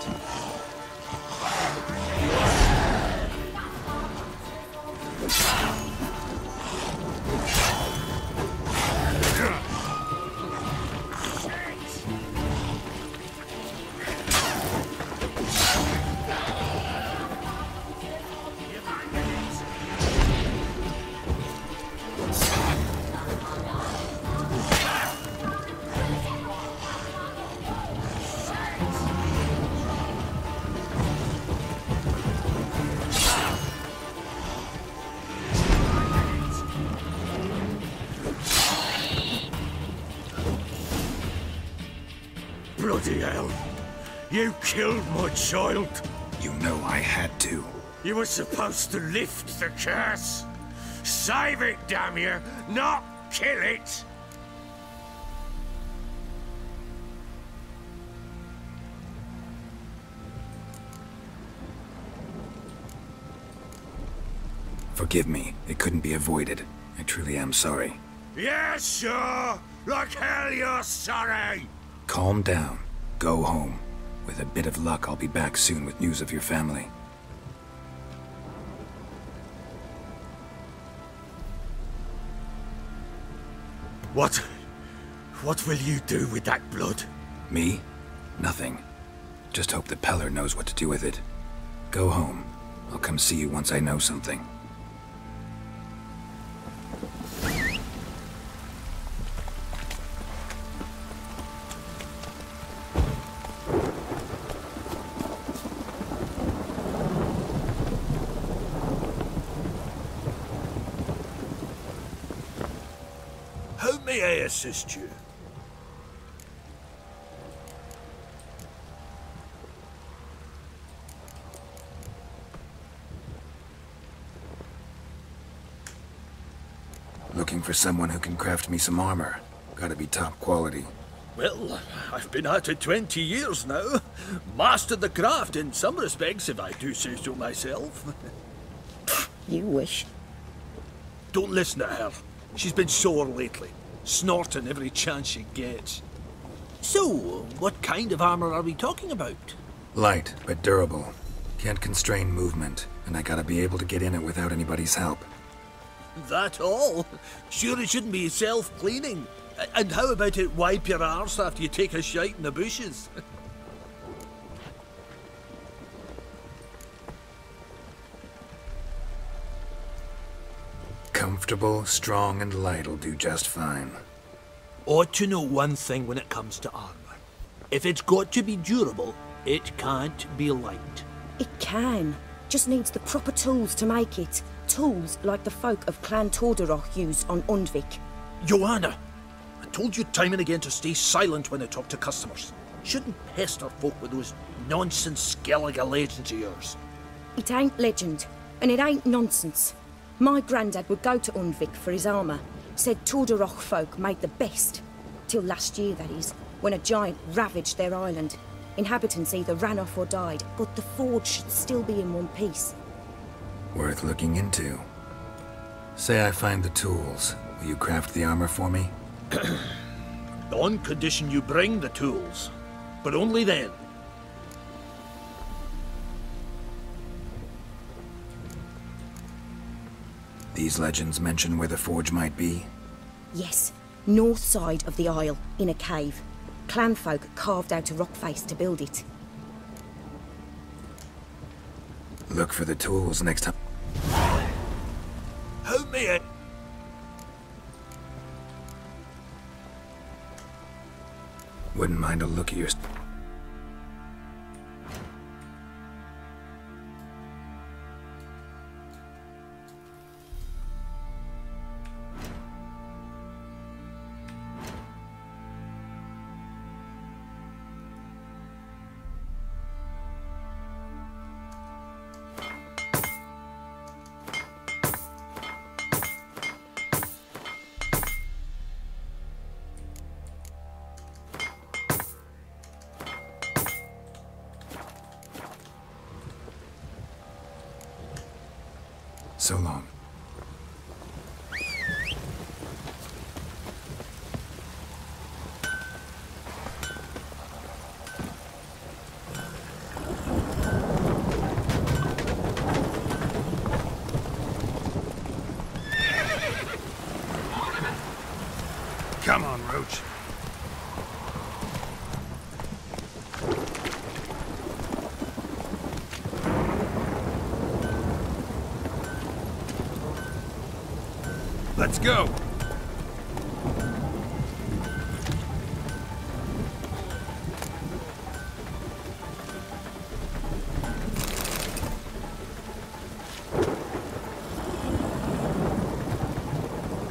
Bloody hell! You killed my child! You know I had to. You were supposed to lift the curse! Save it, damn you! Not kill it! Forgive me. It couldn't be avoided. I truly am sorry. Yeah, sure! Like hell you're sorry! Calm down. Go home. With a bit of luck, I'll be back soon with news of your family. What will you do with that blood? Me? Nothing. Just hope that Peller knows what to do with it. Go home. I'll come see you once I know something. How may I assist you? Looking for someone who can craft me some armor. Gotta be top quality. Well, I've been at it 20 years now. Mastered the craft in some respects, if I do say so myself. You wish. Don't listen to her. She's been sore lately, snorting every chance she gets. So, what kind of armor are we talking about? Light, but durable. Can't constrain movement, and I gotta be able to get in it without anybody's help. That all? Sure it shouldn't be self-cleaning. And how about it wipe your arse after you take a shite in the bushes? Comfortable, strong, and light'll do just fine. Ought to know one thing when it comes to armor. If it's got to be durable, it can't be light. It can. Just needs the proper tools to make it. Tools like the folk of Clan Torderoch use on Undvik. Joanna, I told you time and again to stay silent when I talk to customers. Shouldn't pester folk with those nonsense Skellige legends of yours. It ain't legend, and it ain't nonsense. My granddad would go to Undvik for his armour. Said Torderoch folk made the best. Till last year, that is, when a giant ravaged their island. Inhabitants either ran off or died, but the forge should still be in one piece. Worth looking into. Say I find the tools. Will you craft the armor for me? On condition you bring the tools. But only then. These legends mention where the forge might be? Yes, north side of the isle, in a cave. Clanfolk carved out a rock face to build it. Look for the tools next time. How may I... Wouldn't mind a look at your... So long. Come on, Roach. Let's go.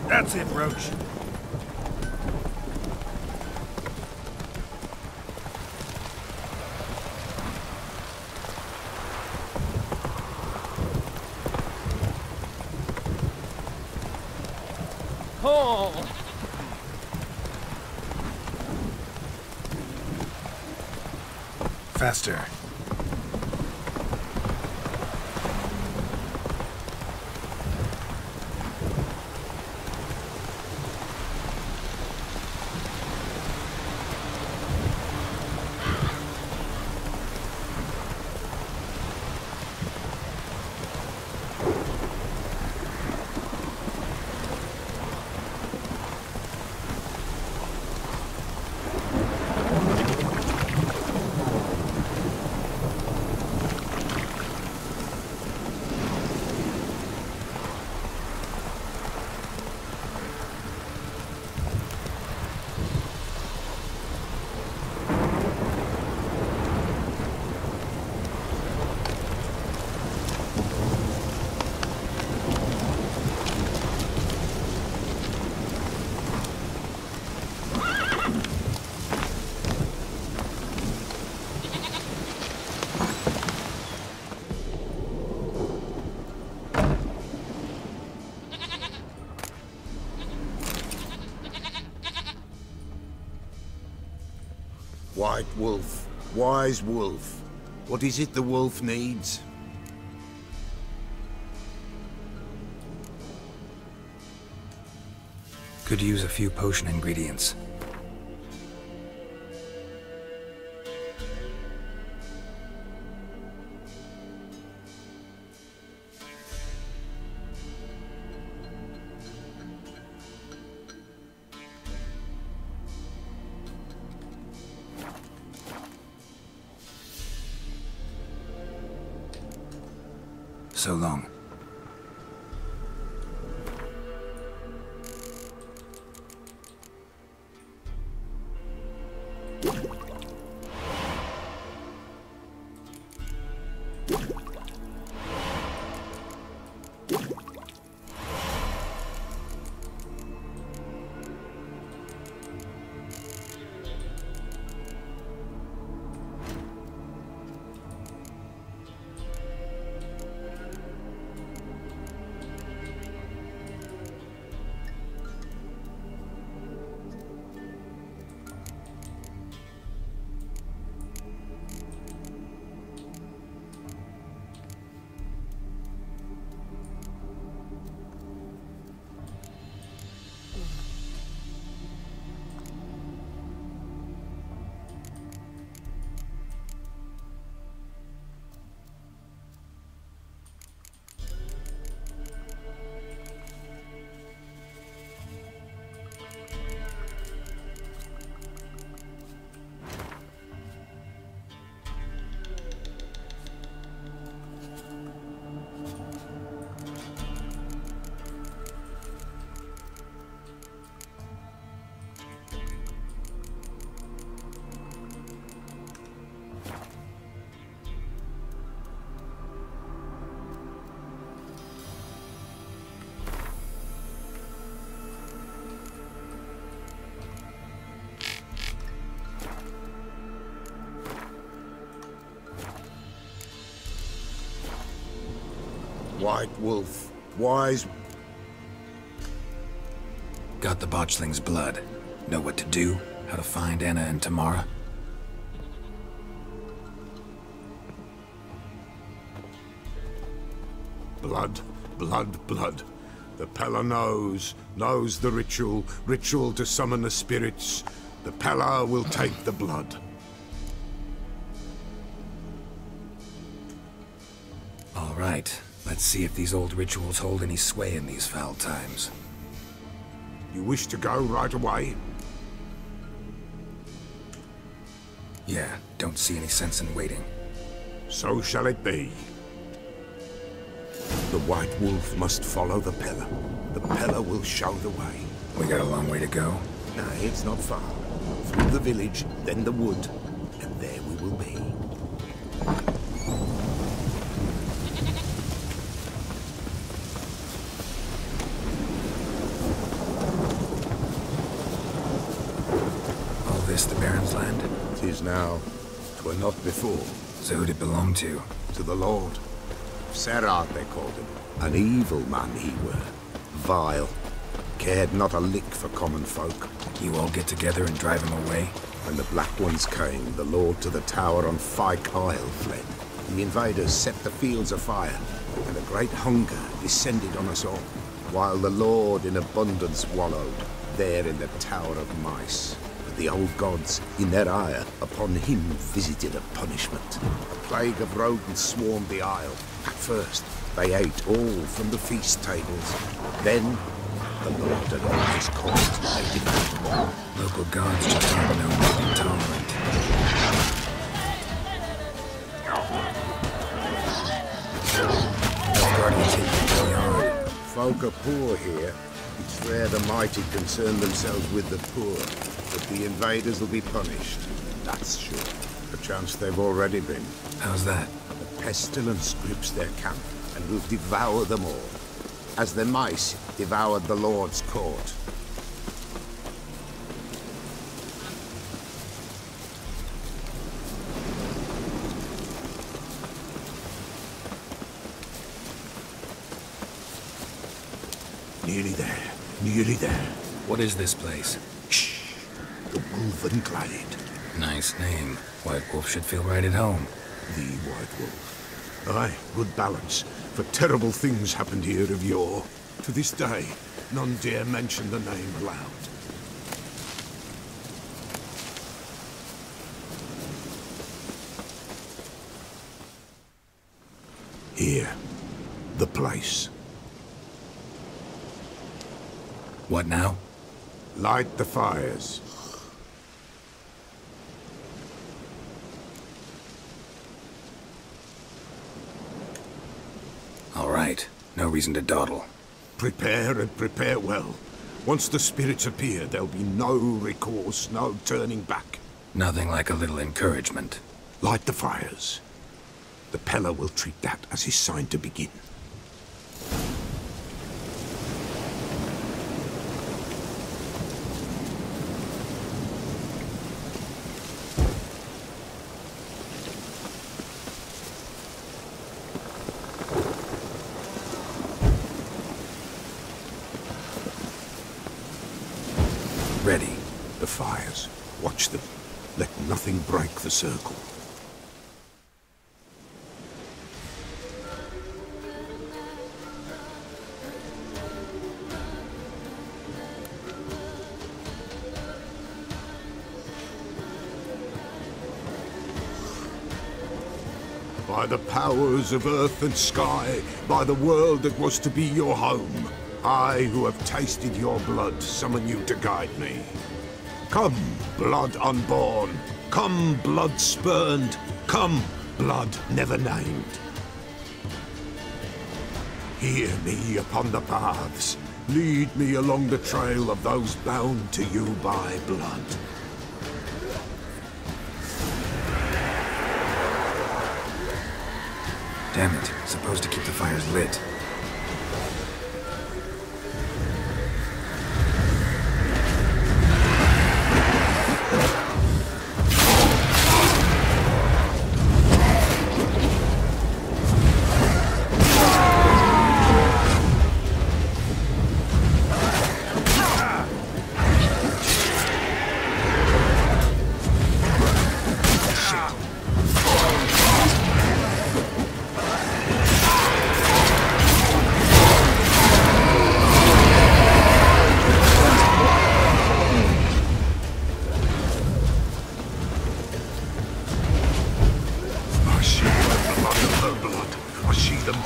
That's it, Roach. Oh! Faster. White wolf, wise wolf. What is it the wolf needs? Could use a few potion ingredients. So long. White wolf, wise... Got the botchling's blood. Know what to do? How to find Anna and Tamara? Blood Blood, blood. The Pella knows the ritual to summon the spirits. The Pella will take the blood. All right, let's see if these old rituals hold any sway in these foul times. You wish to go right away? Yeah, don't see any sense in waiting. So shall it be. The White Wolf must follow the Pella. The Pella will show the way. We got a long way to go? No, it's not far. Through the village, then the wood, and there we will be. All this the Baron's land? 'Tis now. 'Twere not before. So who'd it belong to? To the Lord. Serard, they called him. An evil man he were. Vile. Cared not a lick for common folk. You all get together and drive him away? When the Black Ones came, the Lord to the tower on Fyke Isle fled. The invaders set the fields afire, and a great hunger descended on us all, while the Lord in abundance wallowed, there in the Tower of Mice. But the old gods, in their ire, upon him visited a punishment. A plague of rodents swarmed the isle. At first, they ate all from the feast tables. Then, the Lord and all his court made him eat. Local gods just aren't known to be tolerant. No guardians hit the yard. Folk are poor here. It's rare the mighty concern themselves with the poor, but the invaders will be punished. That's sure. Perchance they've already been. How's that? The pestilence grips their camp and will devour them all, as the mice devoured the Lord's court. Nearly there. Nearly there. What is this place? Shh. The Wolven Glade. Nice name. White Wolf should feel right at home. The White Wolf. Aye, good balance. For terrible things happened here of yore. To this day, none dare mention the name aloud. Here. The place. What now? Light the fires. All right. No reason to dawdle. Prepare and prepare well. Once the spirits appear, there'll be no recourse, no turning back. Nothing like a little encouragement. Light the fires. The Pella will treat that as his sign to begin. Ready. The fires. Watch them. Let nothing break the circle. By the powers of earth and sky, by the world that was to be your home, I, who have tasted your blood, summon you to guide me. Come, blood unborn. Come, blood spurned. Come, blood never named. Hear me upon the paths. Lead me along the trail of those bound to you by blood. Damn it. Supposed to keep the fires lit.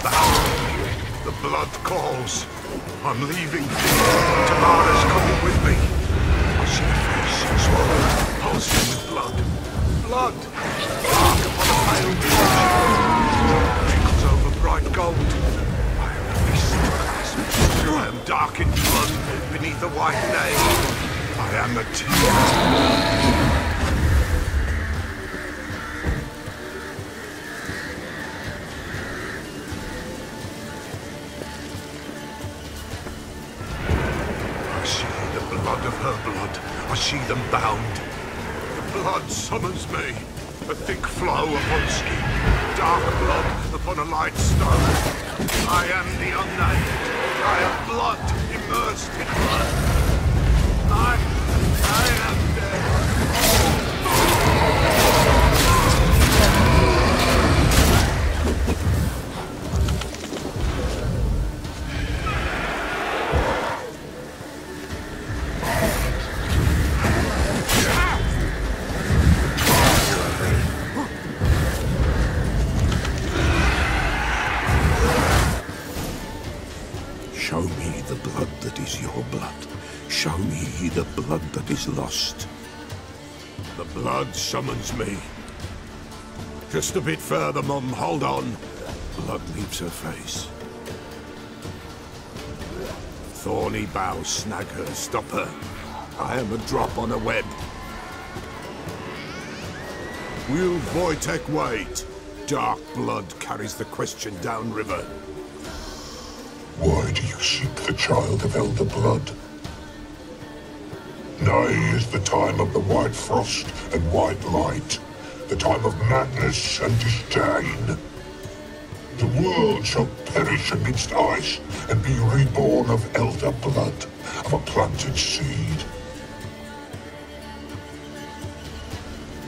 bound. The blood calls. I'm leaving. Tamara's coming with me. I see a face swollen, pulsing with blood. Blood! Dark upon a pale page. Trickles over bright gold. I am a beast grasp. I am dark in blood beneath a white name. I am the tear. I see them bound. The blood summons me. A thick flow upon skin. Dark blood upon a light stone. I am the unnamed. I am blood immersed in blood. I am dead. Show me the blood that is your blood. Show me the blood that is lost. The blood summons me. Just a bit further, Mum. Hold on. Blood leaves her face. Thorny boughs snag her, stop her. I am a drop on a web. Will Wojtek wait? Dark blood carries the question downriver. Why do you seek the child of elder blood? Nigh is the time of the white frost and white light, the time of madness and disdain. The world shall perish amidst ice and be reborn of elder blood, of a planted seed.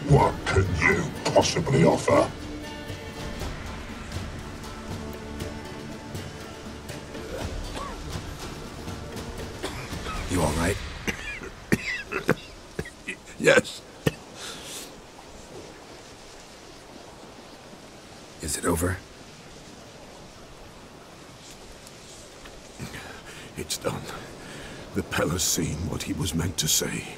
What can you possibly offer? You all right? Yes. Is it over? It's done. The Pella's seen what he was meant to say.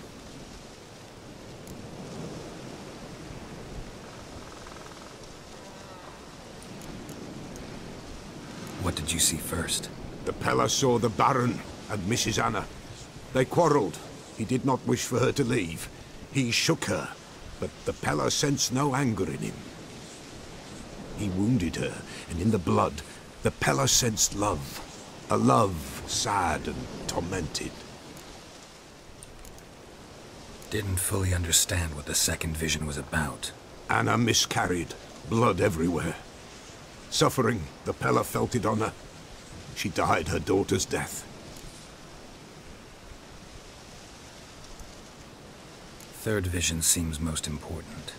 What did you see first? The Pella saw the Baron and Mrs. Anna. They quarreled. He did not wish for her to leave. He shook her, but the Pella sensed no anger in him. He wounded her, and in the blood, the Pella sensed love. A love sad and tormented. Didn't fully understand what the second vision was about. Anna miscarried, blood everywhere. Suffering, the Pella felt it on her. She died her daughter's death. Third vision seems most important.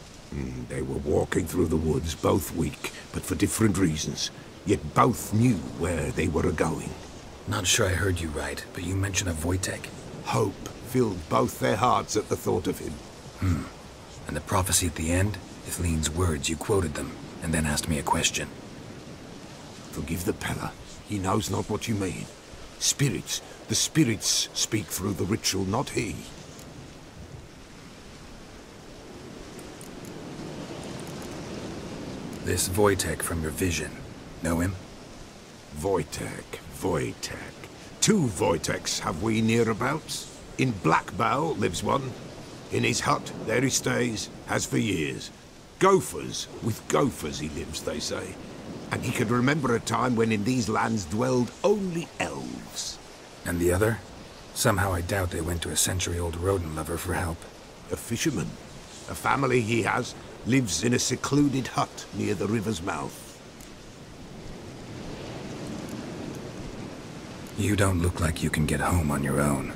They were walking through the woods, both weak, but for different reasons. Yet both knew where they were going. Not sure I heard you right, but you mentioned a Wojtek. Hope filled both their hearts at the thought of him. And the prophecy at the end? Ithleen's words, you quoted them, and then asked me a question. Forgive the Pella. He knows not what you mean. Spirits. The spirits speak through the ritual, not he. This Wojtek from your vision. Know him? Wojtek. Two Wojteks have we nearabouts. In Blackbow lives one. In his hut, there he stays, has for years. Gophers, with gophers he lives, they say. And he can remember a time when in these lands dwelled only elves. And the other? Somehow I doubt they went to a century-old rodent lover for help. A fisherman. A family he has lives in a secluded hut near the river's mouth. You don't look like you can get home on your own.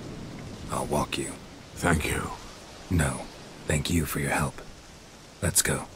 I'll walk you. Thank you. No, thank you for your help. Let's go.